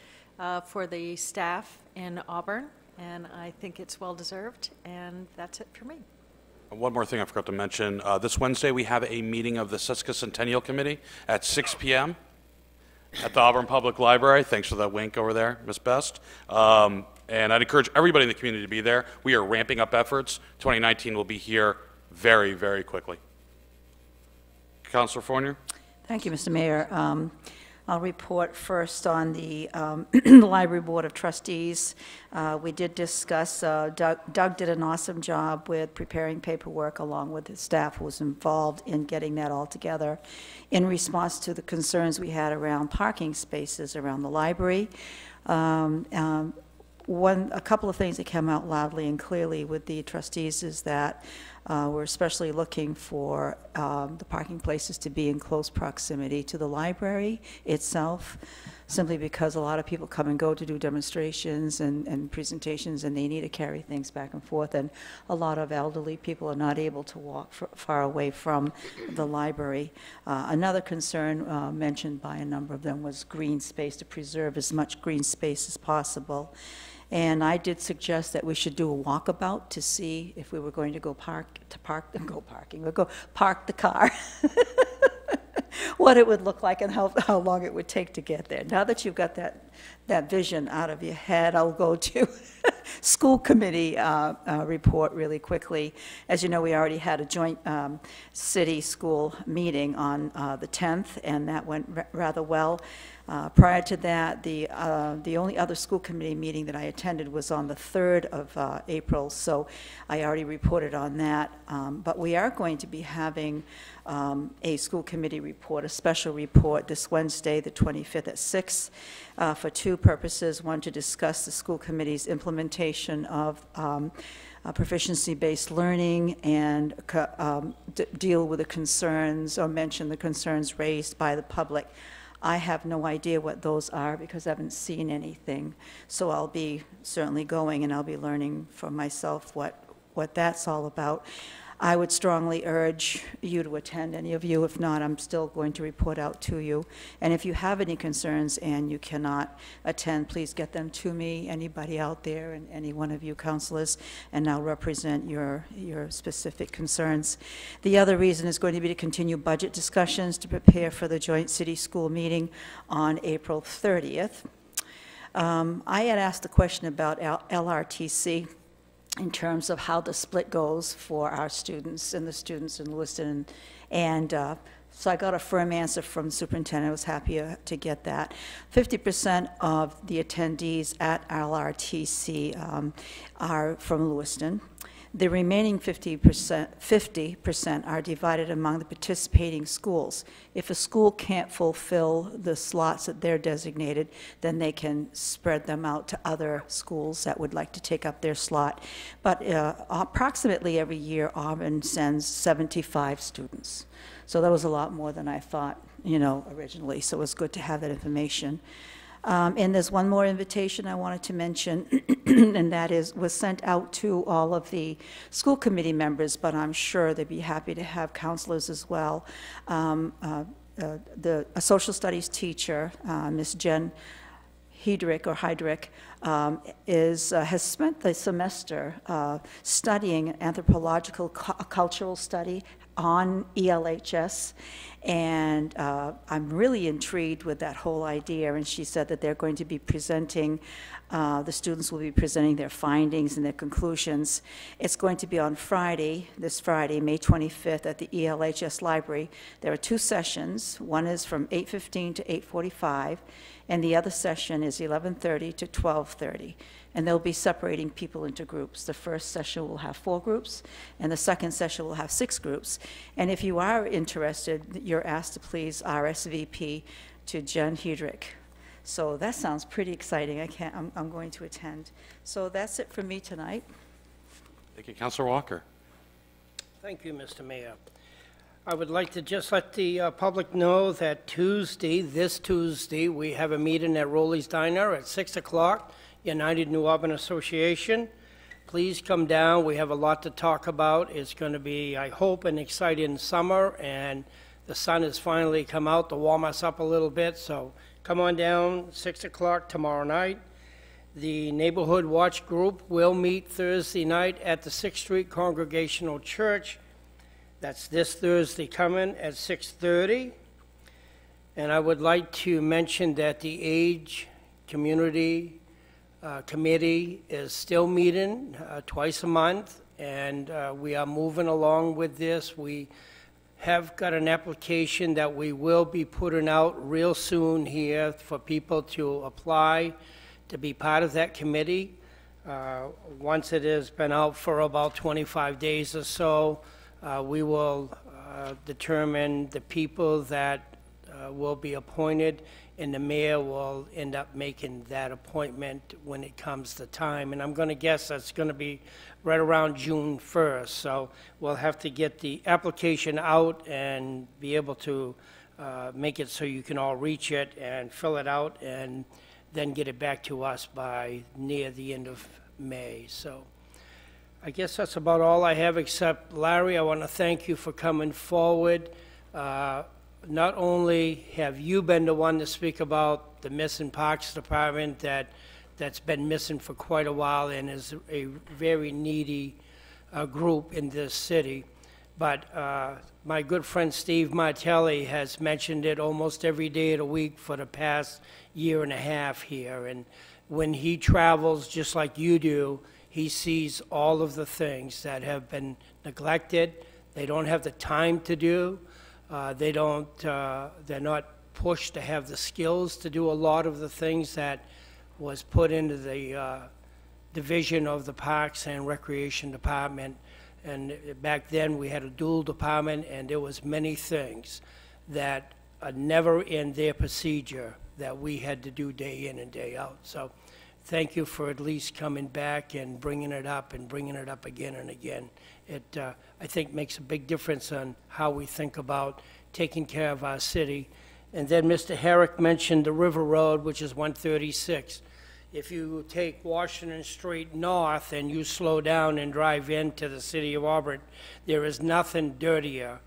for the staff in Auburn, and I think it's well-deserved, and that's it for me. One more thing I forgot to mention. This Wednesday, we have a meeting of the Sesquicentennial Committee at 6 p.m. at the Auburn Public Library. Thanks for that wink over there, Ms. Best. And I'd encourage everybody in the community to be there. We are ramping up efforts. 2019 will be here very, very quickly. Councilor Fournier? Thank you, Mr. Mayor. I'll report first on the Library Board of Trustees. We did discuss, Doug did an awesome job with preparing paperwork along with his staff who was involved in getting that all together in response to the concerns we had around parking spaces around the library. A couple of things that came out loudly and clearly with the trustees is that we're especially looking for the parking places to be in close proximity to the library itself, simply because a lot of people come and go to do demonstrations and presentations, and they need to carry things back and forth, and a lot of elderly people are not able to walk far away from the library. Another concern mentioned by a number of them was green space, to preserve as much green space as possible. And I did suggest that we should do a walkabout to see if we were going to park the car, what it would look like and how long it would take to get there. Now that you've got that vision out of your head, I'll go to school committee report really quickly. As you know, we already had a joint city-school meeting on the 10th, and that went rather well. Prior to that, the only other school committee meeting that I attended was on the 3rd of April, so I already reported on that. But we are going to be having a school committee report, a special report, this Wednesday, the 25th at 6, for two purposes. One, to discuss the school committee's implementation of proficiency-based learning and deal with the concerns or mention the concerns raised by the public. I have no idea what those are because I haven't seen anything. So I'll be certainly going, and I'll be learning for myself what that's all about. I would strongly urge you to attend, any of you. If not, I'm still going to report out to you. And if you have any concerns and you cannot attend, please get them to me, anybody out there, and any one of you councilors, and I'll represent your specific concerns. The other reason is going to be to continue budget discussions to prepare for the joint city-school meeting on April 30th. I had asked a question about LRTC in terms of how the split goes for our students and the students in Lewiston. And so I got a firm answer from the superintendent. I was happy to get that. 50% of the attendees at LRTC are from Lewiston. The remaining 50% are divided among the participating schools. If a school can't fulfill the slots that they're designated, then they can spread them out to other schools that would like to take up their slot. But approximately every year, Auburn sends 75 students. So that was a lot more than I thought, originally. So it was good to have that information. And there's one more invitation I wanted to mention, and that was sent out to all of the school committee members, but I'm sure they'd be happy to have counselors as well. A social studies teacher, Ms. Jen Heydrich, has spent the semester studying anthropological cultural study on ELHS, and I'm really intrigued with that whole idea, and she said that they're going to be presenting, the students will be presenting their findings and their conclusions. It's going to be on this Friday, May 25th at the ELHS library. There are 2 sessions. One is from 8:15 to 8:45, and the other session is 11:30 to 12:30. And they'll be separating people into groups. The first session will have 4 groups, and the second session will have 6 groups. And if you are interested, you're asked to please RSVP to Jen Heydrich. So that sounds pretty exciting. I'm going to attend. So that's it for me tonight. Thank you. Councilor Walker. Thank you, Mr. Mayor. I would like to just let the public know that this Tuesday, we have a meeting at Rowley's Diner at 6 o'clock, United New Auburn Association. Please come down. We have a lot to talk about. It's going to be, I hope, an exciting summer, and the sun has finally come out to warm us up a little bit, so come on down, 6 o'clock tomorrow night. The Neighborhood Watch Group will meet Thursday night at the 6th Street Congregational Church. That's this Thursday coming at 6:30. And I would like to mention that the Age Community Committee is still meeting twice a month, and we are moving along with this. We have got an application that we will be putting out real soon here for people to apply to be part of that committee. Once it has been out for about 25 days or so, we will determine the people that will be appointed, and the mayor will end up making that appointment when it comes to time. And I'm going to guess that's going to be right around June 1st. So we'll have to get the application out and be able to make it so you can all reach it and fill it out and then get it back to us by near the end of May. So I guess that's about all I have, except, Larry, I want to thank you for coming forward. Not only have you been the one to speak about the missing Parks Department that's been missing for quite a while and is a very needy group in this city, but my good friend Steve Martelli has mentioned it almost every day of the week for the past year and a half here. And when he travels, just like you do, he sees all of the things that have been neglected. They don't have the time to do. They're not pushed to have the skills to do a lot of the things that was put into the division of the Parks and Recreation Department. And back then, we had a dual department, and there was many things that are never in their procedure that we had to do day in and day out. So thank you for at least coming back and bringing it up again and again. It, I think, makes a big difference on how we think about taking care of our city. And then Mr. Herrick mentioned the River Road, which is 136. If you take Washington Street north and you slow down and drive into the city of Auburn, there is nothing dirtier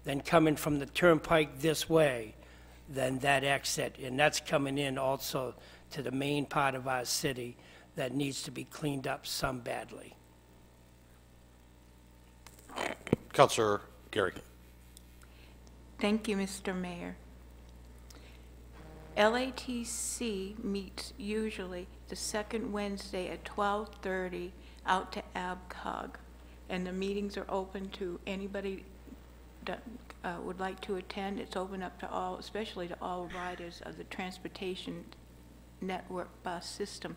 than coming from the turnpike this way than that exit. And that's coming in also to the main part of our city that needs to be cleaned up some badly. Councilor Gary. Thank you, Mr. Mayor. LATC meets usually the second Wednesday at 12:30 out to ABCOG, and the meetings are open to anybody that would like to attend. It's open up to all, especially to all riders of the transportation network bus system.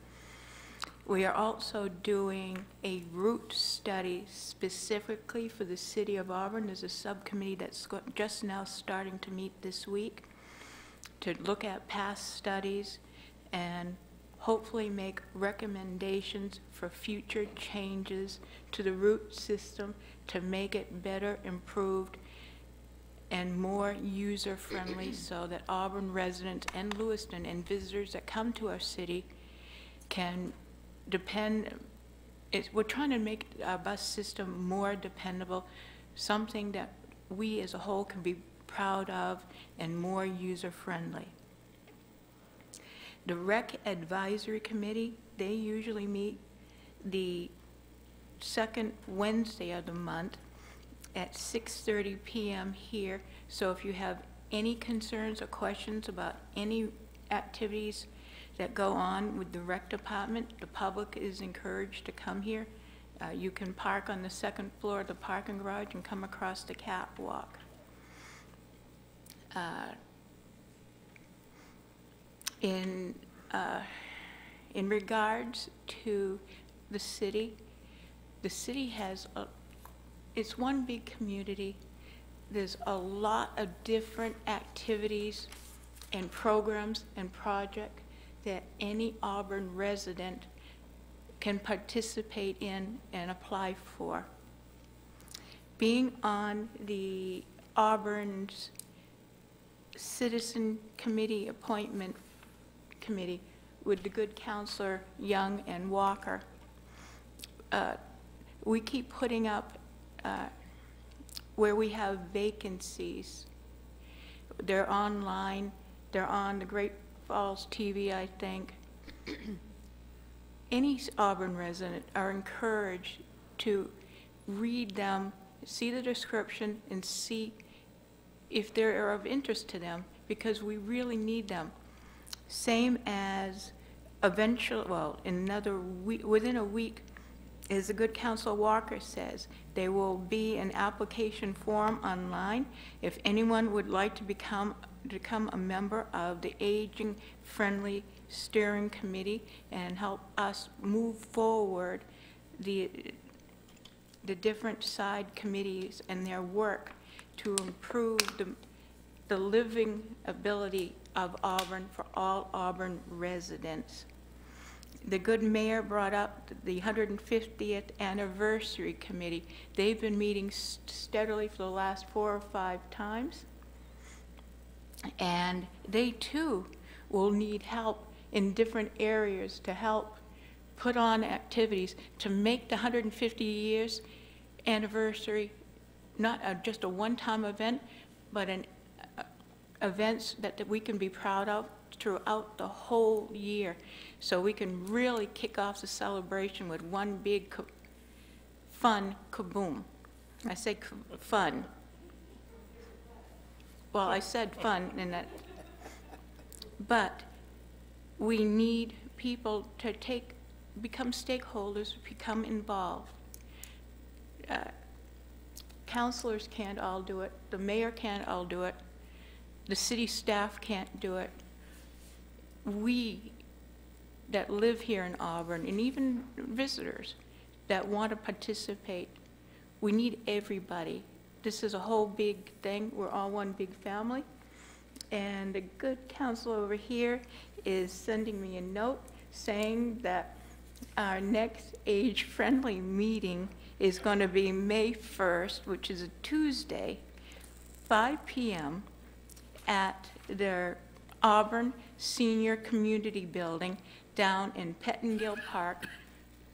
We are also doing a route study specifically for the city of Auburn. There's a subcommittee that's just now starting to meet this week to look at past studies and hopefully make recommendations for future changes to the route system to make it better, improved, and more user-friendly so that Auburn residents and Lewiston and visitors that come to our city can we're trying to make our bus system more dependable, something that we as a whole can be proud of and more user-friendly. The Rec Advisory Committee, they usually meet the second Wednesday of the month at 6:30 p.m. here. So if you have any concerns or questions about any activities that go on with the rec department, the public is encouraged to come here. You can park on the second floor of the parking garage and come across the catwalk. In regards to the city has it's one big community. There's a lot of different activities and programs and projects that any Auburn resident can participate in and apply for. Being on the Auburn's Citizen Committee Appointment Committee with the good Counselor Young and Walker, we keep putting up where we have vacancies. They're online, they're on the Great Falls TV, I think. Any Auburn resident are encouraged to read them, see the description, and see if they're of interest to them, because we really need them. Same as eventually, well, in another week, within a week, as the good Councilor Walker says, there will be an application form online. If anyone would like to become a member of the Aging Friendly Steering Committee and help us move forward the different side committees and their work to improve the living ability of Auburn for all Auburn residents. The good mayor brought up the 150th anniversary committee. They've been meeting steadily for the last 4 or 5 times. And they too will need help in different areas to help put on activities to make the 150 years anniversary not just a one-time event, but events that we can be proud of throughout the whole year, so we can really kick off the celebration with one big fun kaboom. I say fun. Well, I said fun in that, but we need people to become stakeholders, become involved. Councilors can't all do it. The mayor can't all do it. The city staff can't do it. We that live here in Auburn, and even visitors that want to participate, we need everybody. This is a whole big thing. We're all one big family. And the good counselor over here is sending me a note saying that our next age-friendly meeting is going to be May 1st, which is a Tuesday, 5 p.m. at the Auburn Senior Community Building down in Pettingill Park,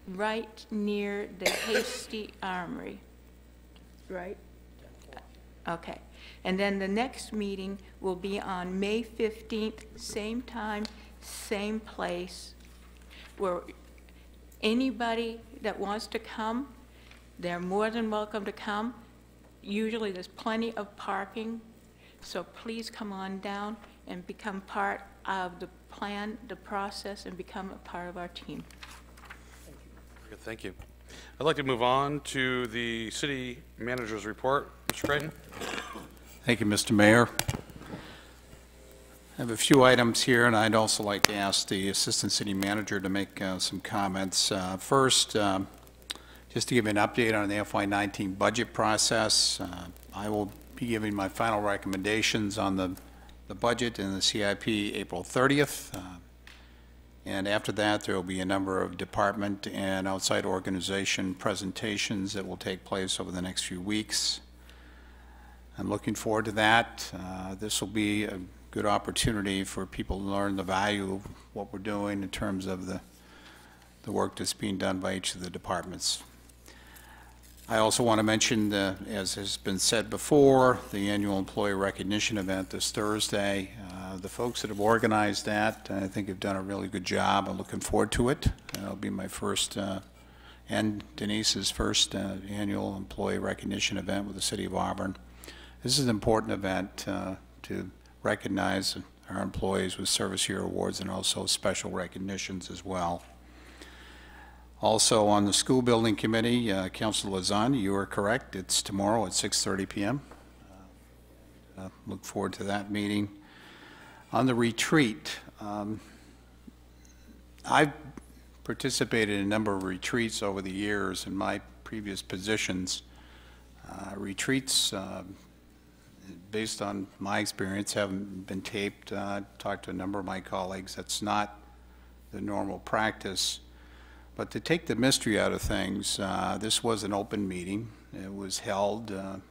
right near the Hasty Armory, right? Okay. And then the next meeting will be on May 15th, same time, same place, where anybody that wants to come, they're more than welcome to come. Usually there's plenty of parking, so please come on down and become part of the plan, the process, and become a part of our team. Good, thank you. I'd like to move on to the city manager's report. Mr. Creighton. Thank you, Mr. Mayor. I have a few items here, and I'd also like to ask the Assistant City Manager to make some comments. First, just to give you an update on the FY19 budget process, I will be giving my final recommendations on the budget and the CIP April 30th. And after that, there will be a number of department and outside organization presentations that will take place over the next few weeks. I'm looking forward to that. This will be a good opportunity for people to learn the value of what we're doing in terms of the work that's being done by each of the departments. I also want to mention, as has been said before, the annual employee recognition event this Thursday. The folks that have organized that, I think, have done a really good job. I'm looking forward to it. It'll be my first and Denise's first annual employee recognition event with the City of Auburn. This is an important event to recognize our employees with Service Year Awards and also special recognitions as well. Also on the School Building Committee, Councilor Lazan, you are correct. It's tomorrow at 6:30 p.m. Look forward to that meeting. On the retreat, I've participated in a number of retreats over the years in my previous positions. Retreats, based on my experience, haven't been taped. Talked to a number of my colleagues. That's not the normal practice. But to take the mystery out of things, this was an open meeting. It was held, and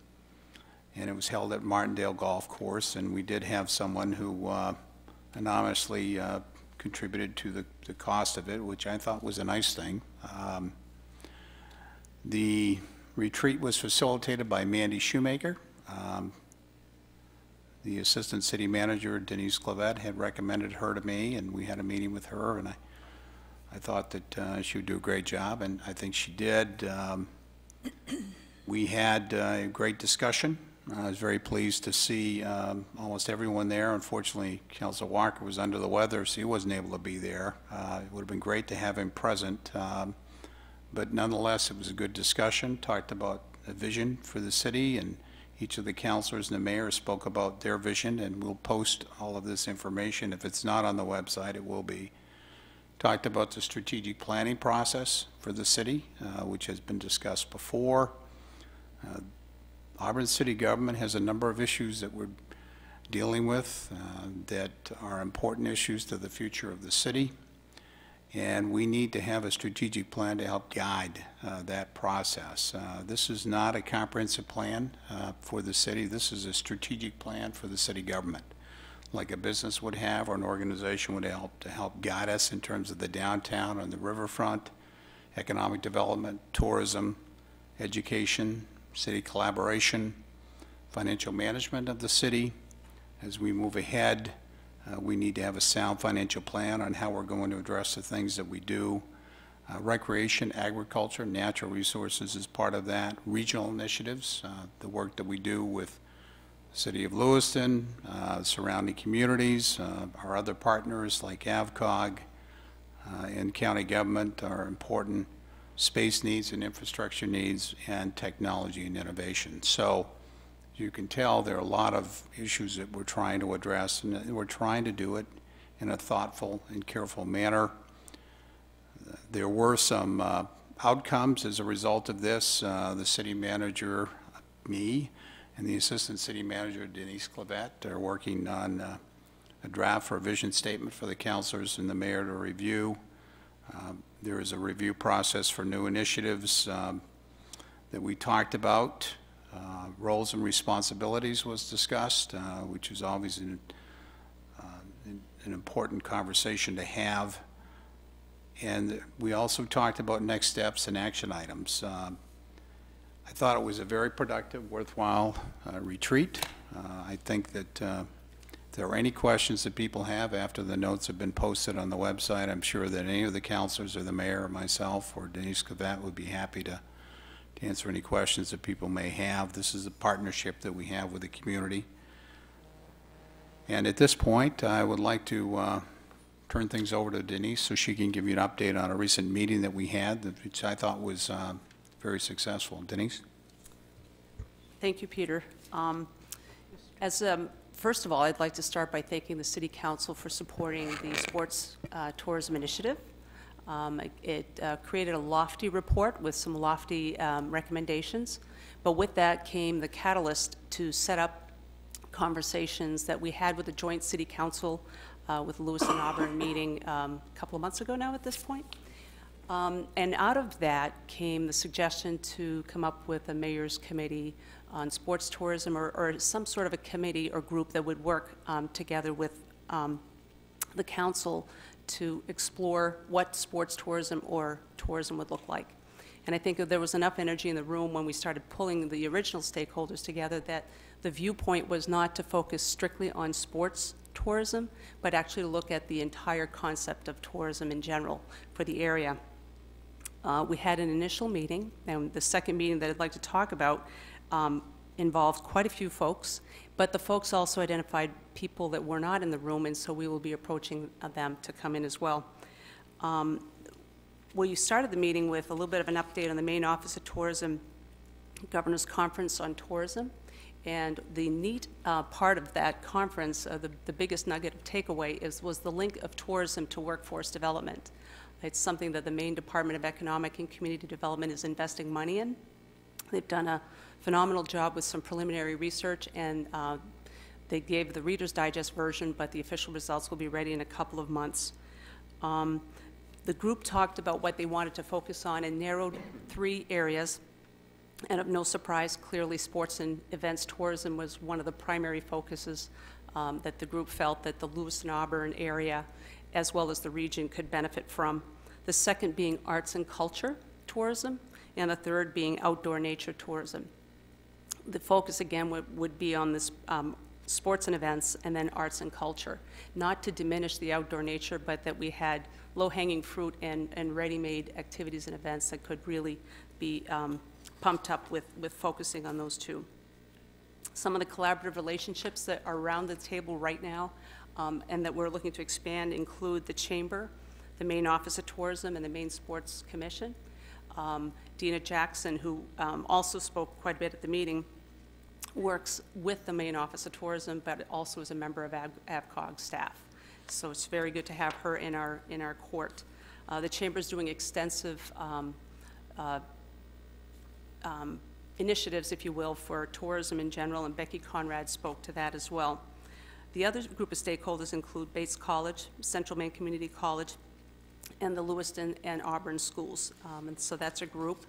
it was held at Martindale Golf Course, and we did have someone who anonymously contributed to the cost of it, which I thought was a nice thing. The retreat was facilitated by Mandy Shoemaker. The Assistant City Manager, Denise Clavette, had recommended her to me, and we had a meeting with her, and I thought that she would do a great job, and I think she did. We had a great discussion. I was very pleased to see almost everyone there. Unfortunately, Councilor Walker was under the weather, so he wasn't able to be there. It would have been great to have him present, but nonetheless, it was a good discussion. Talked about a vision for the city, and each of the councilors and the mayor spoke about their vision, and we'll post all of this information. If it's not on the website, it will be. Talked about the strategic planning process for the city, which has been discussed before. Auburn City government has a number of issues that we're dealing with that are important issues to the future of the city, and we need to have a strategic plan to help guide that process. This is not a comprehensive plan for the city. This is a strategic plan for the city government, like a business would have or an organization would help guide us in terms of the downtown and the riverfront, economic development, tourism, education, city collaboration, financial management of the city. As we move ahead, we need to have a sound financial plan on how we're going to address the things that we do. Recreation, agriculture, natural resources is part of that. Regional initiatives, the work that we do with City of Lewiston, surrounding communities, our other partners like AVCOG and county government are important. Space needs and infrastructure needs, and technology and innovation. So you can tell there are a lot of issues that we're trying to address, and we're trying to do it in a thoughtful and careful manner. There were some outcomes as a result of this. The city manager, me, and the Assistant City Manager, Denise Clavette, are working on a draft for a vision statement for the councilors and the mayor to review. There is a review process for new initiatives that we talked about. Roles and responsibilities was discussed, which is always an important conversation to have. And we also talked about next steps and action items. I thought it was a very productive, worthwhile retreat. I think that if there are any questions that people have after the notes have been posted on the website, I'm sure that any of the councilors or the mayor or myself or Denise Clavette would be happy to answer any questions that people may have. This is a partnership that we have with the community. And at this point, I would like to turn things over to Denise so she can give you an update on a recent meeting that we had, which I thought was very successful. Denise? Thank you, Peter. As First of all, I'd like to start by thanking the City Council for supporting the Sports Tourism Initiative. It created a lofty report with some lofty recommendations, but with that came the catalyst to set up conversations that we had with the Joint City Council with Lewis and Auburn meeting a couple of months ago now at this point. And out of that came the suggestion to come up with a mayor's committee on sports tourism, or some sort of a committee or group that would work together with the council to explore what sports tourism or tourism would look like. And I think that there was enough energy in the room when we started pulling the original stakeholders together that the viewpoint was not to focus strictly on sports tourism, but actually to look at the entire concept of tourism in general for the area. We had an initial meeting, and the second meeting that I'd like to talk about involved quite a few folks, but the folks also identified people that were not in the room, and so we will be approaching them to come in as well. Well, you started the meeting with a little bit of an update on the Maine Office of Tourism Governor's Conference on Tourism, and the neat part of that conference, the biggest nugget of takeaway was the link of tourism to workforce development. It's something that the Maine Department of Economic and Community Development is investing money in. They've done a phenomenal job with some preliminary research, and they gave the Reader's Digest version, but the official results will be ready in a couple of months. The group talked about what they wanted to focus on and narrowed 3 areas. And of no surprise, clearly sports and events tourism was one of the primary focuses that the group felt that the Lewis and Auburn area, as well as the region, could benefit from. The second being arts and culture tourism, and the third being outdoor nature tourism. The focus, again, would be on this sports and events, and then arts and culture. Not to diminish the outdoor nature, but that we had low-hanging fruit and ready-made activities and events that could really be pumped up with focusing on those 2. Some of the collaborative relationships that are around the table right now and that we're looking to expand include the Chamber, the Maine Office of Tourism, and the Maine Sports Commission. Dina Jackson, who also spoke quite a bit at the meeting, works with the Maine Office of Tourism, but also is a member of AVCOG staff. So it's very good to have her in our court. The Chamber's doing extensive initiatives, if you will, for tourism in general, and Becky Conrad spoke to that as well. The other group of stakeholders include Bates College, Central Maine Community College, and the Lewiston and Auburn schools. And so that's a group.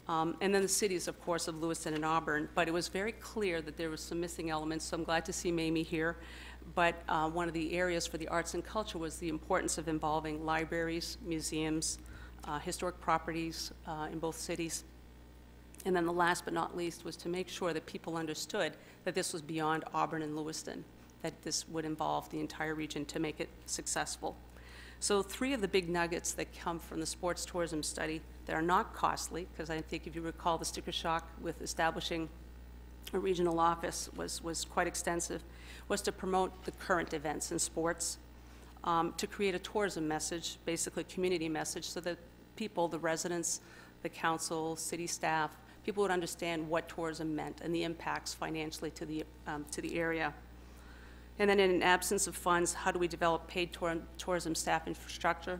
And then the cities, of course, of Lewiston and Auburn. But it was very clear that there was some missing elements, so I'm glad to see Mamie here. But one of the areas for the arts and culture was the importance of involving libraries, museums, historic properties in both cities. And then the last but not least was to make sure that people understood that this was beyond Auburn and Lewiston, that this would involve the entire region to make it successful. So 3 of the big nuggets that come from the sports tourism study that are not costly, because I think if you recall the sticker shock with establishing a regional office was quite extensive, was to promote the current events in sports, to create a tourism message, basically a community message, so that people, the residents, the council, city staff, people would understand what tourism meant and the impacts financially to the area. And then in an absence of funds, how do we develop paid tourism staff infrastructure?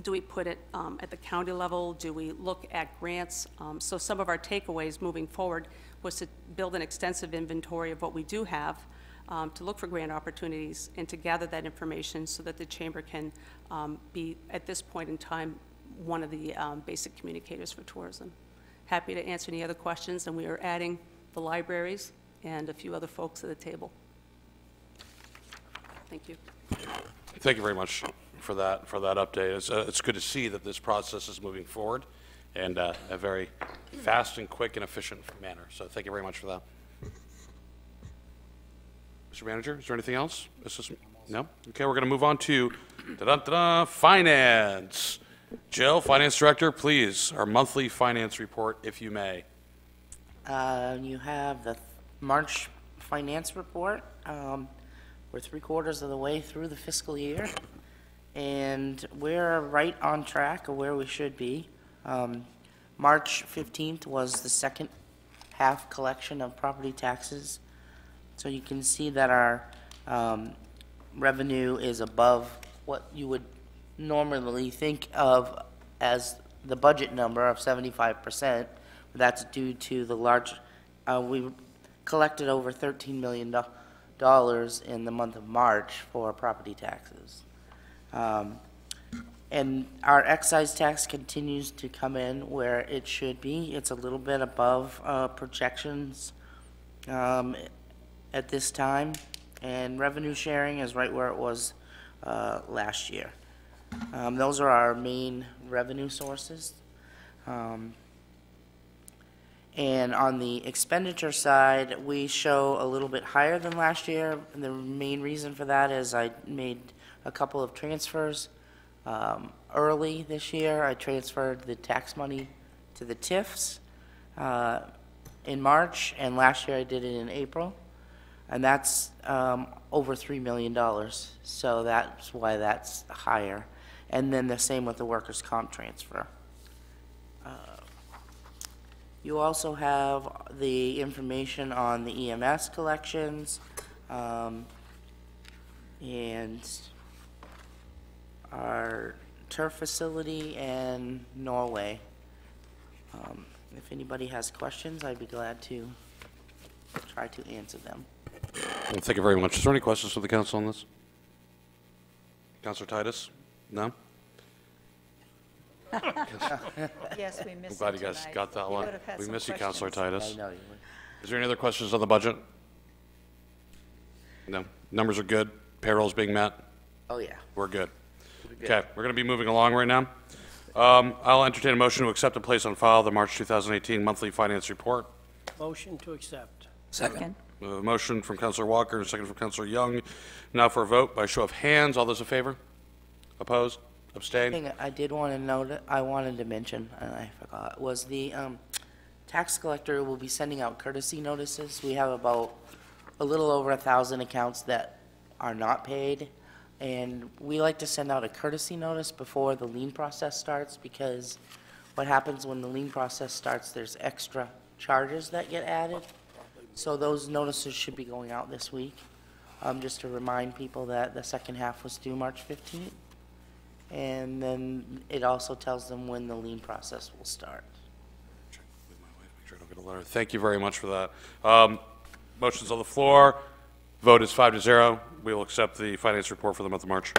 Do we put it at the county level? Do we look at grants? So some of our takeaways moving forward was to build an extensive inventory of what we do have, to look for grant opportunities and to gather that information so that the Chamber can be, at this point in time, one of the basic communicators for tourism. Happy to answer any other questions, and we are adding the libraries and a few other folks at the table. Thank you. Thank you very much for that update. It's good to see that this process is moving forward in a very fast and quick and efficient manner. So thank you very much for that. Mr. Manager, is there anything else? No? Okay, we're going to move on to finance. Jill, Finance Director, please, our monthly finance report, if you may. You have the March finance report. We're 3/4 of the way through the fiscal year, and we're right on track of where we should be. March 15th was the second half collection of property taxes So you can see that our revenue is above what you would normally think of as the budget number of 75%. That's due to the large, we collected over $13 million in the month of March for property taxes. And our excise tax continues to come in where it should be. It's a little bit above projections at this time, and revenue sharing is right where it was last year. Those are our main revenue sources. And on the expenditure side, we show a little bit higher than last year. And the main reason for that is I made a couple of transfers. Early this year, I transferred the tax money to the TIFs in March, and last year I did it in April. And that's over $3 million, so that's why that's higher. And then the same with the workers' comp transfer. You also have the information on the EMS collections and our turf facility in Norway. If anybody has questions, I'd be glad to try to answer them. Well, thank you very much. Is there any questions for the council on this? Councilor Titus? No? Yes, we missed I'm glad him you guys tonight. got that He one. would have had We some miss you, Councilor questions. Titus. I know you would. Is there any other questions on the budget? No. Numbers are good. Payroll's being met. Oh, yeah. We're good. Good. Okay, we're going to be moving along right now. I'll entertain a motion to accept and place on file the March 2018 monthly finance report. Motion to accept. Second. A motion from Councilor Walker and a second from Councilor Young. Now for a vote by show of hands. All those in favor? Opposed? Abstained? Thing I did want to note, I wanted to mention, and I forgot, was the tax collector will be sending out courtesy notices. We have about a little over 1,000 accounts that are not paid, and we like to send out a courtesy notice before the lien process starts, because what happens when the lien process starts, there's extra charges that get added. So those notices should be going out this week, just to remind people that the second half was due March 15th. And then it also tells them when the lien process will start. Make sure I don't get a letter. Thank you very much for that. Motion's on the floor. Vote is 5-0. We will accept the finance report for the month of March.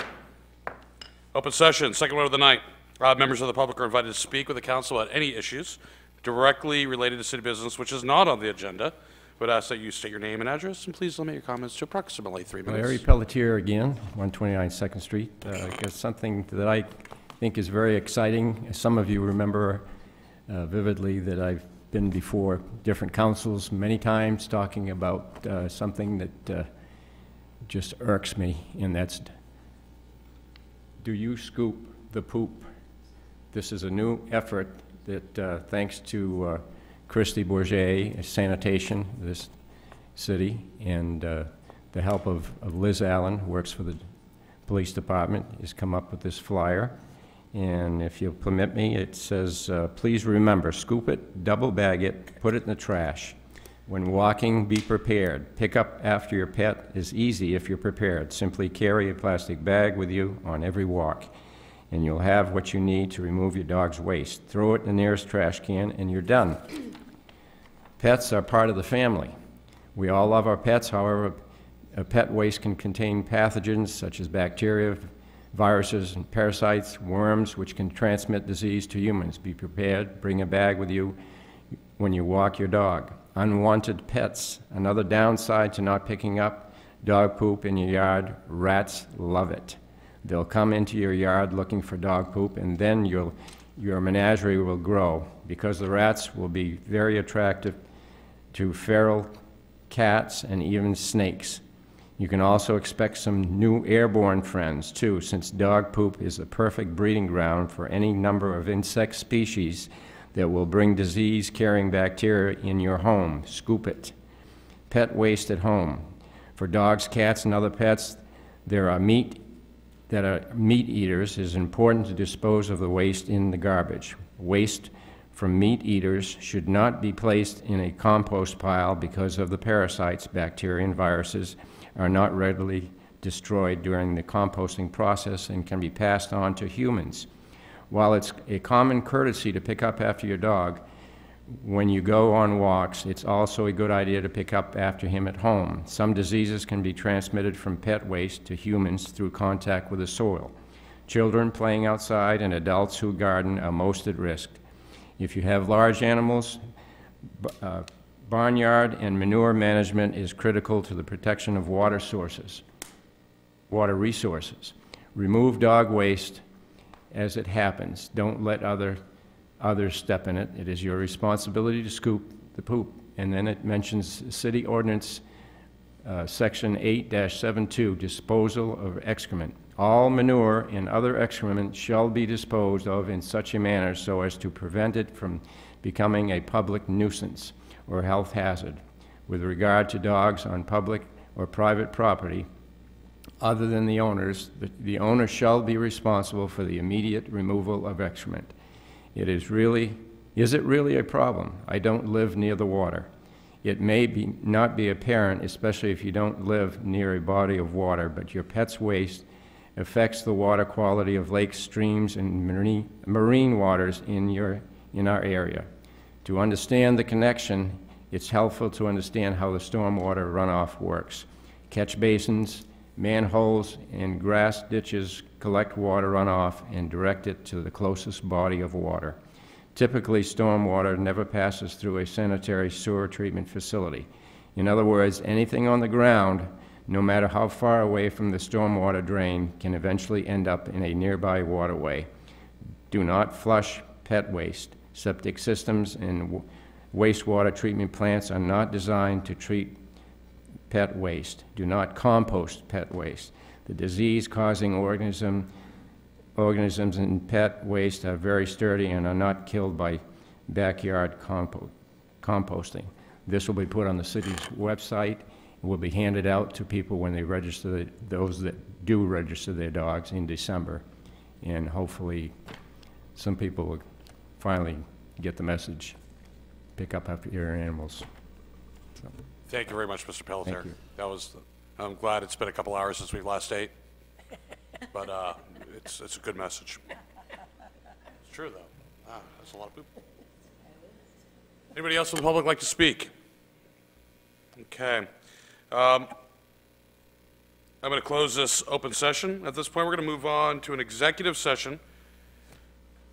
Open session, second one of the night. Members of the public are invited to speak with the council about any issues directly related to city business which is not on the agenda. Would ask that you state your name and address, and please limit your comments to approximately 3 minutes. Larry Pelletier again, 129 Second Street. I guess something that I think is very exciting. Some of you remember vividly that I've been before different councils many times talking about something that just irks me, and that's, do you scoop the poop? This is a new effort that thanks to Christy Bourget, sanitation, this city, and the help of Liz Allen, who works for the police department, has come up with this flyer. And if you'll permit me, it says, please remember, scoop it, double bag it, put it in the trash. When walking, be prepared. Pick up after your pet is easy if you're prepared. Simply carry a plastic bag with you on every walk, and you'll have what you need to remove your dog's waste. Throw it in the nearest trash can, and you're done. Pets are part of the family. We all love our pets, however, pet waste can contain pathogens such as bacteria, viruses, and parasites, worms, which can transmit disease to humans. Be prepared. Bring a bag with you when you walk your dog. Unwanted pets. Another downside to not picking up dog poop in your yard. Rats love it. They'll come into your yard looking for dog poop, and then your menagerie will grow, because the rats will be very attractive to feral cats and even snakes. You can also expect some new airborne friends, too, since dog poop is the perfect breeding ground for any number of insect species that will bring disease-carrying bacteria in your home. Scoop it. Pet waste at home. For dogs, cats, and other pets that are meat eaters, it is important to dispose of the waste in the garbage. Waste from meat eaters should not be placed in a compost pile because of the parasites, bacteria, and viruses are not readily destroyed during the composting process and can be passed on to humans. While it's a common courtesy to pick up after your dog, when you go on walks, it's also a good idea to pick up after him at home. Some diseases can be transmitted from pet waste to humans through contact with the soil. Children playing outside and adults who garden are most at risk. If you have large animals, barnyard and manure management is critical to the protection of water resources. Remove dog waste as it happens. Don't let others step in it. It is your responsibility to scoop the poop. And then it mentions City Ordinance Section 8-72, disposal of excrement. All manure and other excrement shall be disposed of in such a manner so as to prevent it from becoming a public nuisance or health hazard. With regard to dogs on public or private property, other than the owners, the owner shall be responsible for the immediate removal of excrement. Is it really a problem? I don't live near the water. It may not be apparent, especially if you don't live near a body of water, but your pet's waste affects the water quality of lakes, streams, and marine waters in our area. To understand the connection, it's helpful to understand how the stormwater runoff works. Catch basins, manholes, and grass ditches collect water runoff and direct it to the closest body of water. Typically, stormwater never passes through a sanitary sewer treatment facility. In other words, anything on the ground, no matter how far away from the stormwater drain, can eventually end up in a nearby waterway. Do not flush pet waste. Septic systems and wastewater treatment plants are not designed to treat pet waste. Do not compost pet waste. The disease-causing organisms in pet waste are very sturdy and are not killed by backyard composting. This will be put on the city's website and will be handed out to people when they register, those that do register their dogs in December. And hopefully some people will finally get the message, pick up after your animals. So. Thank you very much, Mr. Pelletier. Thank you. I'm glad it's been a couple hours since we've last ate, but it's a good message. It's true, though. That's a lot of poop. Anybody else from the public like to speak? Okay. I'm going to close this open session. At this point, we're going to move on to an executive session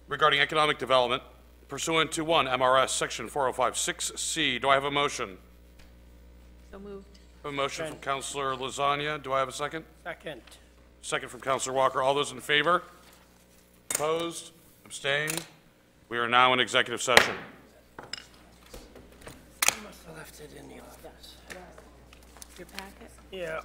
regarding economic development pursuant to 1 MRS Section 4056C. Do I have a motion? So moved. I have a motion from Councilor Lasagna. Do I have a second? Second. Second from Councilor Walker. All those in favor? Opposed? Abstained? We are now in executive session. You must have left it in the office. Your packet? Yeah.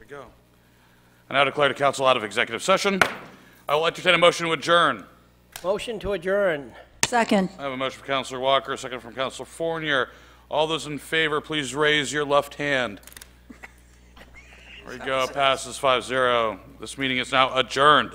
we go. I now declare the council out of executive session. I will entertain a motion to adjourn. Motion to adjourn. Second. I have a motion from Councilor Walker, a second from Councilor Fournier. All those in favor, please raise your left hand. There we go. Passes 5-0. This meeting is now adjourned.